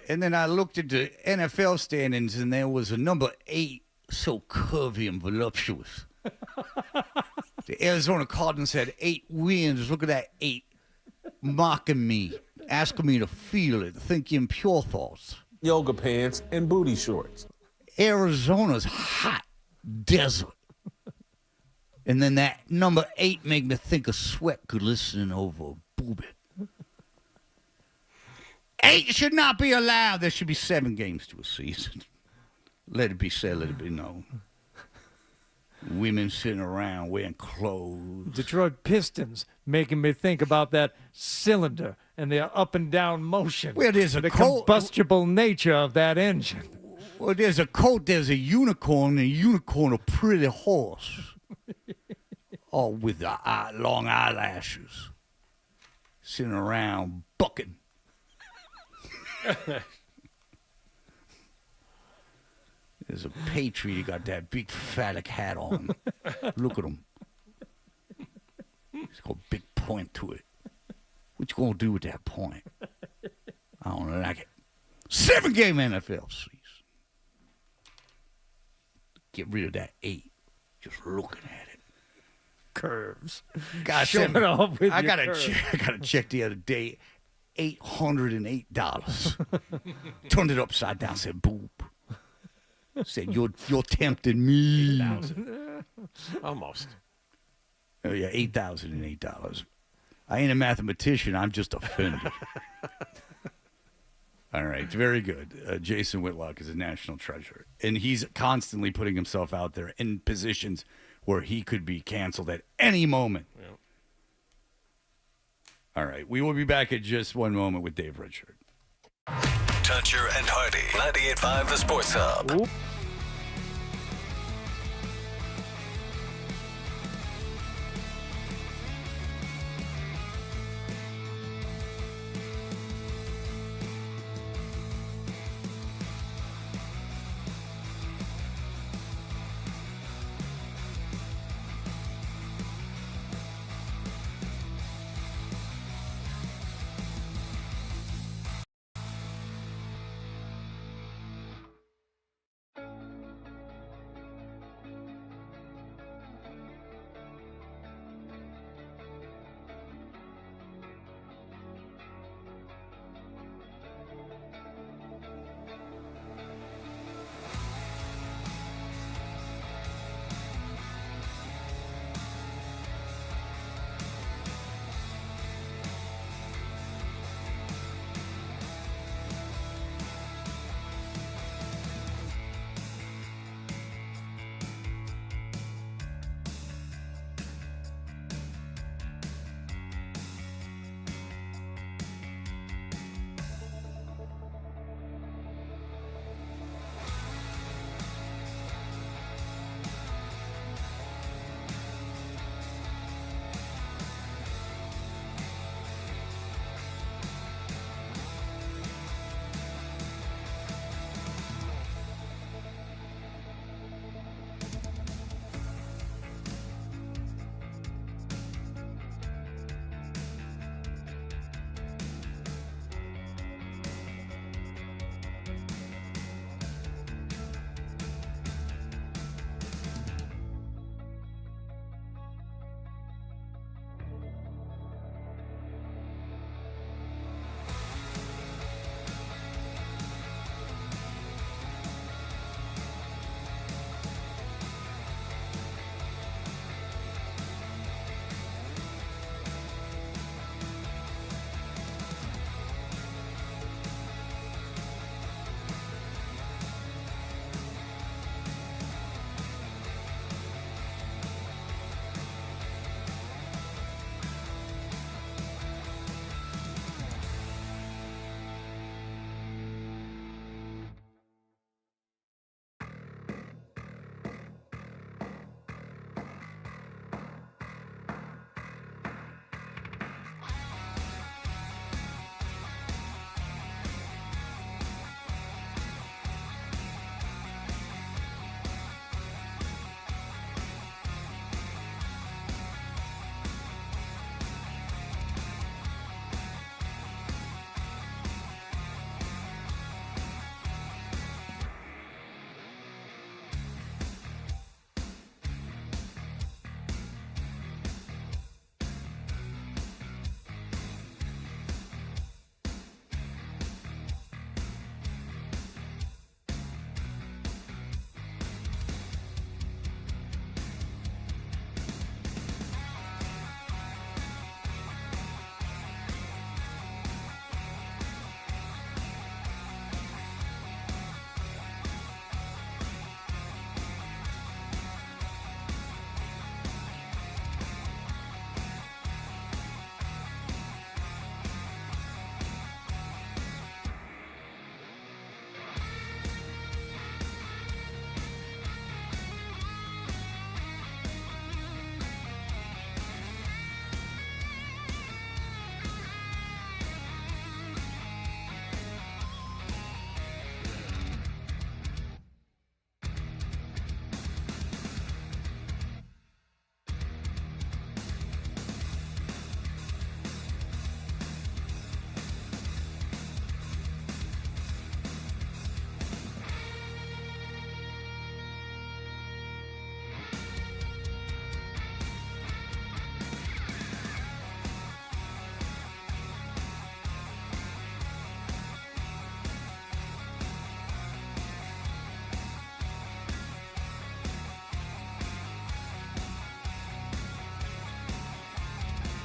And then I looked at the NFL standings, and there was a number 8. So curvy and voluptuous. The Arizona Cardinals had 8 wins. Look at that 8. Mocking me, asking me to feel it, thinking pure thoughts. Yoga pants and booty shorts. Arizona's hot desert. And then that number 8 made me think of sweat glistening over a boobie. 8 should not be allowed. There should be 7 games to a season. Let it be said, let it be known. Women sitting around wearing clothes. Detroit Pistons making me think about that cylinder and the up and down motion. Well, there's a combustible nature of that engine. Well, there's a coat, there's a unicorn, and a unicorn, a pretty horse. All with the long eyelashes. Sitting around bucking. There's a patriot. He got that big phallic hat on. Look at him. He's got a big point to it. What you gonna do with that point? I don't like it. 7-game NFL season. Get rid of that 8. Just looking at it. Curves. Gosh, Showing off with I your got curves. I got a check the other day. $808. Turned it upside down. Said boob. Said you're tempting me. Almost. Oh yeah, $8,008. I ain't a mathematician. I'm just offended. All right, very good. Jason Whitlock is a national treasure, and he's constantly putting himself out there in positions where he could be canceled at any moment. Yeah. All right, we will be back in just one moment with Dave Richard. Toucher and Hardy, 98.5 The Sports Hub. Oop.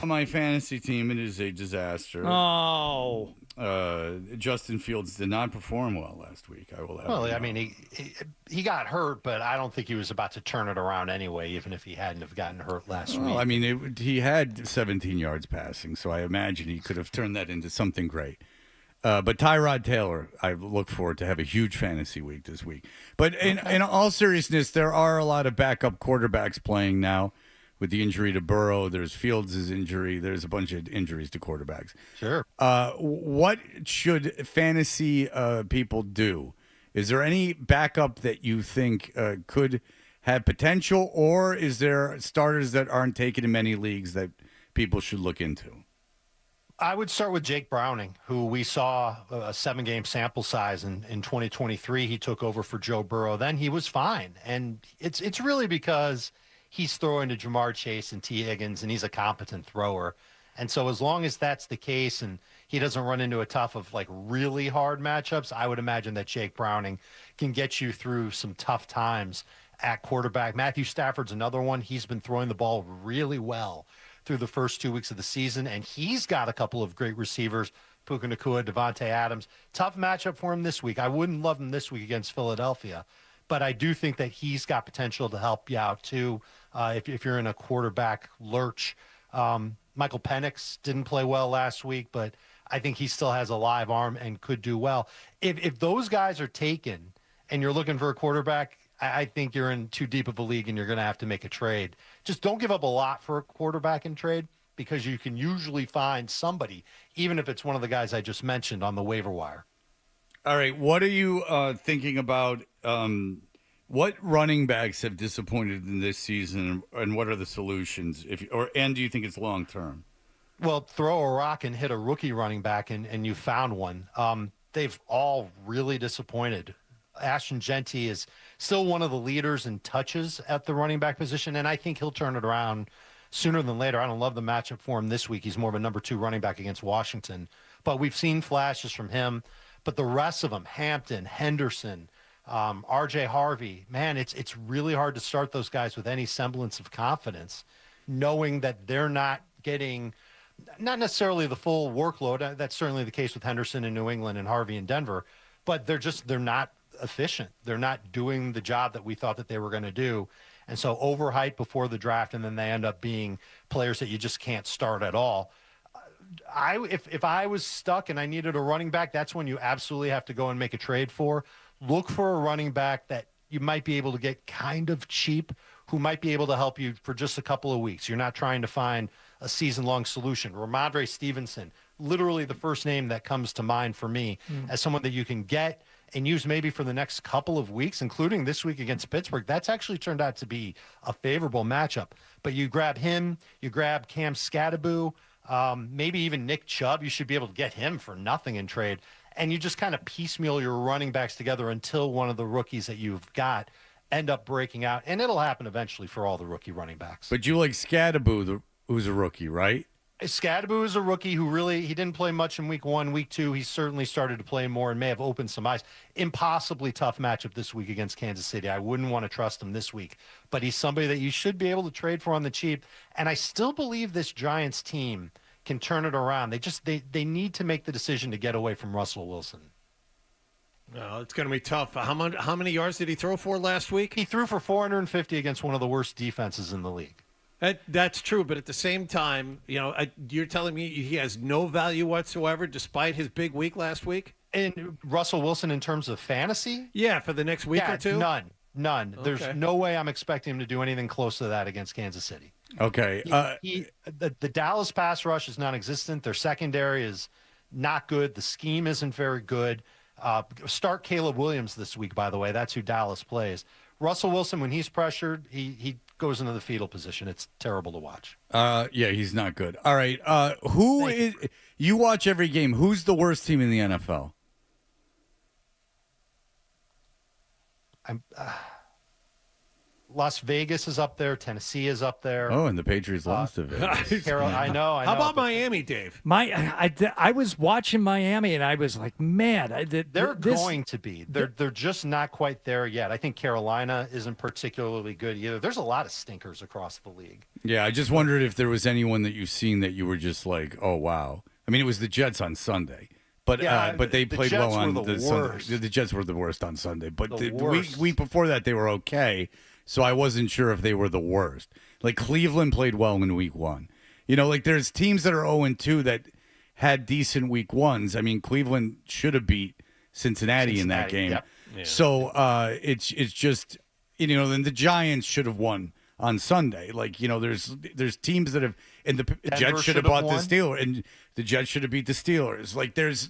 My fantasy team, it is a disaster. Oh. Justin Fields did not perform well last week. I will have. Well, I mean, he got hurt, but I don't think he was about to turn it around anyway, even if he hadn't have gotten hurt last week. I mean, he had 17 yards passing, so I imagine he could have turned that into something great. But Tyrod Taylor, I look forward to have a huge fantasy week this week. But in all seriousness, there are a lot of backup quarterbacks playing now. With the injury to Burrow, there's Fields' injury. There's a bunch of injuries to quarterbacks. Sure. What should fantasy people do? Is there any backup that you think could have potential, or is there starters that aren't taken in many leagues that people should look into? I would start with Jake Browning, who we saw a 7-game sample size in 2023. He took over for Joe Burrow. Then he was fine. And it's really because he's throwing to Jamar Chase and T. Higgins, and he's a competent thrower. And so as long as that's the case and he doesn't run into a tough of like really hard matchups, I would imagine that Jake Browning can get you through some tough times at quarterback. Matthew Stafford's another one. He's been throwing the ball really well through the first 2 weeks of the season, and he's got a couple of great receivers, Puka Nacua, Devontae Adams. Tough matchup for him this week. I wouldn't love him this week against Philadelphia, but I do think that he's got potential to help you out too if you're in a quarterback lurch. Michael Penix didn't play well last week, but I think he still has a live arm and could do well. If those guys are taken and you're looking for a quarterback, I think you're in too deep of a league and you're going to have to make a trade. Just don't give up a lot for a quarterback in trade, because you can usually find somebody, even if it's one of the guys I just mentioned, on the waiver wire. All right, what are you thinking about? What running backs have disappointed in this season, and what are the solutions? And do you think it's long term? Well, throw a rock and hit a rookie running back, and you found one. They've all really disappointed. Ashton Genty is still one of the leaders in touches at the running back position, and I think he'll turn it around sooner than later. I don't love the matchup for him this week. He's more of a number 2 running back against Washington, but we've seen flashes from him. But the rest of them, Hampton, Henderson, R.J. Harvey, man, it's really hard to start those guys with any semblance of confidence, knowing that they're not getting not necessarily the full workload. That's certainly the case with Henderson in New England and Harvey in Denver, but they're not efficient. They're not doing the job that we thought that they were going to do. And so overhyped before the draft, and then they end up being players that you just can't start at all. If I was stuck and I needed a running back, that's when you absolutely have to go and make a trade for. Look for a running back that you might be able to get kind of cheap, who might be able to help you for just a couple of weeks. You're not trying to find a season-long solution. Ramondre Stevenson, literally the first name that comes to mind for me as someone that you can get and use maybe for the next couple of weeks, including this week against Pittsburgh. That's actually turned out to be a favorable matchup. But you grab him, you grab Cam Scattaboo, maybe even Nick Chubb. You should be able to get him for nothing in trade. And you just kind of piecemeal your running backs together until one of the rookies that you've got end up breaking out. And it'll happen eventually for all the rookie running backs. But you like Scattaboo, who's a rookie, right? Scattaboo is a rookie who he didn't play much in week 1. Week 2, he certainly started to play more and may have opened some eyes. Impossibly tough matchup this week against Kansas City. I wouldn't want to trust him this week, but he's somebody that you should be able to trade for on the cheap. And I still believe this Giants team can turn it around. They need to make the decision to get away from Russell Wilson. No, it's going to be tough. How many yards did he throw for last week? He threw for 450 against one of the worst defenses in the league. That's true, but at the same time, you're telling me he has no value whatsoever despite his big week last week? And Russell Wilson in terms of fantasy? Yeah, for the next week or two? None. Okay. There's no way I'm expecting him to do anything close to that against Kansas City. Okay. The Dallas pass rush is non-existent. Their secondary is not good. The scheme isn't very good. Start Caleb Williams this week, by the way. That's who Dallas plays. Russell Wilson, when he's pressured, he goes into the fetal position. It's terrible to watch. Yeah, he's not good. All right. You watch every game. Who's the worst team in the NFL? Las Vegas is up there. Tennessee is up there. Oh, and the Patriots lost to Vegas. I know. How about Miami, Dave? I was watching Miami, and I was like, man, they're going to be. They're just not quite there yet. I think Carolina isn't particularly good either. There's a lot of stinkers across the league. Yeah, I just wondered if there was anyone that you've seen that you were just like, oh, wow. I mean, it was the Jets on Sunday. But they played Jets well on were the Sunday. The Jets were the worst on Sunday. But the week before that, they were okay. So I wasn't sure if they were the worst. Like Cleveland played well in week 1. You know, like there's teams that are 0-2 that had decent week 1s. I mean, Cleveland should have beat Cincinnati in that game. Yep. Yeah. So it's just, you know, then the Giants should have won on Sunday. Like, you know, there's teams that have, and the Jets should have bought the Steelers, and the Jets should have beat the Steelers. Like, there's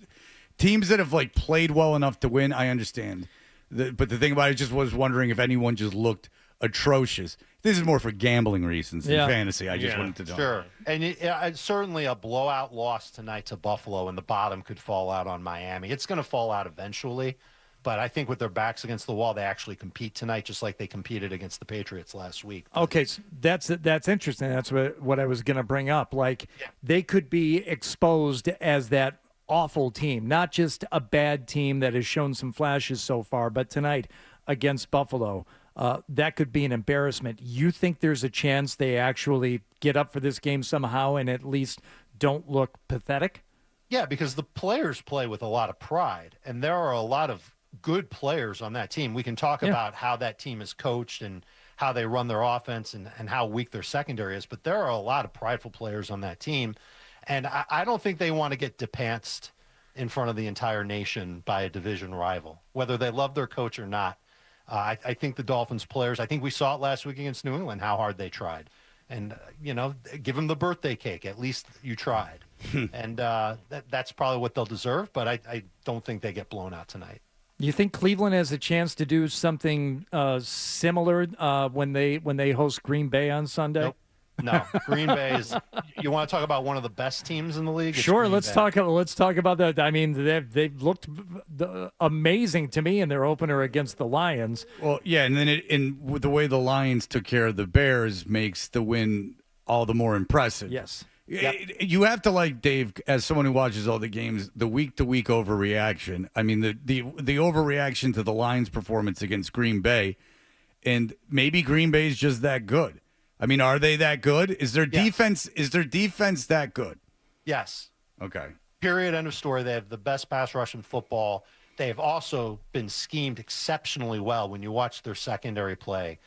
teams that have like played well enough to win. I understand, but the thing about it, I just was wondering if anyone just looked atrocious. This is more for gambling reasons than fantasy. I just wanted to know. Sure, and certainly a blowout loss tonight to Buffalo, and the bottom could fall out on Miami. It's going to fall out eventually. But I think with their backs against the wall, they actually compete tonight, just like they competed against the Patriots last week. Okay, so that's interesting. That's what I was going to bring up. Like, they could be exposed as that awful team, not just a bad team that has shown some flashes so far, but tonight against Buffalo, that could be an embarrassment. You think there's a chance they actually get up for this game somehow and at least don't look pathetic? Yeah, because the players play with a lot of pride, and there are a lot of good players on that team. We can talk about how that team is coached and how they run their offense and how weak their secondary is, but there are a lot of prideful players on that team, and I don't think they want to get depantsed in front of the entire nation by a division rival, whether they love their coach or not. I think the Dolphins players, I think we saw it last week against New England, how hard they tried. And, you know, give them the birthday cake. At least you tried. And that's probably what they'll deserve, but I don't think they get blown out tonight. You think Cleveland has a chance to do something similar when they host Green Bay on Sunday? Nope. No, Green Bay is. You want to talk about one of the best teams in the league? Sure, let's talk about that. I mean, they've looked amazing to me in their opener against the Lions. Well, yeah, and then with the way the Lions took care of the Bears makes the win all the more impressive. Yes. Yep. You have to, like, Dave, as someone who watches all the games, the week-to-week overreaction. I mean, the overreaction to the Lions' performance against Green Bay, and maybe Green Bay's just that good. I mean, are they that good? Is their defense that good? Yes. Okay. Period. End of story. They have the best pass rush in football. They've also been schemed exceptionally well when you watch their secondary play.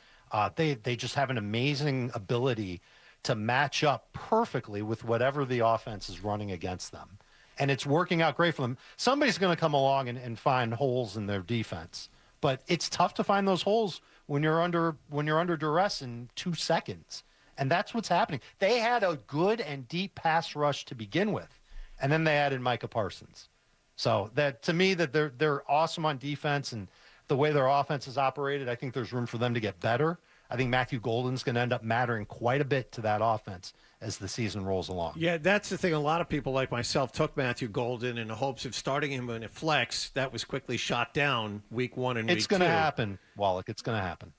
They just have an amazing ability to match up perfectly with whatever the offense is running against them. And it's working out great for them. Somebody's going to come along and find holes in their defense. But it's tough to find those holes when you're under duress in 2 seconds. And that's what's happening. They had a good and deep pass rush to begin with. And then they added Micah Parsons. So that, to me, that they're awesome on defense, and the way their offense is operated, I think there's room for them to get better. I think Matthew Golden's going to end up mattering quite a bit to that offense as the season rolls along. Yeah, that's the thing. A lot of people like myself took Matthew Golden in the hopes of starting him in a flex. That was quickly shot down week 1 and week 2. It's going to happen, Wallach. It's going to happen.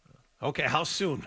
Okay, how soon?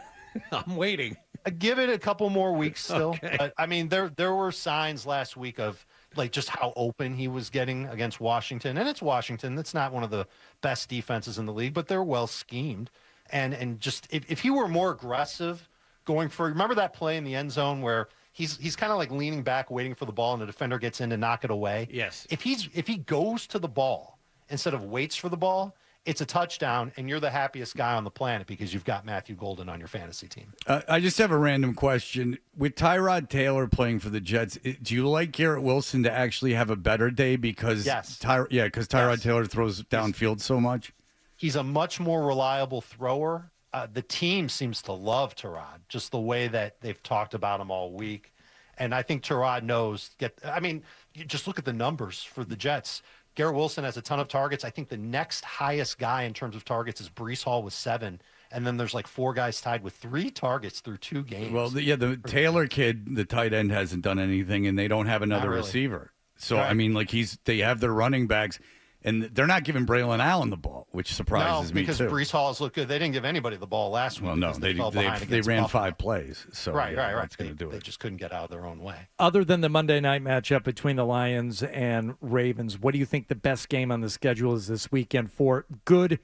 I'm waiting. Give it a couple more weeks still. Okay. But, I mean, there were signs last week of, like, just how open he was getting against Washington. And it's Washington. That's not one of the best defenses in the league, but they're well schemed. And just if he were more aggressive going for, remember that play in the end zone where he's kind of like leaning back, waiting for the ball, and the defender gets in to knock it away? Yes. If he goes to the ball instead of waits for the ball, it's a touchdown, and you're the happiest guy on the planet because you've got Matthew Golden on your fantasy team. I just have a random question. With Tyrod Taylor playing for the Jets, do you like Garrett Wilson to actually have a better day because Tyrod Taylor throws downfield so much? He's a much more reliable thrower. The team seems to love Tyrod, just the way that they've talked about him all week. And I think Tyrod knows. You just look at the numbers for the Jets. Garrett Wilson has a ton of targets. I think the next highest guy in terms of targets is Breece Hall with 7. And then there's like 4 guys tied with 3 targets through 2 games. Well, the Taylor kid, the tight end, hasn't done anything, and they don't have another receiver. So, Right. I mean, like they have their running backs. And they're not giving Braylon Allen the ball, which surprises me, because too. Brees Hall has looked good. They didn't give anybody the ball last week. Well, no, they ran Buffalo. 5 plays. So right. That's going to do They it. just couldn't get out of their own way. Other than the Monday night matchup between the Lions and Ravens, what do you think the best game on the schedule is this weekend for good?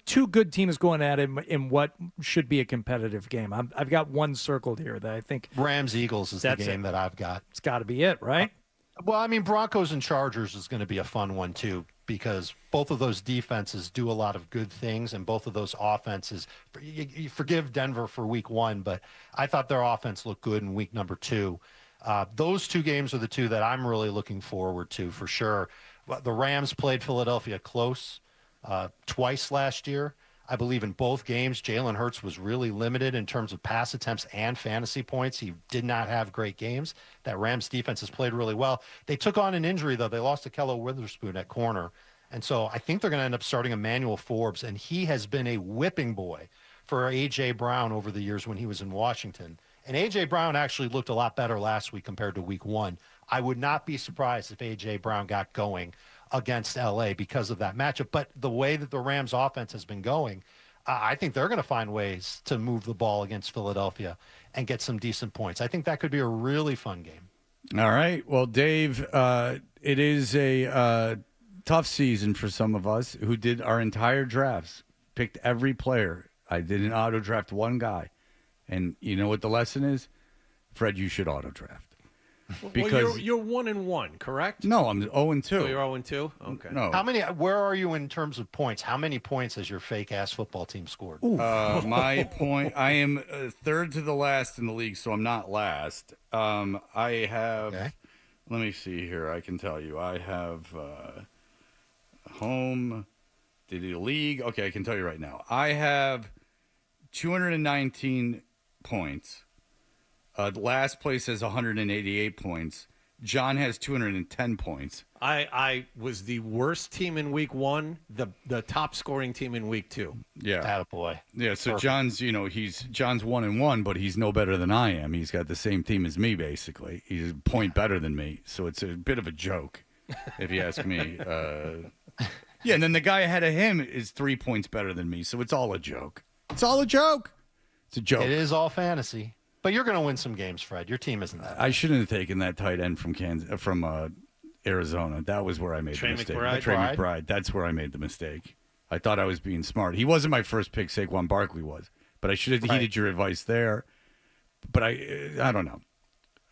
Two good teams going at it in what should be a competitive game. I've got one circled here that I think Rams-Eagles is the game that I've got. It's got to be it, right? Well, I mean, Broncos and Chargers is going to be a fun one, too, because both of those defenses do a lot of good things, and both of those offenses, you forgive Denver for week 1, but I thought their offense looked good in week number 2. Those 2 games are the 2 that I'm really looking forward to for sure. The Rams played Philadelphia close twice last year. I believe in both games, Jalen Hurts was really limited in terms of pass attempts and fantasy points. He did not have great games. That Rams defense has played really well. They took on an injury, though. They lost to Kello Witherspoon at corner. And so I think they're going to end up starting Emmanuel Forbes, and he has been a whipping boy for A.J. Brown over the years when he was in Washington. And A.J. Brown actually looked a lot better last week compared to week 1. I would not be surprised if A.J. Brown got going against L.A. because of that matchup. But the way that the Rams offense has been going, I think they're going to find ways to move the ball against Philadelphia and get some decent points. I think that could be a really fun game. All right. Well, Dave, it is a tough season for some of us who did our entire drafts, picked every player. I didn't auto draft one guy. And you know what the lesson is? Fred, you should auto draft. Because well, you're 1-1, correct? No, I'm 0-2. Oh, you're 0-2? Okay. No. Where are you in terms of points? How many points has your fake ass football team scored? My point, I am third to the last in the league, so I'm not last. I have, let me see here. I can tell you. I have home, the league. Okay, I can tell you right now. I have 219 points. Last place has 188 points. John has 210 points. I was the worst team in week 1, the top scoring team in week 2. Yeah. Attaboy. Yeah, so Perfect. John's 1-1, but he's no better than I am. He's got the same team as me, basically. He's a point better than me, so it's a bit of a joke, if you ask me. Yeah, and then the guy ahead of him is 3 points better than me, so it's all a joke. It's all a joke. It's a joke. It is all fantasy. But you're going to win some games, Fred. Your team isn't that. I shouldn't have taken that tight end from Arizona. That was where I made the mistake. Trey McBride. That's where I made the mistake. I thought I was being smart. He wasn't my first pick. Saquon Barkley was, but I should have heeded your advice there. But I don't know.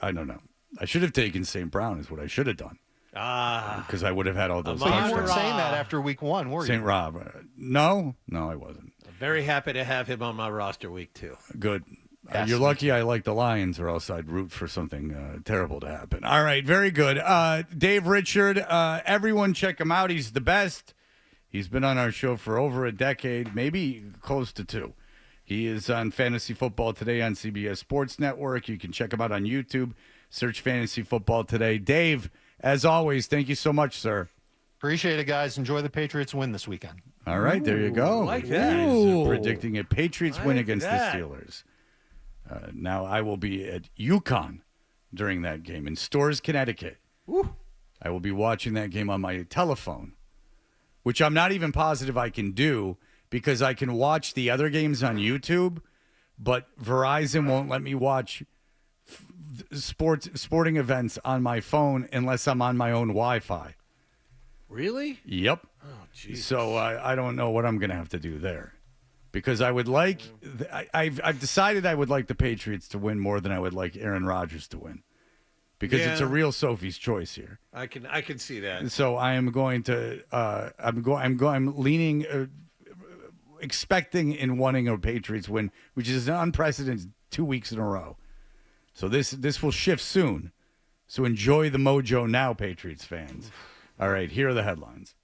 I should have taken St. Brown. Is what I should have done. Because I would have had all those. But you weren't saying that after week 1, were you? St. Rob. No, I wasn't. I'm very happy to have him on my roster week 2. Good. You're lucky I like the Lions, or else I'd root for something terrible to happen. All right, very good. Dave Richard, everyone check him out. He's the best. He's been on our show for over a decade, maybe close to 2. He is on Fantasy Football Today on CBS Sports Network. You can check him out on YouTube. Search Fantasy Football Today. Dave, as always, thank you so much, sir. Appreciate it, guys. Enjoy the Patriots win this weekend. All right, there you go. I like that. He's predicting a Patriots win against the Steelers. Now I will be at UConn during that game in Storrs, Connecticut. Woo. I will be watching that game on my telephone, which I'm not even positive I can do because I can watch the other games on YouTube, but Verizon won't let me watch sporting events on my phone unless I'm on my own Wi-Fi. Really? Yep. Oh, geez. So I don't know what I'm going to have to do there. Because I would like, I've decided I would like the Patriots to win more than I would like Aaron Rodgers to win, because it's a real Sophie's choice here. I can see that. So I am going to, I'm leaning, expecting and wanting a Patriots win, which is an unprecedented 2 weeks in a row. So this will shift soon. So enjoy the mojo now, Patriots fans. All right, here are the headlines.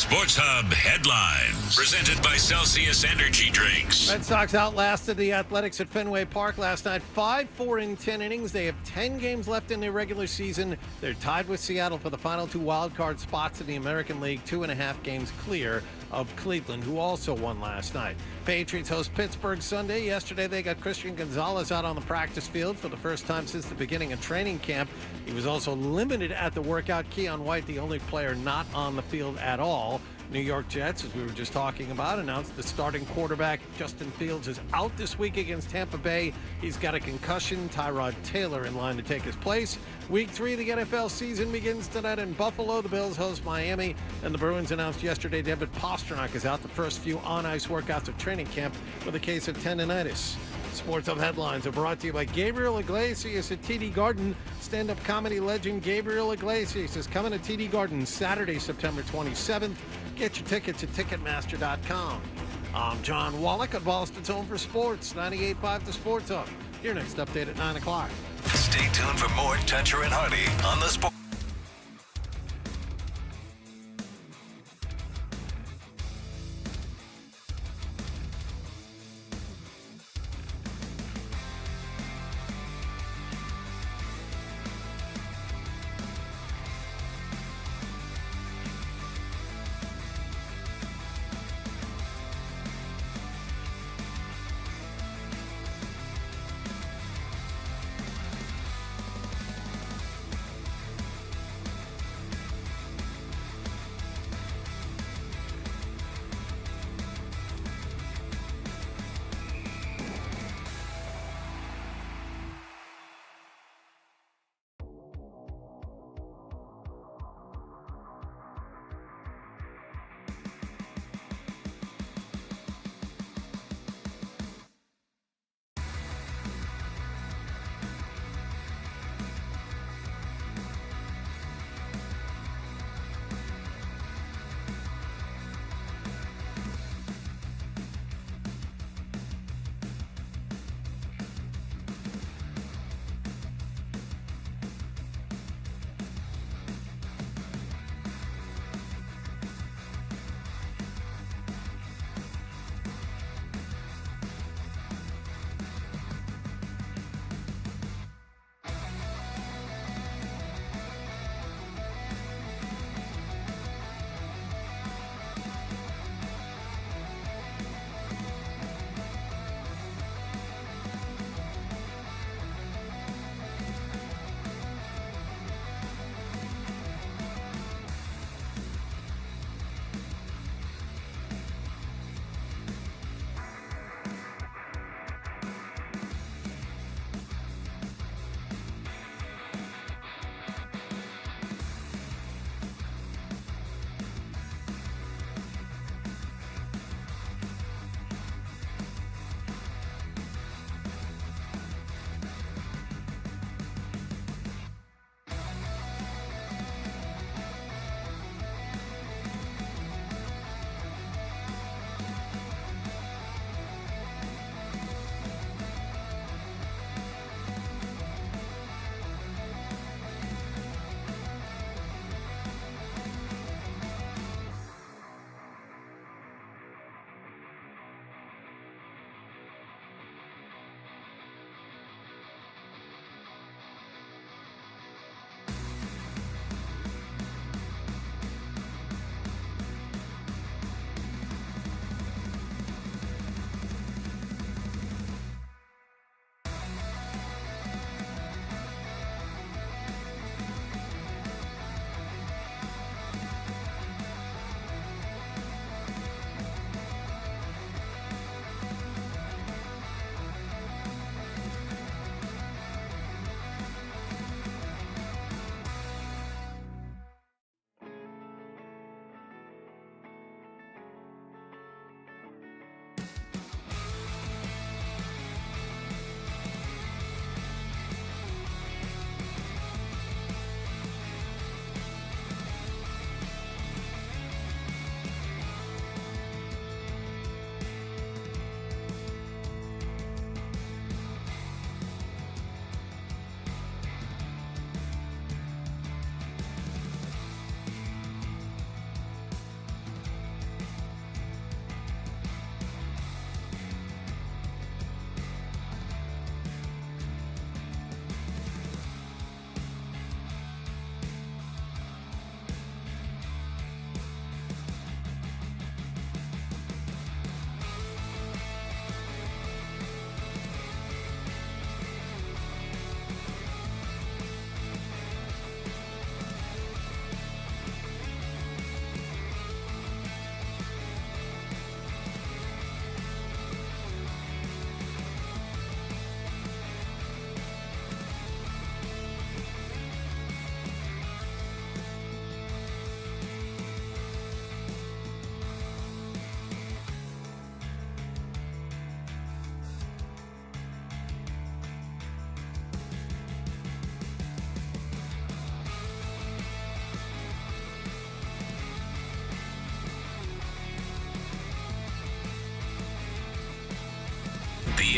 Sports Hub headlines. Presented by Celsius Energy Drinks. Red Sox outlasted the Athletics at Fenway Park last night. 5-4 in 10 innings. They have 10 games left in their regular season. They're tied with Seattle for the final two wildcard spots in the American League, 2.5 games clear of Cleveland, who also won last night. Patriots host Pittsburgh Sunday. Yesterday, they got Christian Gonzalez out on the practice field for the first time since the beginning of training camp. He was also limited at the workout. Keon White, the only player not on the field at all. New York Jets, as we were just talking about, announced the starting quarterback Justin Fields is out this week against Tampa Bay. He's got a concussion. Tyrod Taylor in line to take his place. Week 3 of the NFL season begins tonight in Buffalo. The Bills host Miami, and the Bruins announced yesterday David Pastrnak is out the first few on-ice workouts of training camp with a case of tendonitis. Sports Hub headlines are brought to you by Gabriel Iglesias at TD Garden. Stand-up comedy legend Gabriel Iglesias is coming to TD Garden Saturday, September 27th. Get your tickets at Ticketmaster.com. I'm John Wallach at Boston's Home for Sports, 98.5 The Sports Hub. Your next update at 9 o'clock. Stay tuned for more Toucher and Hardy on the Sport.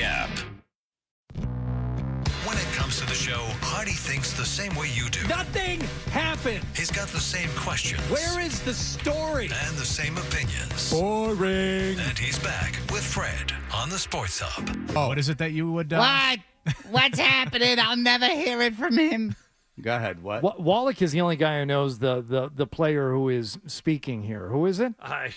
app. When it comes to the show, Hardy thinks the same way you do. Nothing happened. He's got the same questions. Where is the story? And the same opinions. Boring. And he's back with Fred on the Sports Hub. Oh, what is it that you would... What? What's happening? I'll never hear it from him. Go ahead. What? Wallach is the only guy who knows the player who is speaking here. Who is it?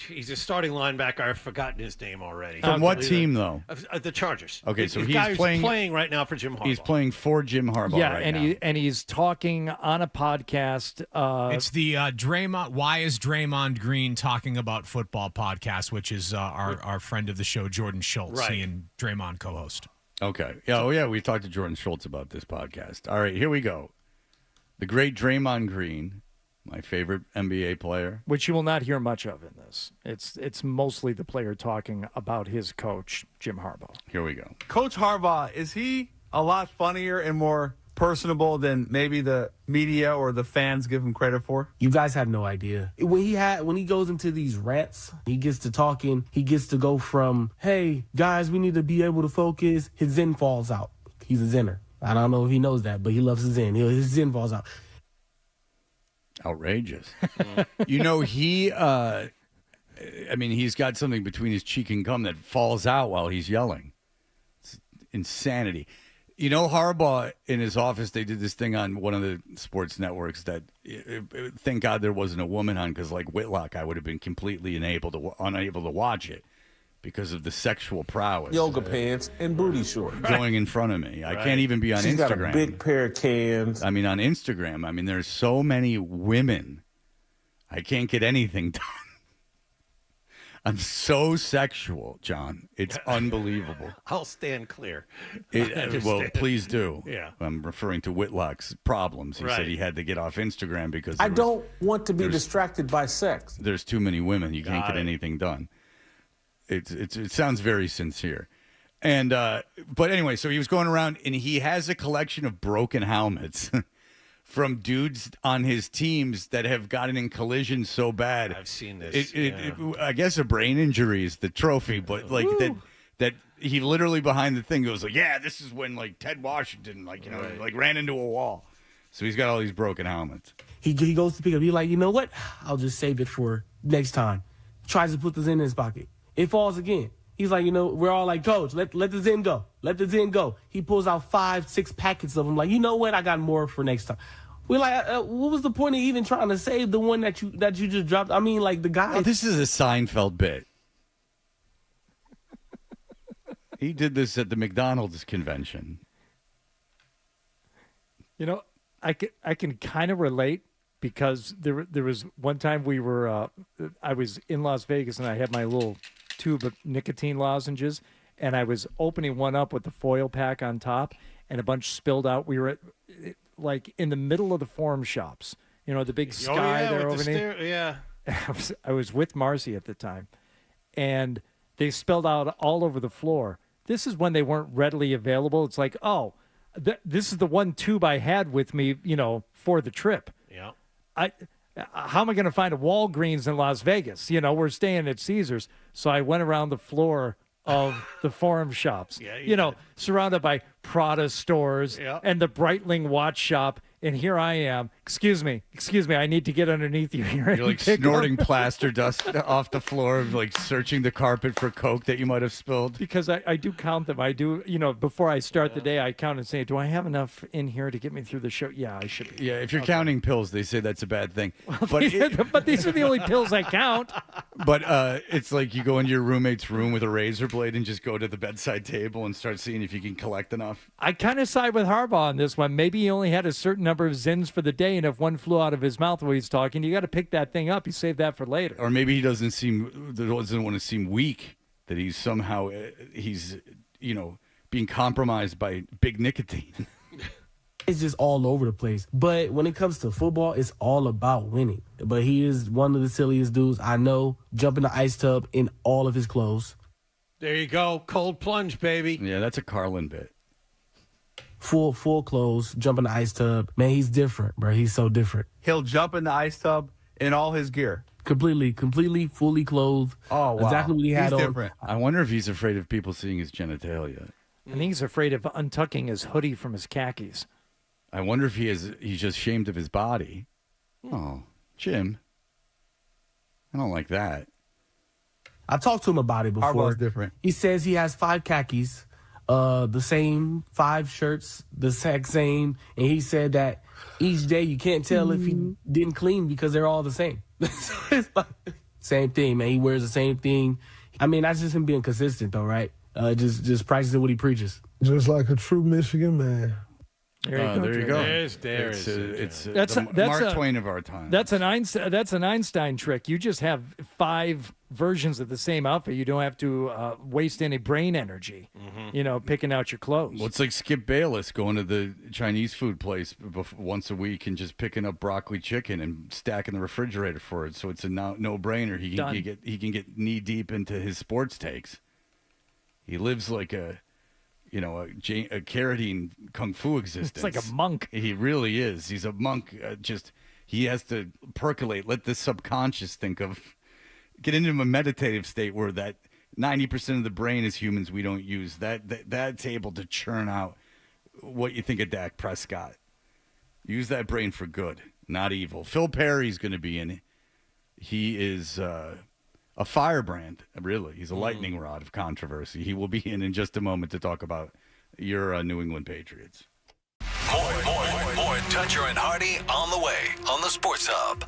He's a starting linebacker. I've forgotten his name already. From what team, though? The Chargers. Okay, so the he's guy who's playing right now for Jim Harbaugh. He's playing for Jim Harbaugh right now. And he's talking on a podcast. It's the Draymond. Why is Draymond Green talking about football podcast, which is our friend of the show, Jordan Schultz. Right. He and Draymond co-host. Okay. Yeah. Oh, yeah. We talked to Jordan Schultz about this podcast. All right. Here we go. The great Draymond Green, my favorite NBA player. Which you will not hear much of in this. It's mostly the player talking about his coach, Jim Harbaugh. Here we go. Coach Harbaugh, is he a lot funnier and more personable than maybe the media or the fans give him credit for? You guys have no idea. When he goes into these rants, he gets to talking, he gets to go from, hey, guys, we need to be able to focus. His zen falls out. He's a zenner. I don't know if he knows that, but he loves his zen. His zen falls out. Outrageous. He's got something between his cheek and gum that falls out while he's yelling. It's insanity. Harbaugh in his office, they did this thing on one of the sports networks that, thank God there wasn't a woman on, because like Whitlock, I would have been completely unable to watch it because of the sexual prowess. Yoga pants and booty shorts. Going in front of me. I can't even be on She's Instagram. Got a big pair of cans. On Instagram, there's so many women. I can't get anything done. I'm so sexual, John. It's unbelievable. I'll stand clear. Well, please do. Yeah. I'm referring to Whitlock's problems. He said he had to get off Instagram because I don't want to be distracted by sex. There's too many women. You can't get anything done. It sounds very sincere. And but anyway, so he was going around and he has a collection of broken helmets from dudes on his teams that have gotten in collisions so bad. I've seen this. I guess a brain injury is the trophy, but like that he literally behind the thing goes like, yeah, this is when like Ted Washington like ran into a wall. So he's got all these broken helmets. He goes to pick up. He's like, you know what? I'll just save it for next time. Tries to put this in his pocket. It falls again. He's like, we're all like, Coach, let the Zen go. Let the Zen go. He pulls out 5-6 packets of them. Like, you know what? I got more for next time. We're like, what was the point of even trying to save the one that you just dropped? I mean, like the guy. Oh, this is a Seinfeld bit. He did this at the McDonald's convention. I can kind of relate because there was one time I was in Las Vegas and I had my little tube of nicotine lozenges and I was opening one up with the foil pack on top and a bunch spilled out. We were like in the middle of the Forum Shops, the big sky there over there. Yeah. I was with Marcy at the time and they spilled out all over the floor. This is when they weren't readily available. It's like, this is the one tube I had with me, for the trip. Yeah. How am I going to find a Walgreens in Las Vegas? We're staying at Caesars. So I went around the floor of the Forum Shops, surrounded by Prada stores and the Breitling watch shop. And here I am. Excuse me. I need to get underneath you here. You're like snorting plaster dust off the floor, like searching the carpet for Coke that you might have spilled. Because I do count them. I do, before I start the day, I count and say, do I have enough in here to get me through the show? Yeah, I should be. Yeah, if you're counting pills, they say that's a bad thing. But these are the only pills I count. But it's like you go into your roommate's room with a razor blade and just go to the bedside table and start seeing if you can collect enough. I kind of side with Harbaugh on this one. Maybe he only had a certain number of Zins for the day, and if one flew out of his mouth while he's talking, you got to pick that thing up. You save that for later. Or maybe he doesn't want to seem weak, that he's somehow being compromised by big nicotine. It's just all over the place. But when it comes to football, it's all about winning. But he is one of the silliest dudes I know. Jump in the ice tub in all of his clothes. There you go. Cold plunge, baby. Yeah, that's a Carlin bit. Full clothes, jump in the ice tub. Man, he's different, bro. He's so different. He'll jump in the ice tub in all his gear. Completely, fully clothed. Oh, wow. Exactly what he had on. Different. I wonder if he's afraid of people seeing his genitalia. I think he's afraid of untucking his hoodie from his khakis. I wonder if he's just ashamed of his body. Oh, Jim. I don't like that. I talked to him about it before. Harbaugh's different. He says he has 5 khakis, the same 5 shirts, the exact same, and he said that each day you can't tell if he didn't clean because they're all the same. So it's like, same thing, man. He wears the same thing. I mean, that's just him being consistent, though, right? Just practicing what he preaches. Just like a true Michigan man. There you go. There's That's Mark Twain of our time. That's an Einstein trick. You just have 5 versions of the same outfit. You don't have to waste any brain energy, picking out your clothes. Well, it's like Skip Bayless going to the Chinese food place once a week and just picking up broccoli chicken and stacking the refrigerator for it. So it's a no-brainer. He can get knee deep into his sports takes. He lives like a carotene kung fu existence. It's like a monk. He really is. He's a monk. He has to percolate, let the subconscious get into a meditative state where that 90% of the brain as humans we don't use. That's able to churn out what you think of Dak Prescott. Use that brain for good, not evil. Phil Perry's going to be in it. He is a firebrand, really. He's a lightning rod of controversy. He will be in just a moment to talk about your New England Patriots. More Toucher and Hardy on the way on the Sports Hub.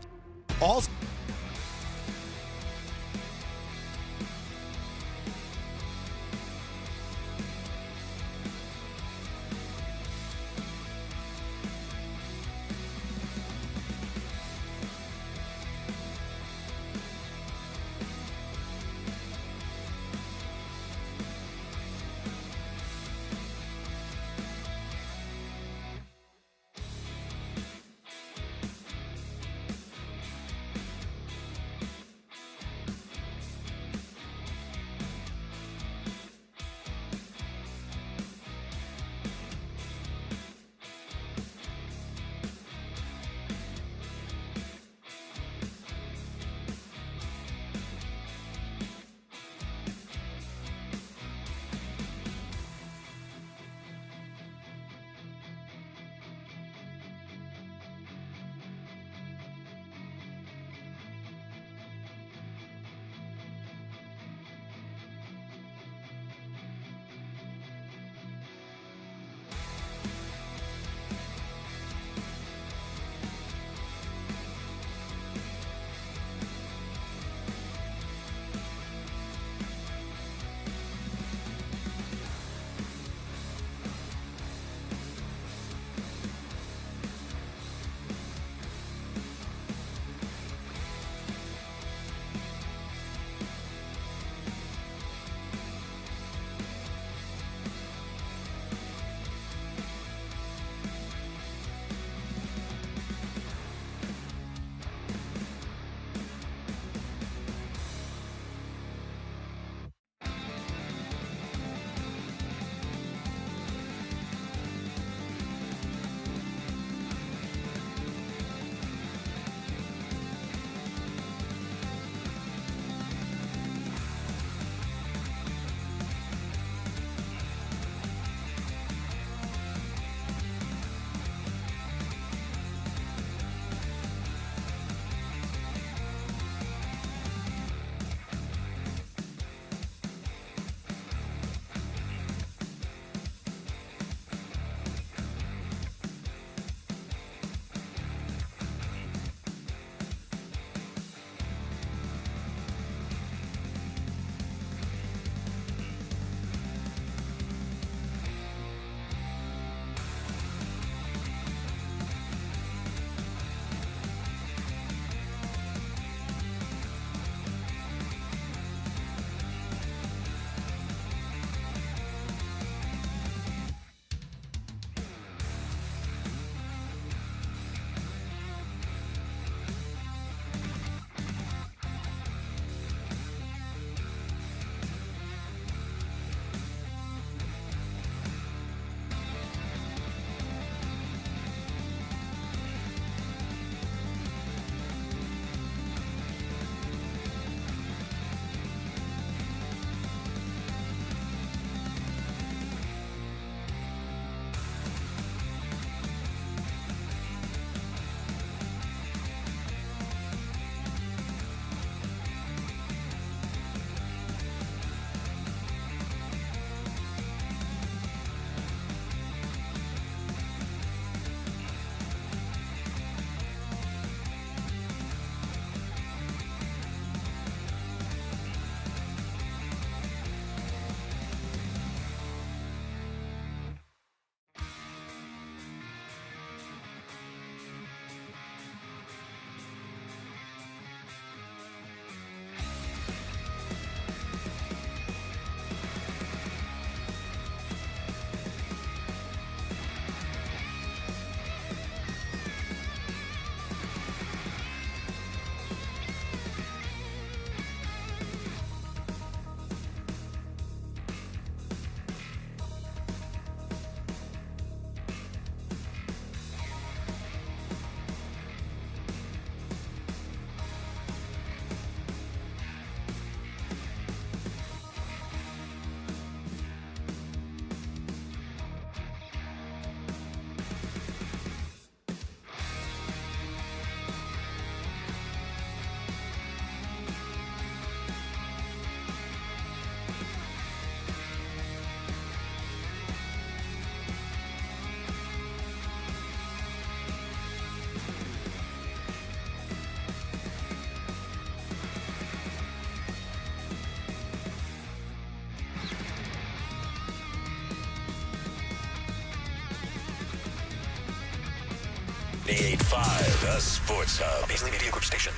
98.5, the Sports Hub. Paisley Media Group Station.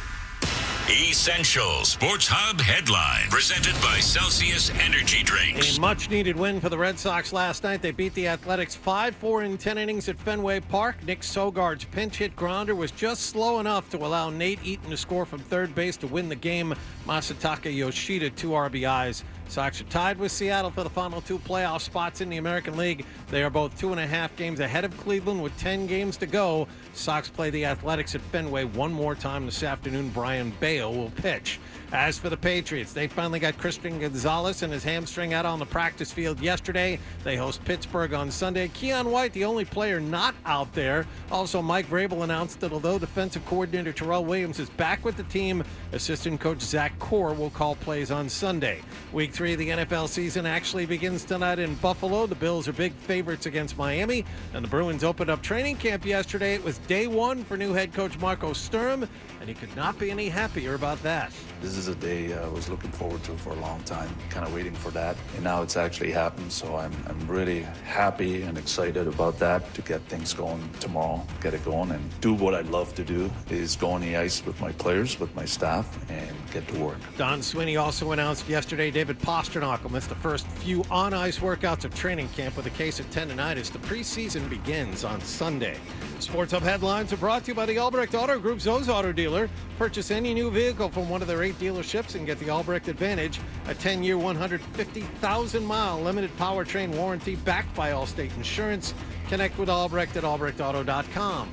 Essential Sports Hub headline presented by Celsius Energy Drinks. A much-needed win for the Red Sox last night. They beat the Athletics 5-4 in 10 innings at Fenway Park. Nick Sogard's pinch hit grounder was just slow enough to allow Nate Eaton to score from third base to win the game. Masataka Yoshida 2 RBIs. Sox are tied with Seattle for the final 2 playoff spots in the American League. They are both 2.5 games ahead of Cleveland with 10 games to go. Sox play the Athletics at Fenway one more time this afternoon. Brian Bale will pitch. As for the Patriots, they finally got Christian Gonzalez and his hamstring out on the practice field yesterday. They host Pittsburgh on Sunday. Keon White, the only player not out there. Also, Mike Vrabel announced that although defensive coordinator Terrell Williams is back with the team, assistant coach Zach Core will call plays on Sunday. Week 3 of the NFL season actually begins tonight in Buffalo. The Bills are big favorites against Miami, and the Bruins opened up training camp yesterday. It was day 1 for new head coach Marco Sturm, and he could not be any happier about that. This is a day I was looking forward to for a long time, kind of waiting for that. And now it's actually happened, so I'm really happy and excited about that to get things going tomorrow, get it going, and do what I love to do, is go on the ice with my players, with my staff, and get to work. Don Sweeney also announced yesterday David Pastrnak will miss the first few on-ice workouts of training camp with a case of tendonitis. The preseason begins on Sunday. Sports Hub headlines are brought to you by the Albrecht Auto Group, Zoe's Auto Dealer. Purchase any new vehicle from one of their 8 dealerships and get the Albrecht Advantage, a 10-year, 150,000-mile limited powertrain warranty backed by Allstate Insurance. Connect with Albrecht at albrechtauto.com.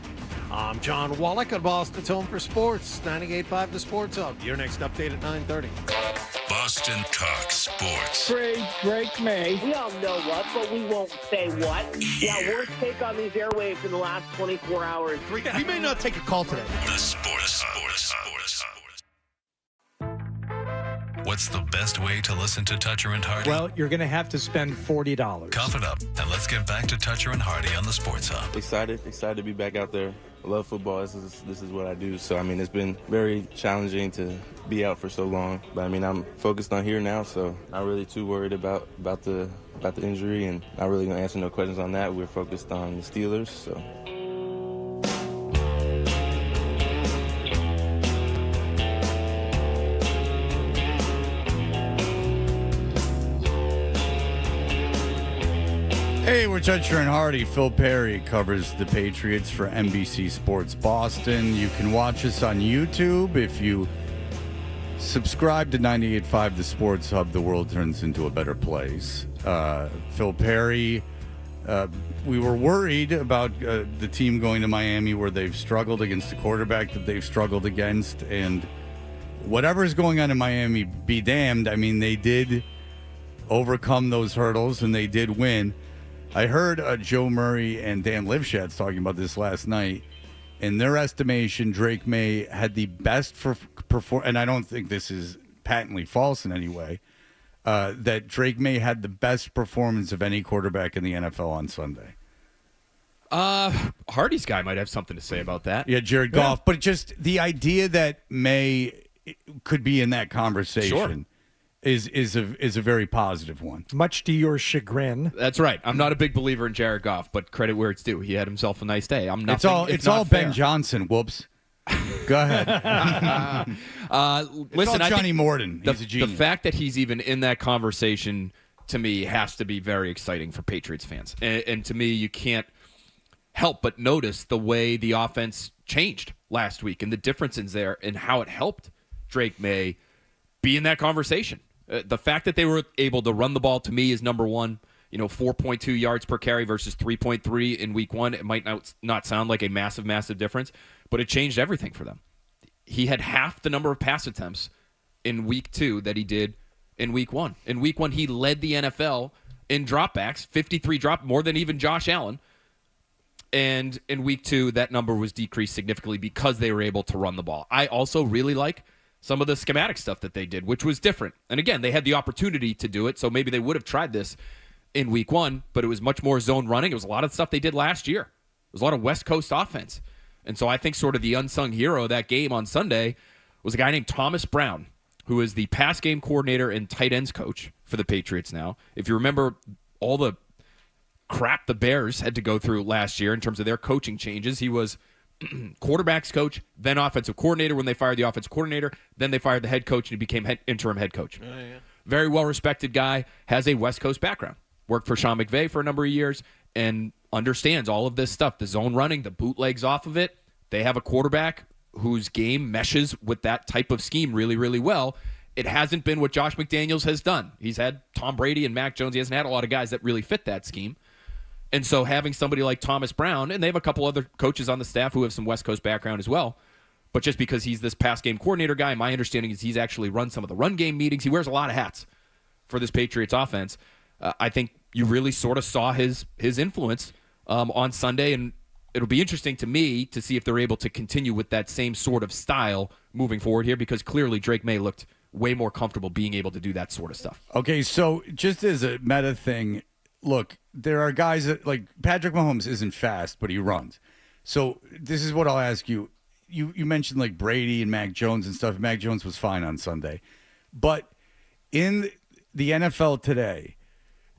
I'm John Wallach at Boston's Home for Sports, 98.5 The Sports Hub. Your next update at 9:30. Boston Talk Sports. Trade Drake May. We all know what, but we won't say what. Yeah, worst take on these airwaves in the last 24 hours. We may not take a call today. The Sports Hub. What's the best way to listen to Toucher and Hardy? Well, you're going to have to spend $40. Cough it up, and let's get back to Toucher and Hardy on the Sports Hub. Excited to be back out there. I love football. This is what I do. So, I mean, it's been very challenging to be out for so long. But, I mean, I'm focused on here now, so not really too worried about the injury, and not really going to answer no questions on that. We're focused on the Steelers, so. Hey, we're Toucher and Hardy. Phil Perry covers the Patriots for NBC Sports Boston. You can watch us on YouTube. If you subscribe to 98.5 The Sports Hub, the world turns into a better place. Phil Perry, we were worried about the team going to Miami where they've struggled against the quarterback that they've struggled against. And whatever's going on in Miami, be damned. I mean, they did overcome those hurdles and they did win. I heard Joe Murray and Dan Lifshatz talking about this last night. In their estimation, Drake May had the best performance, and I don't think this is patently false in any way, that Drake May had the best performance of any quarterback in the NFL on Sunday. Hardy's guy might have something to say about that. Yeah, Jared Goff. But just the idea that May could be in that conversation is a very positive one. Much to your chagrin. That's right. I'm not a big believer in Jared Goff, but credit where it's due. He had himself a nice day. It's all Ben Johnson. Whoops. Go ahead. Listen, all Johnny Morton. He's a genius. The fact that he's even in that conversation, to me, has to be very exciting for Patriots fans. And to me, you can't help but notice the way the offense changed last week and the differences there and how it helped Drake May be in that conversation. The fact that they were able to run the ball, to me, is number one. 4.2 yards per carry versus 3.3 in week 1. It might not sound like a massive, massive difference, but it changed everything for them. He had half the number of pass attempts in week 2 that he did in week 1. In week 1, he led the NFL in dropbacks, 53 drop, more than even Josh Allen. And in week 2, that number was decreased significantly because they were able to run the ball. I also really like some of the schematic stuff that they did, which was different. And again, they had the opportunity to do it, so maybe they would have tried this in week 1, but it was much more zone running. It was a lot of stuff they did last year. It was a lot of West Coast offense. And so I think sort of the unsung hero of that game on Sunday was a guy named Thomas Brown, who is the pass game coordinator and tight ends coach for the Patriots now. If you remember all the crap the Bears had to go through last year in terms of their coaching changes, he was quarterbacks coach, then offensive coordinator when they fired the offensive coordinator, then they fired the head coach and he became interim head coach. Very well-respected guy, has a West Coast background. Worked for Sean McVay for a number of years and understands all of this stuff, the zone running, the bootlegs off of it. They have a quarterback whose game meshes with that type of scheme really, really well. It hasn't been what Josh McDaniels has done. He's had Tom Brady and Mac Jones. He hasn't had a lot of guys that really fit that scheme. And so having somebody like Thomas Brown, and they have a couple other coaches on the staff who have some West Coast background as well, but just because he's this pass game coordinator guy, my understanding is he's actually run some of the run game meetings. He wears a lot of hats for this Patriots offense. I think you really sort of saw his influence on Sunday, and it'll be interesting to me to see if they're able to continue with that same sort of style moving forward here, because clearly Drake May looked way more comfortable being able to do that sort of stuff. Okay, so just as a meta thing, look, there are guys that, like, Patrick Mahomes isn't fast, but he runs. So this is what I'll ask you. You mentioned, like, Brady and Mac Jones and stuff. Mac Jones was fine on Sunday. But in the NFL today,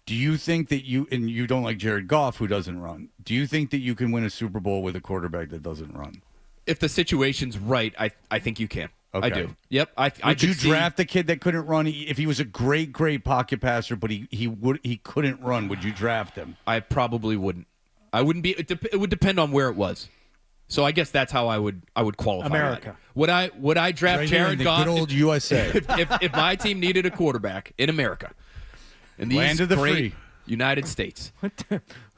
do you think that and you don't like Jared Goff, who doesn't run, do you think that you can win a Super Bowl with a quarterback that doesn't run? If the situation's right, I think you can. Okay. I do. Yep. Would you draft a kid that couldn't run if he was a great pocket passer, but he couldn't run? Would you draft him? I probably wouldn't. I wouldn't be. It would depend on where it was. So I guess that's how I would qualify. America. That. Would I draft right Jared Goff? Good old USA. If my team needed a quarterback in America, in these Land of the great free. United States,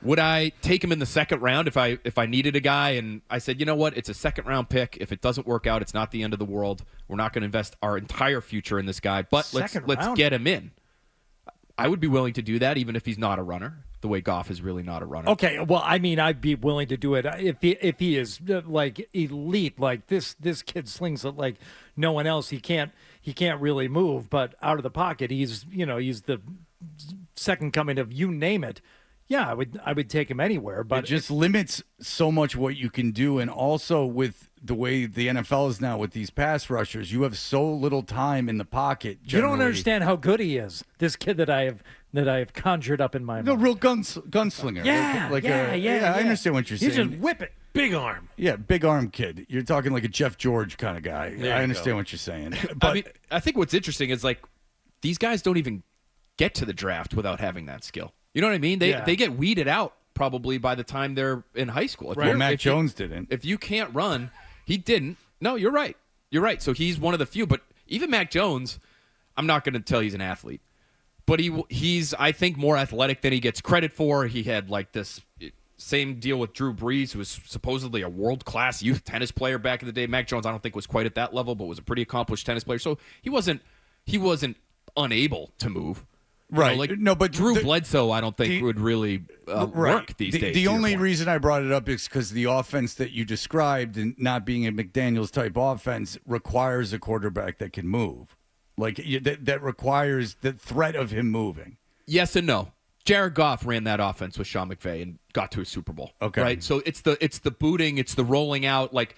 would I take him in the second round if I needed a guy and I said, you know what, it's a second round pick. If it doesn't work out, it's not the end of the world. We're not going to invest our entire future in this guy, but let's get him in. I would be willing to do that even if he's not a runner, the way Goff is really not a runner. Okay, well, I mean, I'd be willing to do it if he is like elite, like this kid slings it like no one else. He can't really move, but out of the pocket, he's the second coming of you name it. Yeah, I would take him anywhere, but it just limits so much what you can do, and also with the way the NFL is now with these pass rushers, you have so little time in the pocket. Generally. You don't understand how good he is. This kid that I have conjured up in my mind. No, real gunslinger. Yeah, I understand what you're saying. You just whip it. Big arm. Yeah, big arm kid. You're talking like a Jeff George kind of guy. I understand what you're saying. But I think what's interesting is, like, these guys don't even get to the draft without having that skill. You know what I mean? They get weeded out probably by the time they're in high school. Mac Jones didn't. If you can't run, he didn't. No, you're right. You're right. So he's one of the few. But even Mac Jones, I'm not going to tell he's an athlete. But he's, I think, more athletic than he gets credit for. He had, like, this same deal with Drew Brees, who was supposedly a world-class youth tennis player back in the day. Mac Jones, I don't think, was quite at that level, but was a pretty accomplished tennis player. So he wasn't unable to move. Right. But Drew Bledsoe, I don't think would really work these days. The only reason I brought it up is because the offense that you described, and not being a McDaniels type offense, requires a quarterback that can move. Like that requires the threat of him moving. Yes and no. Jared Goff ran that offense with Sean McVay and got to a Super Bowl. Okay. Right. So it's the booting, it's the rolling out. Like,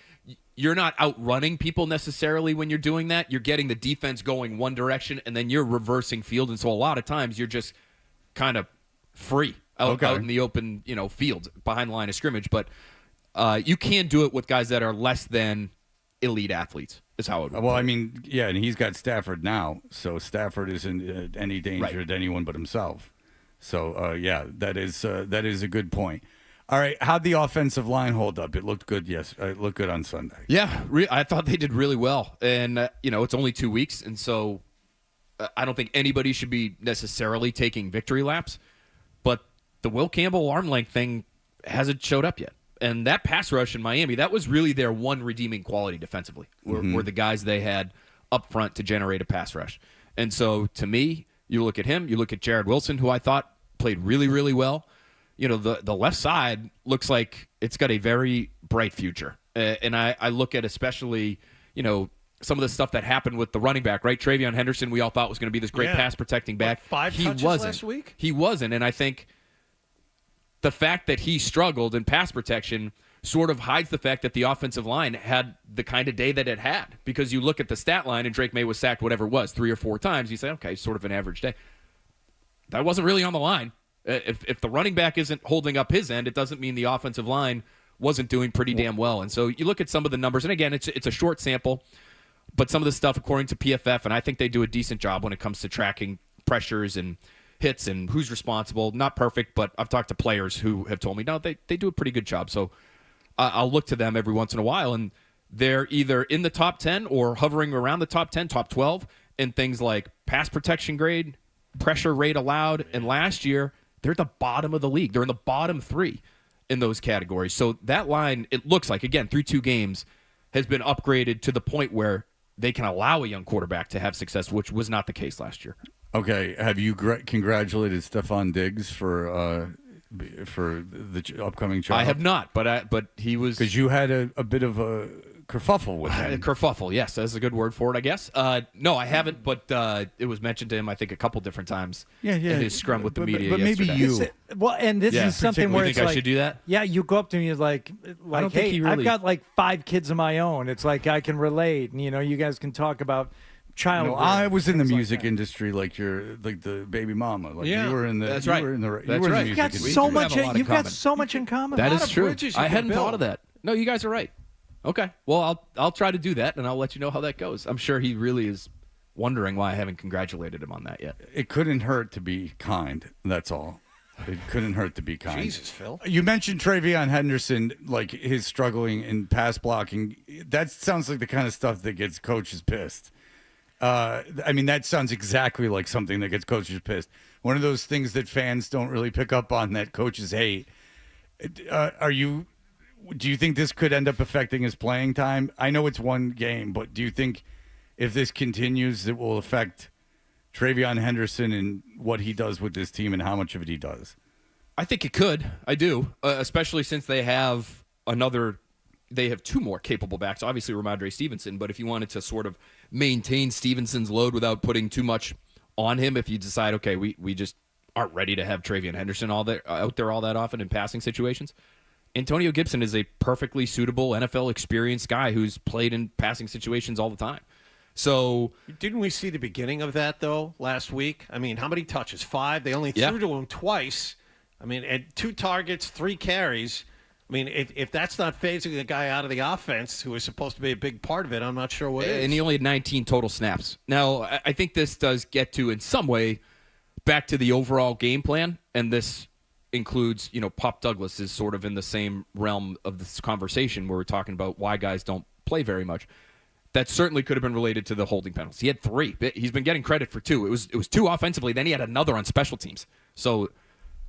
you're not outrunning people necessarily when you're doing that. You're getting the defense going one direction, and then you're reversing field. And so a lot of times you're just kind of free out in the open, field behind the line of scrimmage. But you can do it with guys that are less than elite athletes, is how it would Well, work. I mean, yeah, and he's got Stafford now, so Stafford isn't any danger to anyone but himself. So, that is a good point. All right, how'd the offensive line hold up? It looked good. Yes, it looked good on Sunday. Yeah, I thought they did really well, and it's only 2 weeks, and so I don't think anybody should be necessarily taking victory laps. But the Will Campbell arm length thing hasn't showed up yet, and that pass rush in Miami, that was really their one redeeming quality defensively. Were the guys they had up front to generate a pass rush, and so to me, you look at him, you look at Jared Wilson, who I thought played really, really well. The left side looks like it's got a very bright future. And I look at especially, some of the stuff that happened with the running back, right? Travion Henderson, we all thought was going to be this great pass-protecting back. He touches last week? He wasn't. And I think the fact that he struggled in pass protection sort of hides the fact that the offensive line had the kind of day that it had. Because you look at the stat line, and Drake May was sacked whatever it was, 3 or 4 times. You say, okay, sort of an average day. That wasn't really on the line. If the running back isn't holding up his end, it doesn't mean the offensive line wasn't doing pretty damn well. And so you look at some of the numbers, and again, it's a short sample, but some of the stuff according to PFF, and I think they do a decent job when it comes to tracking pressures and hits and who's responsible. Not perfect, but I've talked to players who have told me, no, they do a pretty good job. So I'll look to them every once in a while, and they're either in the top 10 or hovering around the top 10, top 12 in things like pass protection grade, pressure rate allowed, and last year they're at the bottom of the league. They're in the bottom 3 in those categories. So that line, it looks like, again, through 2 games, has been upgraded to the point where they can allow a young quarterback to have success, which was not the case last year. Okay, have you congratulated Stephon Diggs for the upcoming job? I have not, but he was, because you had a bit of a kerfuffle with him. Kerfuffle, yes, that's a good word for it, I guess. No, I haven't, but it was mentioned to him, I think, a couple different times. Yeah. In his scrum with the media. But maybe yesterday. you. And this is something where you it's think I like, should do that? Yeah, you go up to me and like I don't think hey, he really- I've got like 5 kids of my own. It's like I can relate, and you guys can talk about child. I was in the music industry, like you're like the baby mama. Like you were in the. That's you right. Were in the, That's you were right. in the You've got music so industry. much. You've got so much in common. That A is lot of true. bridges you I can hadn't build. thought of that. No, you guys are right. Okay. Well, I'll try to do that, and I'll let you know how that goes. I'm sure he really is wondering why I haven't congratulated him on that yet. It couldn't hurt to be kind. That's all. It couldn't hurt to be kind. Jesus, Phil. You mentioned Travion Henderson, like his struggling in pass blocking. That sounds like the kind of stuff that gets coaches pissed. I mean, that sounds exactly like something that gets coaches pissed. One of those things that fans don't really pick up on that coaches hate. Do you think this could end up affecting his playing time? I know it's one game, but do you think if this continues, it will affect Travion Henderson and what he does with this team and how much of it he does? I think it could. I do, especially since they have 2 more capable backs. Obviously, Ramondre Stevenson, but if you wanted to sort of maintain Stevenson's load without putting too much on him, if you decide, okay, we just aren't ready to have Travion Henderson out there all that often in passing situations, Antonio Gibson is a perfectly suitable NFL experienced guy who's played in passing situations all the time. So didn't we see the beginning of that, though, last week? I mean, how many touches? 5? They only threw to him twice. I mean, at 2 targets, 3 carries. I mean, if that's not phasing the guy out of the offense, who is supposed to be a big part of it, I'm not sure what is. And he only had 19 total snaps. Now, I think this does get to, in some way, back to the overall game plan, and this includes, Pop Douglas is sort of in the same realm of this conversation where we're talking about why guys don't play very much. That certainly could have been related to the holding penalties. He had 3. He's been getting credit for 2. It was 2 offensively, then he had another on special teams. So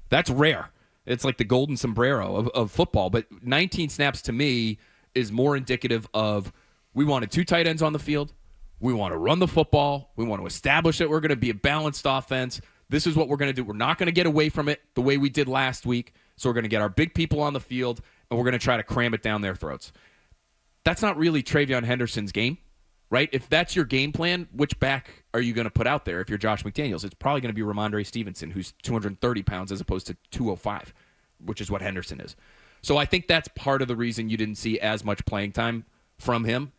that's rare. It's like the golden sombrero of football. But 19 snaps to me is more indicative of we wanted 2 tight ends on the field. We want to run the football. We want to establish that we're going to be a balanced offense. This is what we're going to do. We're not going to get away from it the way we did last week. So we're going to get our big people on the field, and we're going to try to cram it down their throats. That's not really Travion Henderson's game, right? If that's your game plan, which back are you going to put out there if you're Josh McDaniels? It's probably going to be Ramondre Stevenson, who's 230 pounds as opposed to 205, which is what Henderson is. So I think that's part of the reason you didn't see as much playing time from him.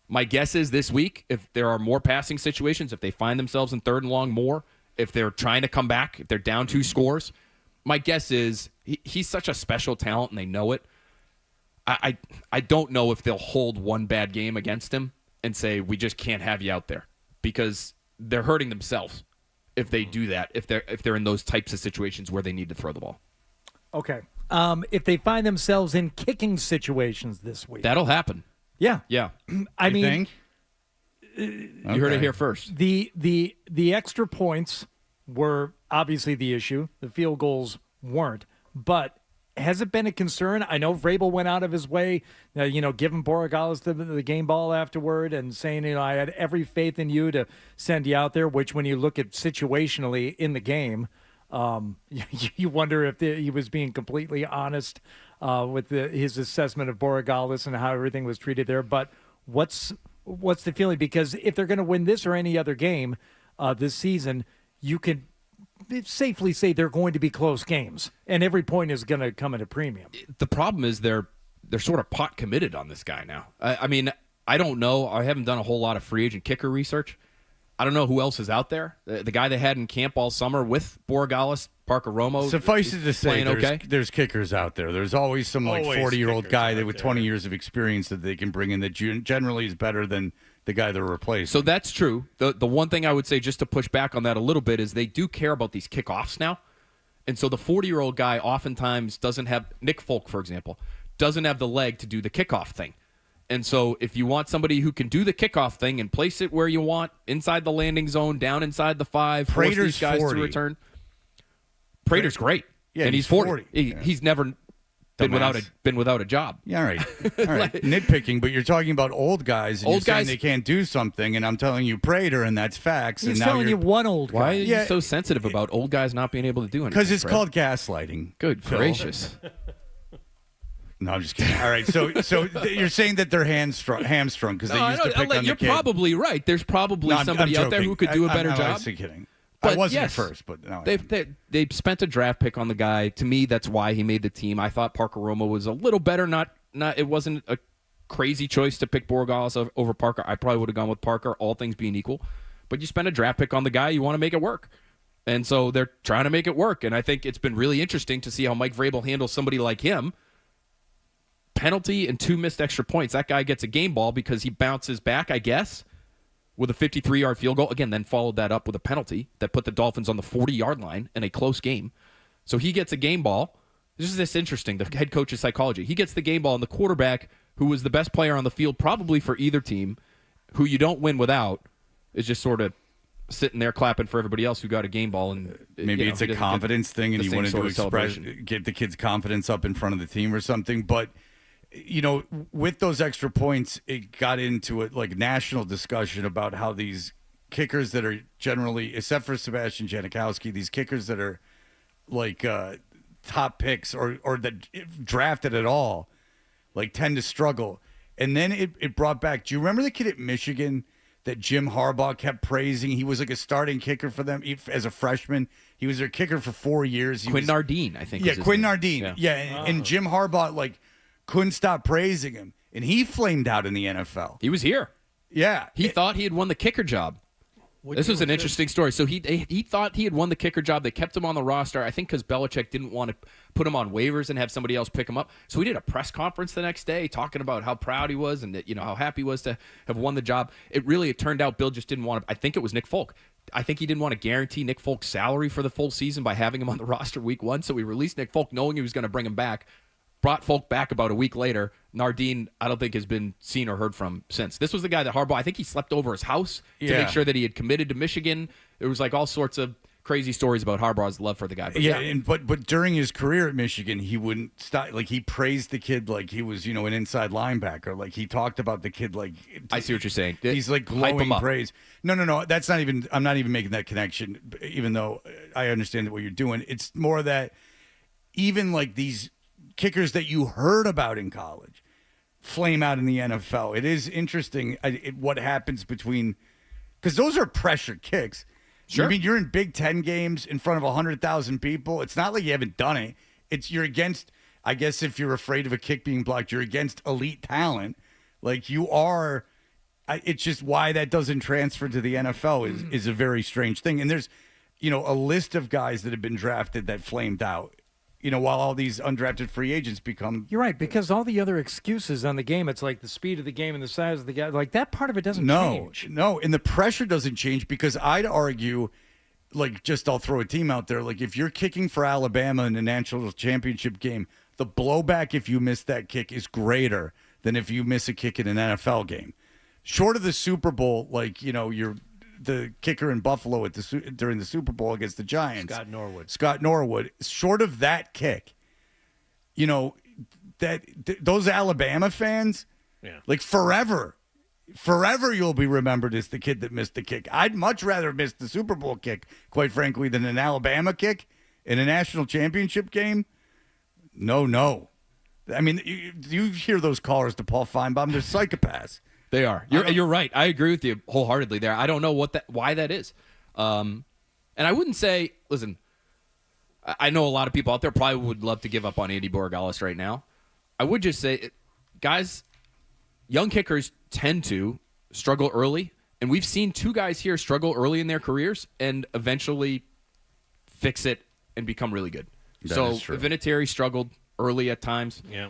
My guess is this week, if there are more passing situations, if they find themselves in 3rd and long more, if they're trying to come back, if they're down 2 scores, my guess is he's such a special talent and they know it. I don't know if they'll hold one bad game against him and say, we just can't have you out there, because they're hurting themselves if they do that, if they're in those types of situations where they need to throw the ball. Okay. If they find themselves in kicking situations this week. That'll happen. Yeah. Yeah. I mean, think? You heard it here first. The extra points were obviously the issue. The field goals weren't. But has it been a concern? I know Vrabel went out of his way, giving Borregales the game ball afterward and saying, I had every faith in you to send you out there, which when you look at situationally in the game, you wonder if he was being completely honest with his assessment of Borregales and how everything was treated there. But what's the feeling? Because if they're going to win this or any other game this season, you can safely say they're going to be close games, and every point is going to come at a premium. The problem is they're sort of pot committed on this guy now. I mean, I don't know. I haven't done a whole lot of free agent kicker research. I don't know who else is out there. The guy they had in camp all summer with Borregales, Parker Romo. Suffice it to say, okay. there's kickers out there. There's always some 40-year-old guy that with 20 years of experience that they can bring in that generally is better than the guy they're replacing. So that's true. The one thing I would say, just to push back on that a little bit, is they do care about these kickoffs now. And so the 40-year-old guy oftentimes doesn't have, Nick Folk, for example, doesn't have the leg to do the kickoff thing. And so if you want somebody who can do the kickoff thing and place it where you want, inside the landing zone, down inside the 5, force these guys 40. to return. Prater's great. Yeah, and he's 40. He's never been without a job. Yeah, all right. Nitpicking, but you're talking about old guys, and you're saying they can't do something, and I'm telling you Prater, and that's facts. He's and now telling you one old guy. Why are you so sensitive about old guys not being able to do anything? Because it's Fred? called gaslighting. Good gracious. No, I'm just kidding. All right, so you're saying that they're hamstrung because they used to pick on the kid. You're probably right. There's probably somebody out there who could do a better job. I'm obviously kidding. But I wasn't yes, at first, but no. They spent a draft pick on the guy. To me, that's why he made the team. I thought Parker Romo was a little better. It wasn't a crazy choice to pick Borregales over Parker. I probably would have gone with Parker, all things being equal. But you spend a draft pick on the guy, you want to make it work. And so they're trying to make it work. And I think it's been really interesting to see how Mike Vrabel handles somebody like him. Penalty and 2 missed extra points. That guy gets a game ball because he bounces back, I guess, with a 53-yard field goal. Again, then followed that up with a penalty that put the Dolphins on the 40-yard line in a close game. So he gets a game ball. This is interesting, the head coach's psychology. He gets the game ball, and the quarterback, who was the best player on the field probably for either team, who you don't win without, is just sort of sitting there clapping for everybody else who got a game ball. And maybe it's a confidence thing, and he wanted to get the kid's confidence up in front of the team or something. But with those extra points, it got into a national discussion about how these kickers that are generally, except for Sebastian Janikowski, these kickers that are top picks or that drafted at all, tend to struggle. And then it brought back. Do you remember the kid at Michigan that Jim Harbaugh kept praising? He was a starting kicker for them as a freshman. He was their kicker for 4 years. Quinn Nardine, I think. Yeah, Quinn Nardine. Yeah, and Jim Harbaugh couldn't stop praising him, and he flamed out in the NFL. He was here. Yeah. He thought he had won the kicker job. This was an interesting story. So he thought he had won the kicker job. They kept him on the roster, I think because Belichick didn't want to put him on waivers and have somebody else pick him up. So he did a press conference the next day talking about how proud he was and that, how happy he was to have won the job. It turned out Bill just didn't want to. I think it was Nick Folk. I think he didn't want to guarantee Nick Folk's salary for the full season by having him on the roster week 1. So he released Nick Folk knowing he was going to bring him back. Brought Folk back about a week later. Nardine, I don't think has been seen or heard from since. This was the guy that Harbaugh, I think he slept over his house to make sure that he had committed to Michigan. There was all sorts of crazy stories about Harbaugh's love for the guy. But but during his career at Michigan, he wouldn't stop. He praised the kid like he was, an inside linebacker. He talked about the kid I see what you're saying. He's glowing praise. No. That's not even. I'm not even making that connection. Even though I understand what you're doing, it's more that even these kickers that you heard about in college flame out in the NFL. It is interesting what happens between, because those are pressure kicks. Sure. I mean, you're in Big Ten games in front of 100,000 people. It's not like you haven't done it. You're against, I guess if you're afraid of a kick being blocked, you're against elite talent. You are. It's just why that doesn't transfer to the NFL is a very strange thing. And there's, a list of guys that have been drafted that flamed out. While all these undrafted free agents become... You're right, because all the other excuses on the game, it's the speed of the game and the size of the guy, that part of it doesn't change. No, and the pressure doesn't change because I'd argue, I'll throw a team out there, if you're kicking for Alabama in the national championship game, the blowback if you miss that kick is greater than if you miss a kick in an NFL game. Short of the Super Bowl, you're... the kicker in Buffalo during the Super Bowl against the Giants. Scott Norwood. Short of that kick, those Alabama fans, forever you'll be remembered as the kid that missed the kick. I'd much rather miss the Super Bowl kick, quite frankly, than an Alabama kick in a national championship game. No. I mean, you hear those callers to Paul Feinbaum, they're psychopaths. They are. You're right. I agree with you wholeheartedly there. I don't know why that is. And I wouldn't say, listen, I know a lot of people out there probably would love to give up on Andy Borregales right now. I would just say, guys, young kickers tend to struggle early And we've seen two guys here struggle early in their careers and eventually fix it and become really good. That is true. Vinatieri struggled early at times. Yeah.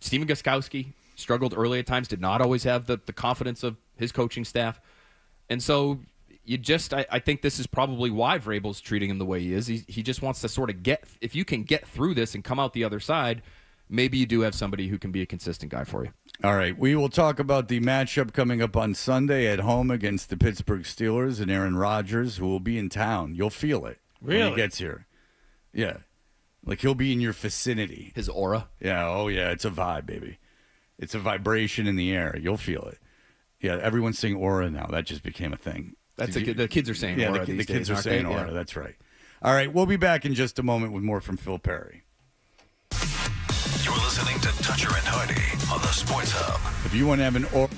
Steven Gostkowski struggled early at times, did not always have the confidence of his coaching staff. And so I think this is probably why Vrabel's treating him the way he is. He just wants to sort of if you can get through this and come out the other side, maybe you do have somebody who can be a consistent guy for you. All right, we will talk about the matchup coming up on Sunday at home against the Pittsburgh Steelers and Aaron Rodgers, who will be in town. You'll feel it when he gets here. Yeah. Like he'll be in your vicinity. His aura? Yeah, oh yeah, it's a vibe, baby. It's a vibration in the air. You'll feel it. Yeah, everyone's saying aura now. That just became a thing. The kids are saying aura these the kids days, are aren't saying they? aura. Yeah. That's right. All right, we'll be back in just a moment with more from Phil Perry. You're listening to Toucher and Hardy on the Sports Hub. If you want to have an aura.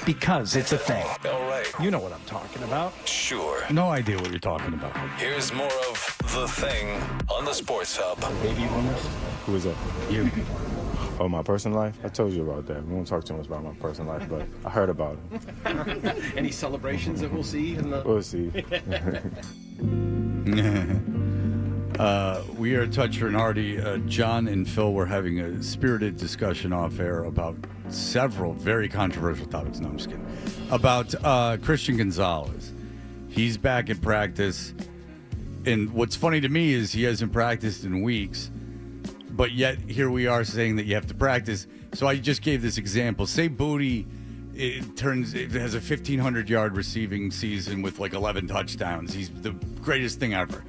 Because it's a thing. All right. You know what I'm talking about. Sure. No idea what you're talking about. Here's more of The Thing on the Sports Hub. Baby boomers. Who is that? You. Oh, my personal life? I told you about that. We won't talk too much about my personal life, but I heard about it. Any celebrations that we'll see in the... We'll see. We are Toucher and Hardy. John and Phil were having a spirited discussion off air about several very controversial topics. No, I'm just kidding. About Christian Gonzalez. He's back at practice. And what's funny to me is he hasn't practiced in weeks. But yet, here we are saying that you have to practice. So I just gave this example. Say Booty it has a 1,500-yard receiving season with like 11 touchdowns. He's the greatest thing ever.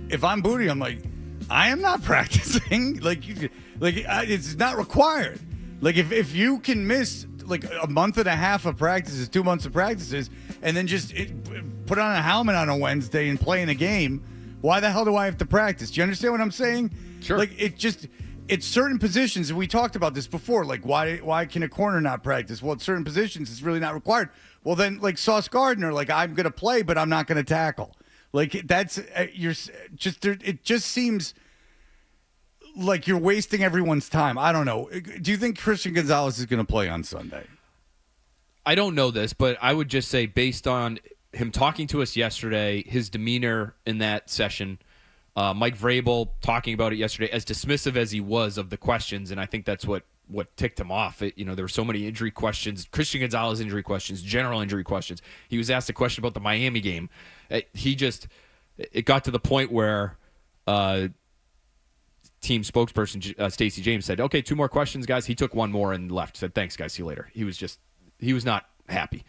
If I'm Booty, I'm like, I am not practicing. It's not required. Like, if you can miss like a month and a half of practices, 2 months of practices, and then just put on a helmet on a Wednesday and play in a game, why the hell do I have to practice? Do you understand what I'm saying? Sure. Like, it's certain positions, and we talked about this before, like why can a corner not practice? Well, at certain positions, it's really not required. Well, then, like Sauce Gardner, like I'm going to play, but I'm not going to tackle. Like, that's, it just seems like you're wasting everyone's time. I don't know. Do you think Christian Gonzalez is going to play on Sunday? I don't know this, but I would just say based on him talking to us yesterday, his demeanor in that session, Mike Vrabel talking about it yesterday, as dismissive as he was of the questions, and I think that's what ticked him off. There were so many injury questions, Christian Gonzalez injury questions, general injury questions. He was asked a question about the Miami game. It got to the point where team spokesperson Stacey James said, okay, 2 more questions, guys. He took 1 more and left. Said, thanks, guys. See you later. He was not happy.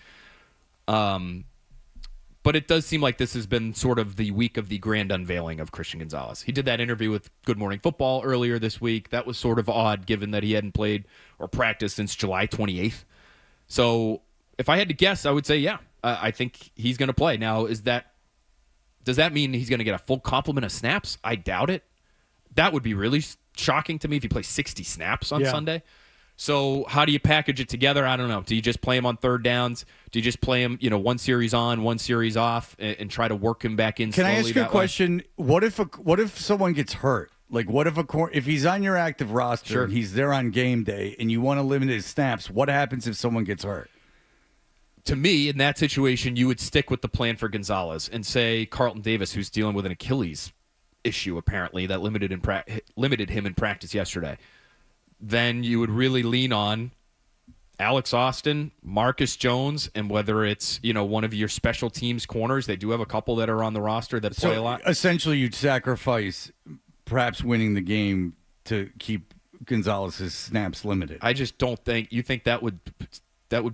But it does seem like this has been sort of the week of the grand unveiling of Christian Gonzalez. He did that interview with Good Morning Football earlier this week. That was sort of odd given that he hadn't played or practiced since July 28th. So if I had to guess, I would say, yeah, I think he's going to play. Now, does that mean he's going to get a full complement of snaps? I doubt it. That would be really shocking to me if he plays 60 snaps on Sunday. So how do you package it together? I don't know. Do you just play him on third downs? Do you just play him, one series on, 1 series off, and try to work him back in? Can I ask you a question? What if someone gets hurt? Like, what if he's on your active roster, and he's there on game day, and you want to limit his snaps? What happens if someone gets hurt? To me, in that situation, you would stick with the plan for Gonzalez and say Carlton Davis, who's dealing with an Achilles issue apparently that limited him in practice yesterday. Then you would really lean on Alex Austin, Marcus Jones, and whether it's, one of your special teams corners. They do have a couple that are on the roster that play a lot. Essentially, you'd sacrifice perhaps winning the game to keep Gonzalez's snaps limited. I just don't think you think that would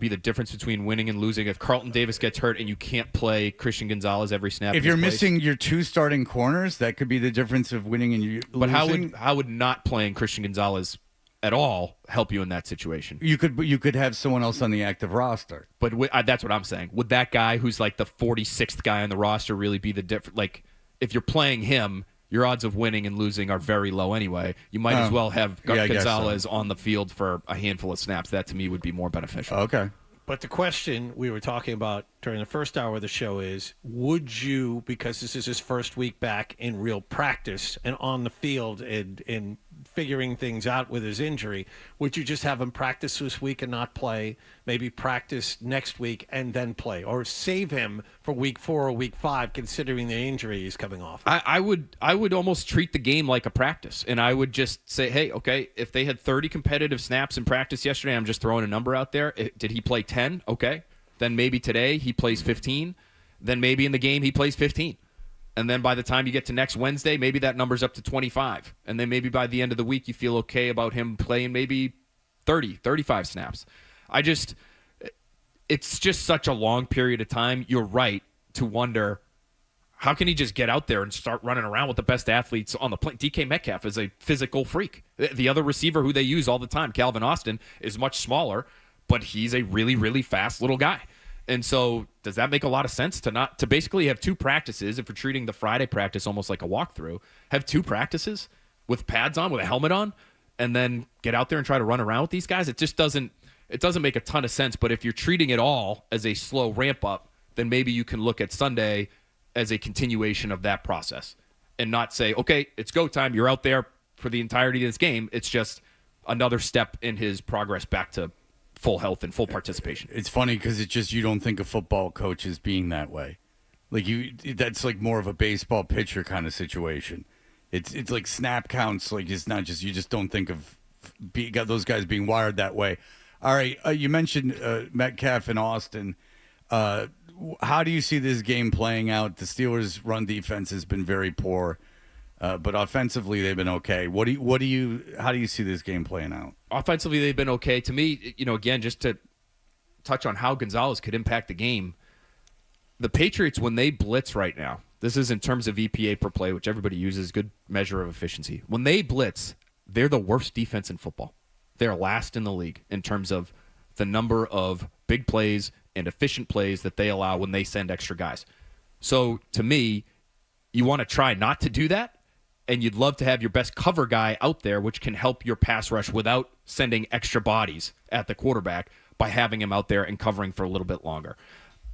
be the difference between winning and losing. If Carlton Davis gets hurt and you can't play Christian Gonzalez every snap. If you're missing your 2 starting corners, that could be the difference of winning and losing. But how would not playing Christian Gonzalez at all help you in that situation? You could have someone else on the active roster. But that's what I'm saying. Would that guy who's like the 46th guy on the roster really be the difference? Like, if you're playing him, your odds of winning and losing are very low anyway. You might as well have Gonzalez on the field for a handful of snaps. That, to me, would be more beneficial. Okay. But the question we were talking about during the first hour of the show is, would you, because this is his first week back in real practice and on the field and figuring things out with his injury, would you just have him practice this week and not play, maybe practice next week and then play, or save him for week 4 or week 5, considering the injury he's coming off? I would almost treat the game like a practice, and I would just say, hey, okay, if they had 30 competitive snaps in practice yesterday, I'm just throwing a number out there. Did he play 10? Okay. Then maybe today he plays 15. Then maybe in the game he plays 15. And then by the time you get to next Wednesday, maybe that number's up to 25. And then maybe by the end of the week, you feel okay about him playing maybe 30, 35 snaps. It's just such a long period of time. You're right to wonder, how can he just get out there and start running around with the best athletes on the plane? DK Metcalf is a physical freak. The other receiver who they use all the time, Calvin Austin, is much smaller, but he's a really, really fast little guy. And so does that make a lot of sense to basically have 2 practices, if you're treating the Friday practice almost like a walkthrough, have 2 practices with pads on, with a helmet on, and then get out there and try to run around with these guys? It just doesn't it doesn't make a ton of sense. But if you're treating it all as a slow ramp up, then maybe you can look at Sunday as a continuation of that process and not say, okay, it's go time. You're out there for the entirety of this game. It's just another step in his progress back to full health and full participation. It's funny because it's just you don't think of football coaches being that way. Like that's like more of a baseball pitcher kind of situation. It's like snap counts. Like it's not just you just don't think of those guys being wired that way. All right, you mentioned Metcalf and Austin. How do you see this game playing out? The Steelers' run defense has been very poor, but offensively they've been okay. How do you see this game playing out? Offensively, they've been okay. To me, again, just to touch on how Gonzalez could impact the game. The Patriots, when they blitz right now, this is in terms of EPA per play, which everybody uses, good measure of efficiency. When they blitz, they're the worst defense in football. They're last in the league in terms of the number of big plays and efficient plays that they allow when they send extra guys. So, to me, you want to try not to do that, and you'd love to have your best cover guy out there, which can help your pass rush without sending extra bodies at the quarterback by having him out there and covering for a little bit longer.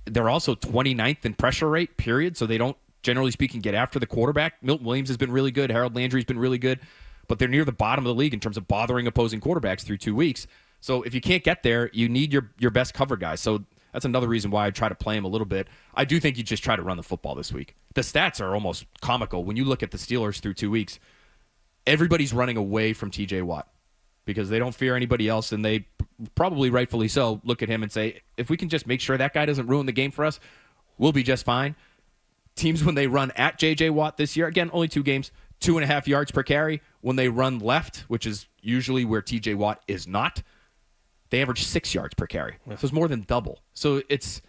They're also 29th in pressure rate, period, so they don't, generally speaking, get after the quarterback. Milton Williams has been really good. Harold Landry's been really good, but they're near the bottom of the league in terms of bothering opposing quarterbacks through 2 weeks. So if you can't get there, you need your best cover guys. So that's another reason why I try to play him a little bit. I do think you just try to run the football this week. The stats are almost comical. When you look at the Steelers through 2 weeks, everybody's running away from TJ Watt because they don't fear anybody else, and they probably rightfully so look at him and say, if we can just make sure that guy doesn't ruin the game for us, we'll be just fine. Teams, when they run at J.J. Watt this year, again, only 2 games, 2.5 yards per carry. When they run left, which is usually where T.J. Watt is not, they average 6 yards per carry. So it's more than double. So it's,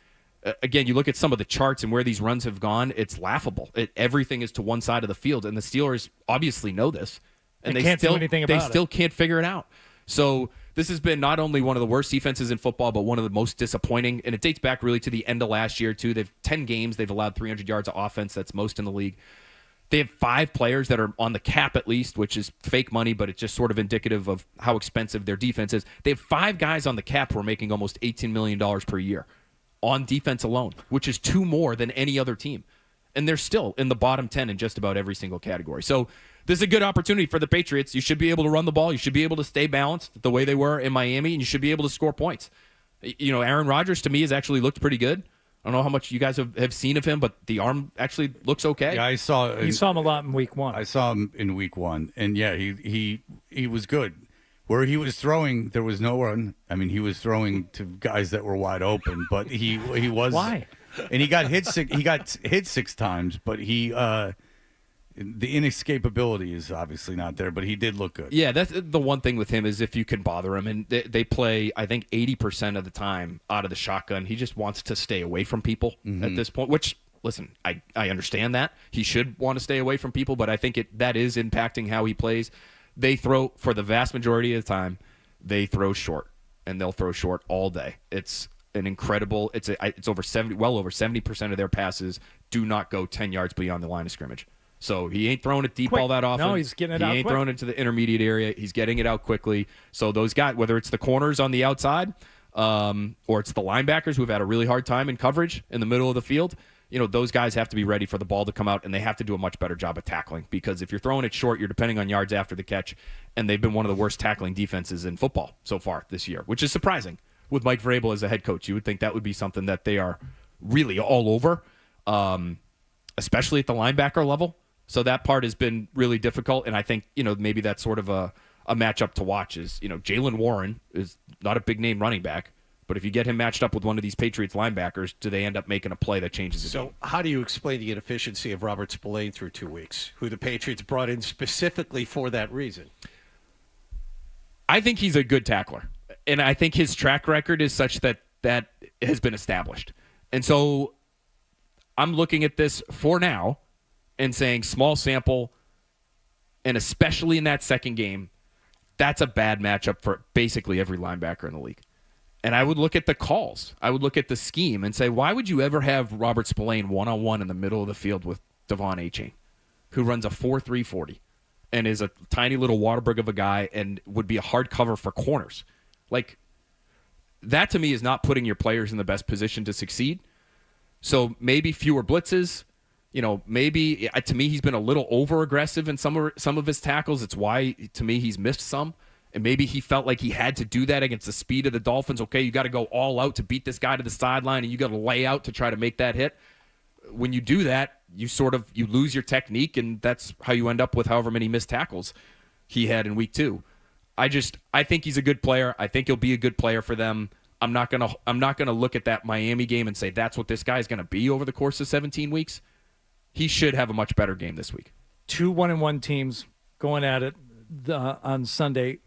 again, you look at some of the charts and where these runs have gone, it's laughable. Everything is to one side of the field, and the Steelers obviously know this. And they can't do anything about it. They still can't figure it out. So this has been not only one of the worst defenses in football, but one of the most disappointing. And it dates back really to the end of last year, too. They've 10 games. They've allowed 300 yards of offense. That's most in the league. They have 5 players that are on the cap at least, which is fake money, but it's just sort of indicative of how expensive their defense is. They have 5 guys on the cap who are making almost $18 million per year on defense alone, which is 2 more than any other team. And they're still in the bottom 10 in just about every single category. So this is a good opportunity for the Patriots. You should be able to run the ball. You should be able to stay balanced the way they were in Miami, and you should be able to score points. Aaron Rodgers, to me, has actually looked pretty good. I don't know how much you guys have seen of him, but the arm actually looks okay. Yeah, You saw him a lot in week 1. I saw him in week 1, and yeah, he was good. Where he was throwing, there was no run. I mean, he was throwing to guys that were wide open, but he was. Why? And he got hit. He got hit 6 times, but the inescapability is obviously not there. But he did look good. Yeah, that's the one thing with him is if you can bother him, and they play, I think 80% of the time out of the shotgun. He just wants to stay away from people at this point. Which, listen, I understand that he should want to stay away from people, but I think that is impacting how he plays. They throw for the vast majority of the time. They throw short, and they'll throw short all day. It's an incredible. It's over 70, well over 70% of their passes do not go 10 yards beyond the line of scrimmage. So he ain't throwing it deep all that often. No, he's getting it out He ain't quick. throwing it to the intermediate area. He's getting it out quickly. So those guys, whether it's the corners on the outside, or it's the linebackers who have had a really hard time in coverage in the middle of the field, those guys have to be ready for the ball to come out, and they have to do a much better job of tackling, because if you're throwing it short, you're depending on yards after the catch, and they've been one of the worst tackling defenses in football so far this year, which is surprising. With Mike Vrabel as a head coach, you would think that would be something that they are really all over, especially at the linebacker level. So that part has been really difficult, and I think maybe that's sort of a matchup to watch. Is Jaylen Warren is not a big name running back, but if you get him matched up with one of these Patriots linebackers, do they end up making a play that changes the game? So how do you explain the inefficiency of Robert Spillane through 2 weeks, who the Patriots brought in specifically for that reason? I think he's a good tackler, and I think his track record is such that has been established. And so I'm looking at this for now and saying small sample, and especially in that second game, that's a bad matchup for basically every linebacker in the league. And I would look at the calls. I would look at the scheme and say, why would you ever have Robert Spillane one-on-one in the middle of the field with Devon Achane, who runs a 4.3 40 and is a tiny little Waterberg of a guy and would be a hard cover for corners? Like, that to me is not putting your players in the best position to succeed. So maybe fewer blitzes. Maybe to me he's been a little over-aggressive in some of his tackles. It's why, to me, he's missed some. And maybe he felt like he had to do that against the speed of the Dolphins. Okay, you got to go all out to beat this guy to the sideline, and you got to lay out to try to make that hit. When you do that, you lose your technique, and that's how you end up with however many missed tackles he had in week 2. I think he's a good player. I think he'll be a good player for them. I'm not gonna look at that Miami game and say that's what this guy's gonna be over the course of 17 weeks. He should have a much better game this week. 2 1-1 teams going at it on Sunday,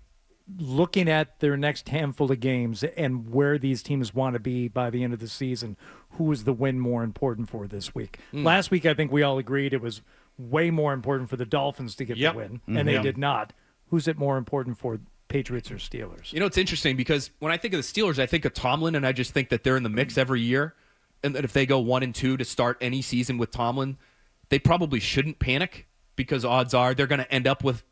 looking at their next handful of games and where these teams want to be by the end of the season. Who is the win more important for this week? Last week, I think we all agreed it was way more important for the Dolphins to get the win, and they did not. Who's it more important for, Patriots or Steelers? It's interesting because when I think of the Steelers, I think of Tomlin, and I just think that they're in the mix every year, and that if they go 1-2 to start any season with Tomlin, they probably shouldn't panic because odds are they're going to end up with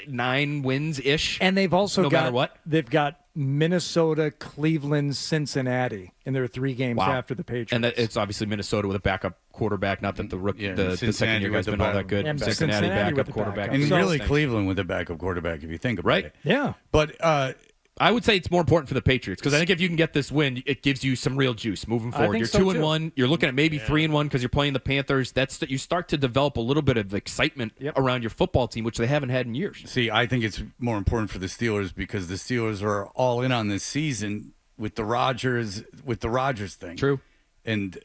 9 wins-ish. And they've also matter what. They've got Minnesota, Cleveland, Cincinnati in their 3 games after the Patriots. And it's obviously Minnesota with a backup quarterback. Not that the second year guy's been all that good. And Cincinnati backup quarterback. And really Cleveland with a backup quarterback, if you think about it. Yeah. But I would say it's more important for the Patriots because I think if you can get this win, it gives you some real juice moving forward. You're 2-1. You're looking at maybe 3-1 because you're playing the Panthers. You start to develop a little bit of excitement around your football team, which they haven't had in years. See, I think it's more important for the Steelers because the Steelers are all in on this season with the Rodgers thing. True. And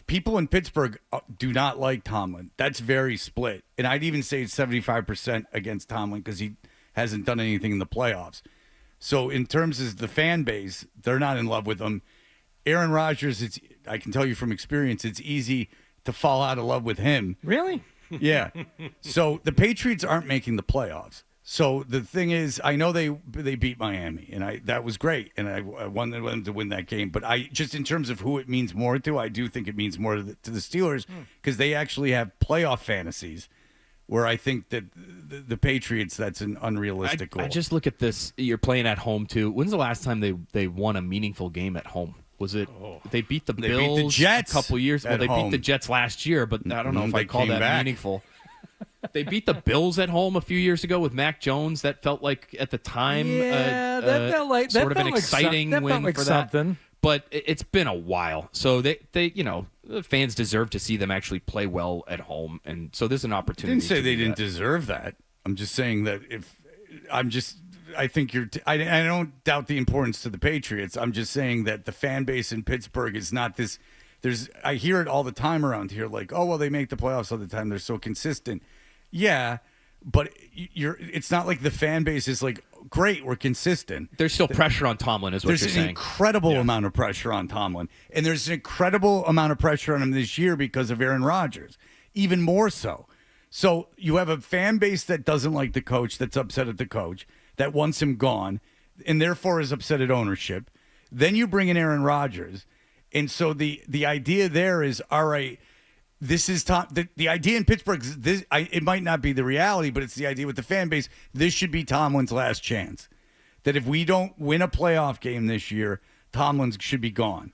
people in Pittsburgh do not like Tomlin. That's very split. And I'd even say it's 75% against Tomlin because he hasn't done anything in the playoffs. So in terms of the fan base, they're not in love with him. Aaron Rodgers, I can tell you from experience, it's easy to fall out of love with him. Really? Yeah. So the Patriots aren't making the playoffs. So the thing is, I know they beat Miami, and that was great, and I wanted them to win that game. But just in terms of who it means more to, I do think it means more to the Steelers because they actually have playoff fantasies. Where I think that the Patriots, that's an unrealistic goal. I just look at this. You're playing at home, too. When's the last time they won a meaningful game at home? Was it they beat the Bills beat the Jets a couple years? Well, they beat the Jets last year, but I don't know if I call that meaningful. They beat the Bills at home a few years ago with Mac Jones. That felt like, at the time, that felt like sort of an exciting win for that. Something. But it's been a while, so they the fans deserve to see them actually play well at home, and so there's an opportunity. I didn't say they didn't deserve that. I'm just saying that I think I don't doubt the importance to the Patriots. I'm just saying that the fan base in Pittsburgh is not this. I hear it all the time around here, like, oh well, they make the playoffs all the time. They're so consistent. Yeah, but it's not like the fan base is like, great, we're consistent. There's still pressure on Tomlin, is what you're saying. There's an incredible amount of pressure on Tomlin. And there's an incredible amount of pressure on him this year because of Aaron Rodgers, even more so. So you have a fan base that doesn't like the coach, that's upset at the coach, that wants him gone, and therefore is upset at ownership. Then you bring in Aaron Rodgers. And so the idea there is, all right, this is the idea in Pittsburgh. It might not be the reality, but it's the idea with the fan base. This should be Tomlin's last chance. That if we don't win a playoff game this year, Tomlin should be gone.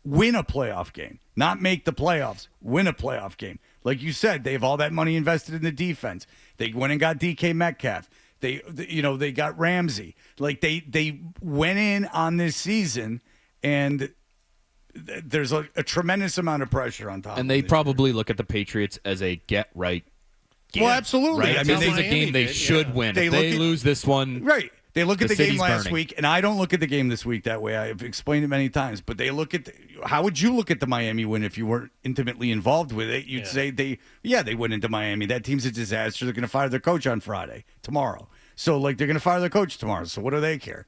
Win a playoff game, not make the playoffs. Win a playoff game. Like you said, they have all that money invested in the defense. They went and got DK Metcalf. They got Ramsey. Like they went in on this season and. There's a tremendous amount of pressure on top. And they probably look at the Patriots as a get-right game. Well, absolutely. Right? This is a game they should win. If they lose this one, right. They look at the game last burning. week, and I don't look at the game this week that way. I've explained it many times. But they look at how would you look at the Miami win if you weren't intimately involved with it? You'd say they went into Miami. That team's a disaster. They're going to fire their coach on tomorrow. So, like, they're going to fire their coach tomorrow. So what do they care?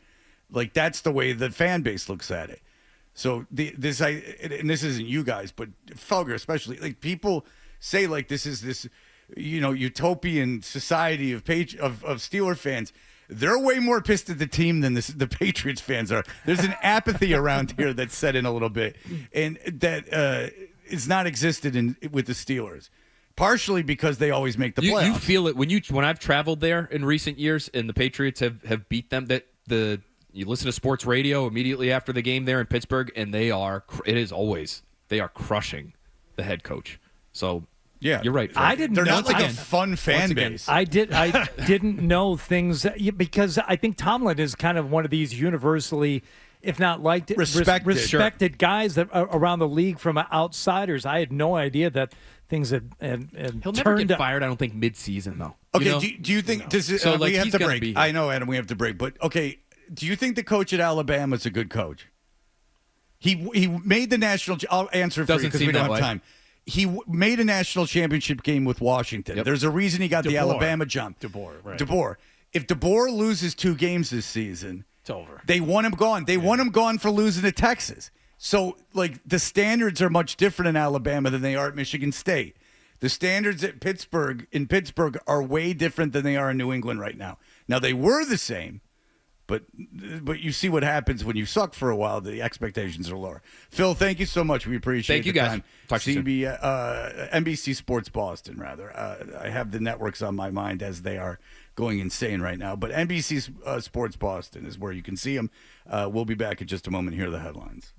Like, that's the way the fan base looks at it. So this isn't you guys, but Felger especially. Like people say, like this is this, utopian society of Steeler fans. They're way more pissed at the team than the Patriots fans are. There's an apathy around here that's set in a little bit, and that is not existed with the Steelers. Partially because they always make the playoffs. You feel it when I've traveled there in recent years, and the Patriots have beat them. That You listen to sports radio immediately after the game there in Pittsburgh, and they are crushing the head coach. So yeah, you're right. I didn't. They're not like a fun fan base. I didn't know things because I think Tomlin is kind of one of these universally, if not liked, respected guys that are around the league from outsiders. I had no idea that things had He'll never get fired. I don't think mid-season though. Okay, You know? do you think does it, So, we have he's to gonna break? be here. I know, Adam, we have to break. But okay, do you think the coach at Alabama is a good coach? He made the national. I'll answer for you because we don't have time. He made a national championship game with Washington. Yep. There's a reason he got the Alabama jump. DeBoer. If DeBoer loses 2 games this season, it's over. They want him gone. They want him gone for losing to Texas. So, like, the standards are much different in Alabama than they are at Michigan State. The standards at Pittsburgh are way different than they are in New England right now. Now, they were the same, but you see what happens when you suck for a while. The expectations are lower. Phil, thank you so much. We appreciate Thank you, the guys. time. Talk to you soon. NBC Sports Boston, rather. I have the networks on my mind as they are going insane right now. But NBC Sports Boston is where you can see them. We'll be back in just a moment. Here are the headlines.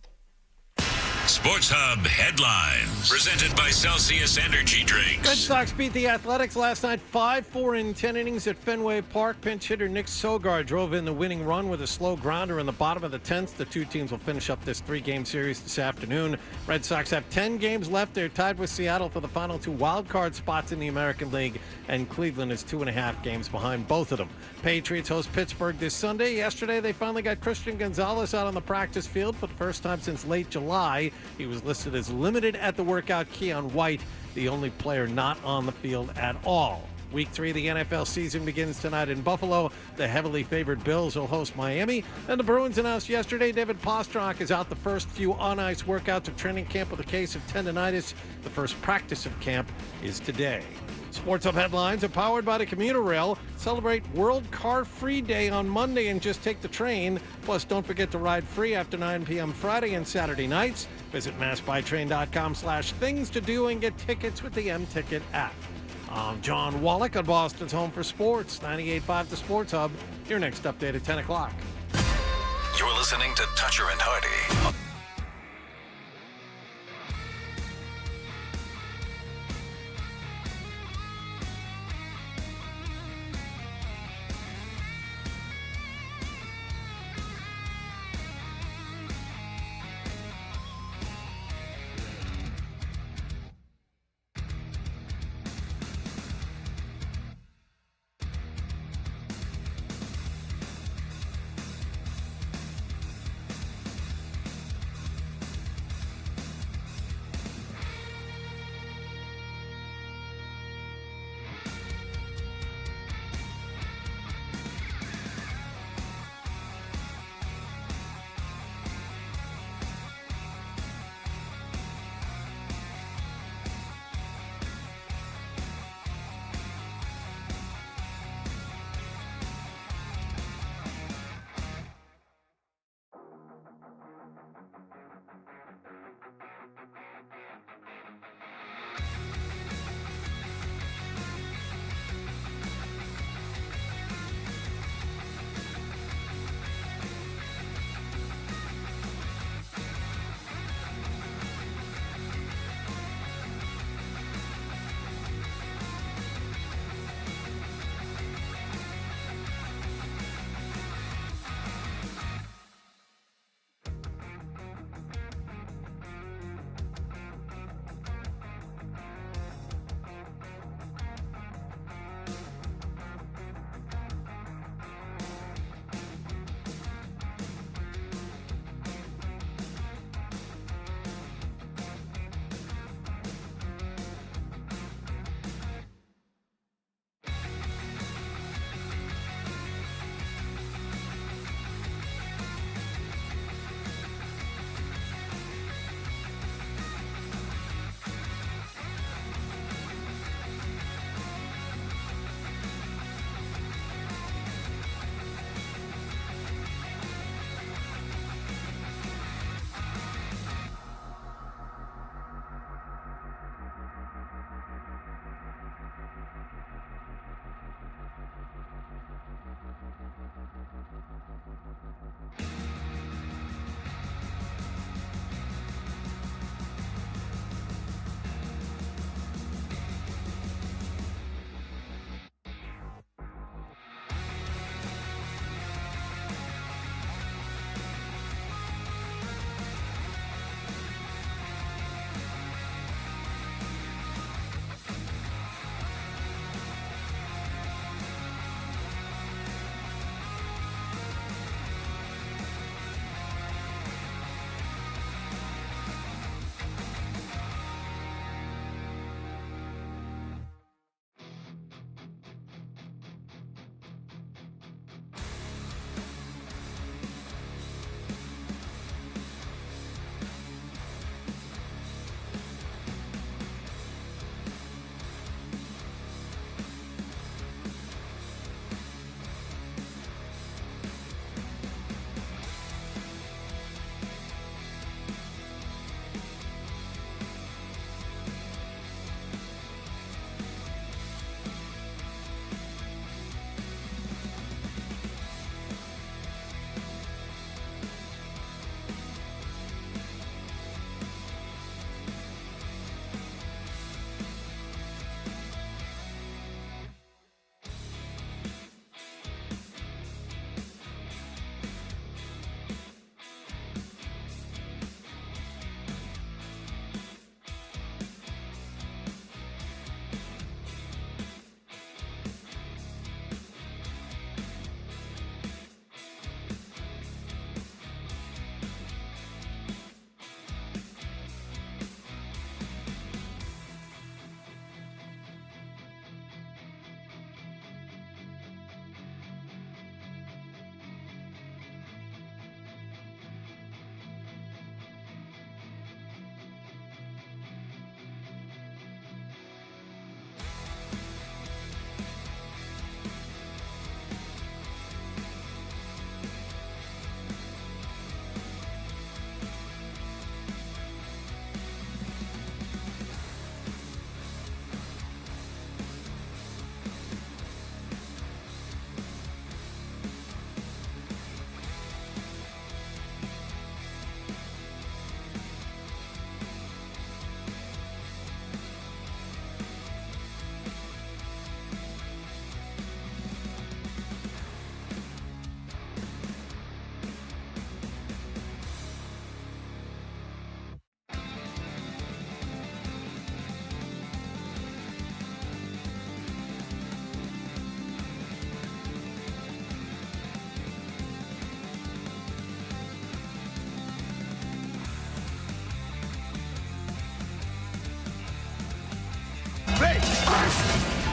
Sports Hub headlines presented by Celsius Energy Drinks. Red Sox beat the Athletics last night 5-4 in 10 innings at Fenway Park. Pinch hitter Nick Sogard drove in the winning run with a slow grounder in the bottom of the 10th. The two teams will finish up this 3-game series this afternoon. Red Sox have 10 games left. They're tied with Seattle for the final 2 wild card spots in the American League, and Cleveland is 2.5 games behind both of them. Patriots host Pittsburgh this Sunday. Yesterday, they finally got Christian Gonzalez out on the practice field for the first time since late July. He was listed as limited at the workout. Keon White, the only player not on the field at all. Week 3 of the NFL season begins tonight in Buffalo. The heavily favored Bills will host Miami. And the Bruins announced yesterday David Pastrnak is out the first few on-ice workouts of training camp with a case of tendonitis. The first practice of camp is today. Sports Hub headlines are powered by the commuter rail. Celebrate World Car Free Day on Monday and just take the train. Plus, don't forget to ride free after 9 p.m. Friday and Saturday nights. Visit massbytrain.com/things to do and get tickets with the M-Ticket app. I'm John Wallach on Boston's Home for Sports, 98.5 The Sports Hub. Your next update at 10 o'clock. You're listening to Toucher and Hardy.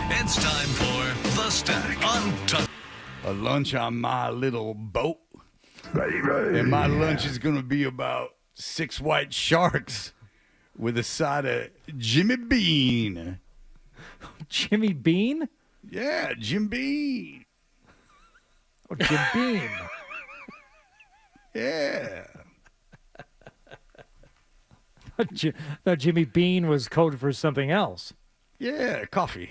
It's time for The Stack on A lunch on my little boat. And my lunch is going to be about 6 white sharks with a side of Jimmy Bean. Jimmy Bean? Yeah, Jim Bean. Oh, Jim Beam. Yeah. I thought Jimmy Bean was code for something else. Yeah, coffee.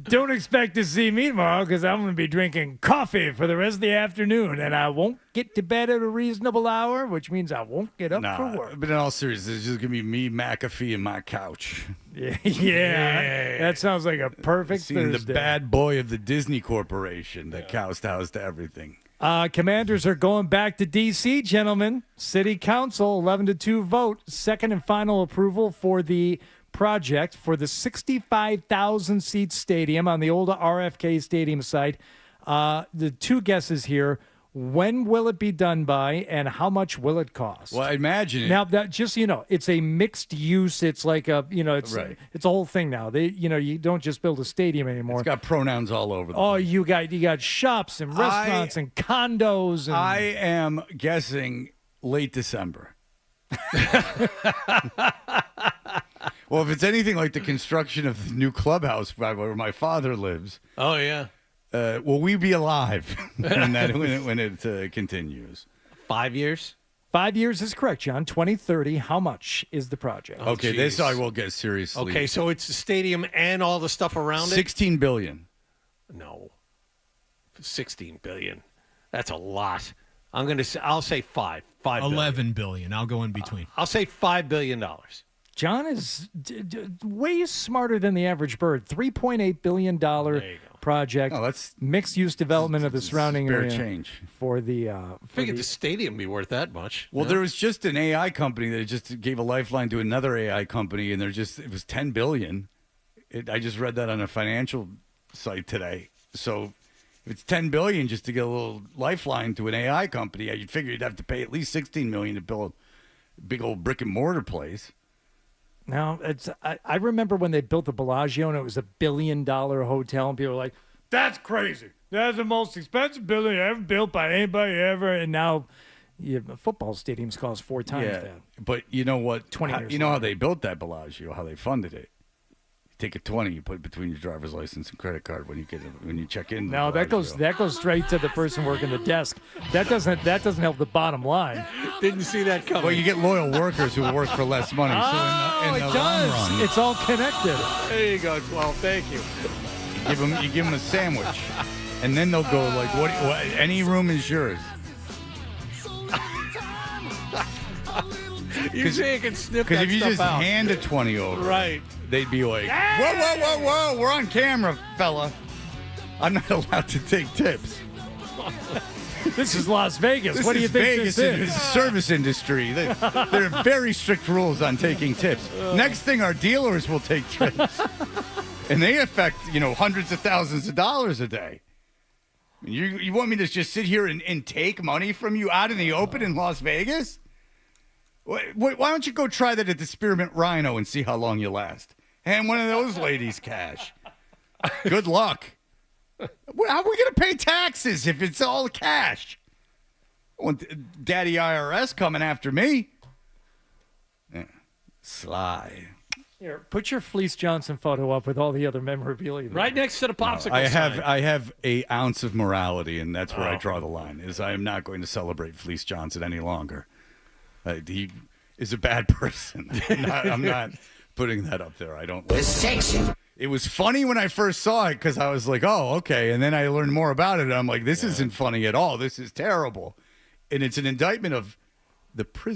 Don't expect to see me tomorrow because I'm going to be drinking coffee for the rest of the afternoon, and I won't get to bed at a reasonable hour, which means I won't get up for work. But in all seriousness, it's just going to be me, McAfee, and my couch. Yeah, that sounds like a perfect Seeing Thursday. the bad boy of the Disney Corporation that kowtows to everything. Commanders are going back to D.C., gentlemen. City Council, 11-2 vote. Second and final approval for the project for the 65,000-seat stadium on the old RFK Stadium site. The two guesses here. When will it be done by, and how much will it cost? Well, I imagine it. Now, that just so you know, it's a mixed use. It's like a, it's Right. it's a whole thing now. You don't just build a stadium anymore. It's got pronouns all over the Oh, place. you got shops and restaurants and condos. And I am guessing late December. Well, if it's anything like the construction of the new clubhouse where my father lives, Oh, yeah. will we be alive when it continues? 5 years? 5 years is correct, John. 2030. How much is the project? Okay, geez. this I will get seriously. Okay, so it's the stadium and all the stuff around it? $16 billion. No. 16 billion. That's a lot. I'll say 5 billion. 11 billion. I'll go in between. I'll say $5 billion. John is way smarter than the average bird. $3.8 billion project. Oh, that's mixed-use development of the surrounding spare area change. for the. Figured the stadium be worth that much. Well, Yeah. there was just an AI company that just gave a lifeline to another AI company, and it was $10 billion. I just read that on a financial site today. So if it's $10 billion just to get a little lifeline to an AI company, you'd figure you'd have to pay at least $16 million to build a big old brick and mortar place. Now, I remember when they built the Bellagio and it was $1 billion hotel, and people were like, "That's crazy. That's the most expensive building ever built by anybody ever." And now, football stadiums cost 4 times that. But you know what? 20 years you know how later. they built that Bellagio, how they funded it. You take a 20, you put it between your driver's license and credit card when you check in. No, that goes straight to the person working the desk. That doesn't help the bottom line. Didn't see that coming. Well, you get loyal workers who work for less money. So in the long run, It's all connected. There you go, 12. Thank you. you give them a sandwich, and then they'll go like, "What? Any room is yours." You say you can sniff Because that if you stuff just out. hand a 20 over, Right. they'd be like, whoa, we're on camera, fella. I'm not allowed to take tips. This is Las Vegas. What do you think Vegas this is is? the service industry. There are very strict rules on taking tips. Next thing, our dealers will take tips. And they affect, hundreds of thousands of dollars a day. You want me to just sit here and take money from you out in the open in Las Vegas? Why don't you go try that at the Spearmint Rhino and see how long you last? Hand one of those ladies cash. Good luck. How are we going to pay taxes if it's all cash? I want Daddy IRS coming after me. Yeah. Sly. Here, put your Fleece Johnson photo up with all the other memorabilia. Right next to the popsicle I have sign. an ounce of morality, and that's where I draw the line. Is I am not going to celebrate Fleece Johnson any longer. He is a bad person. I'm not putting that up there. I don't. It was funny when I first saw it because I was like, "Oh, okay," and then I learned more about it, and I'm like, "This isn't funny at all. This is terrible," and it's an indictment of the prison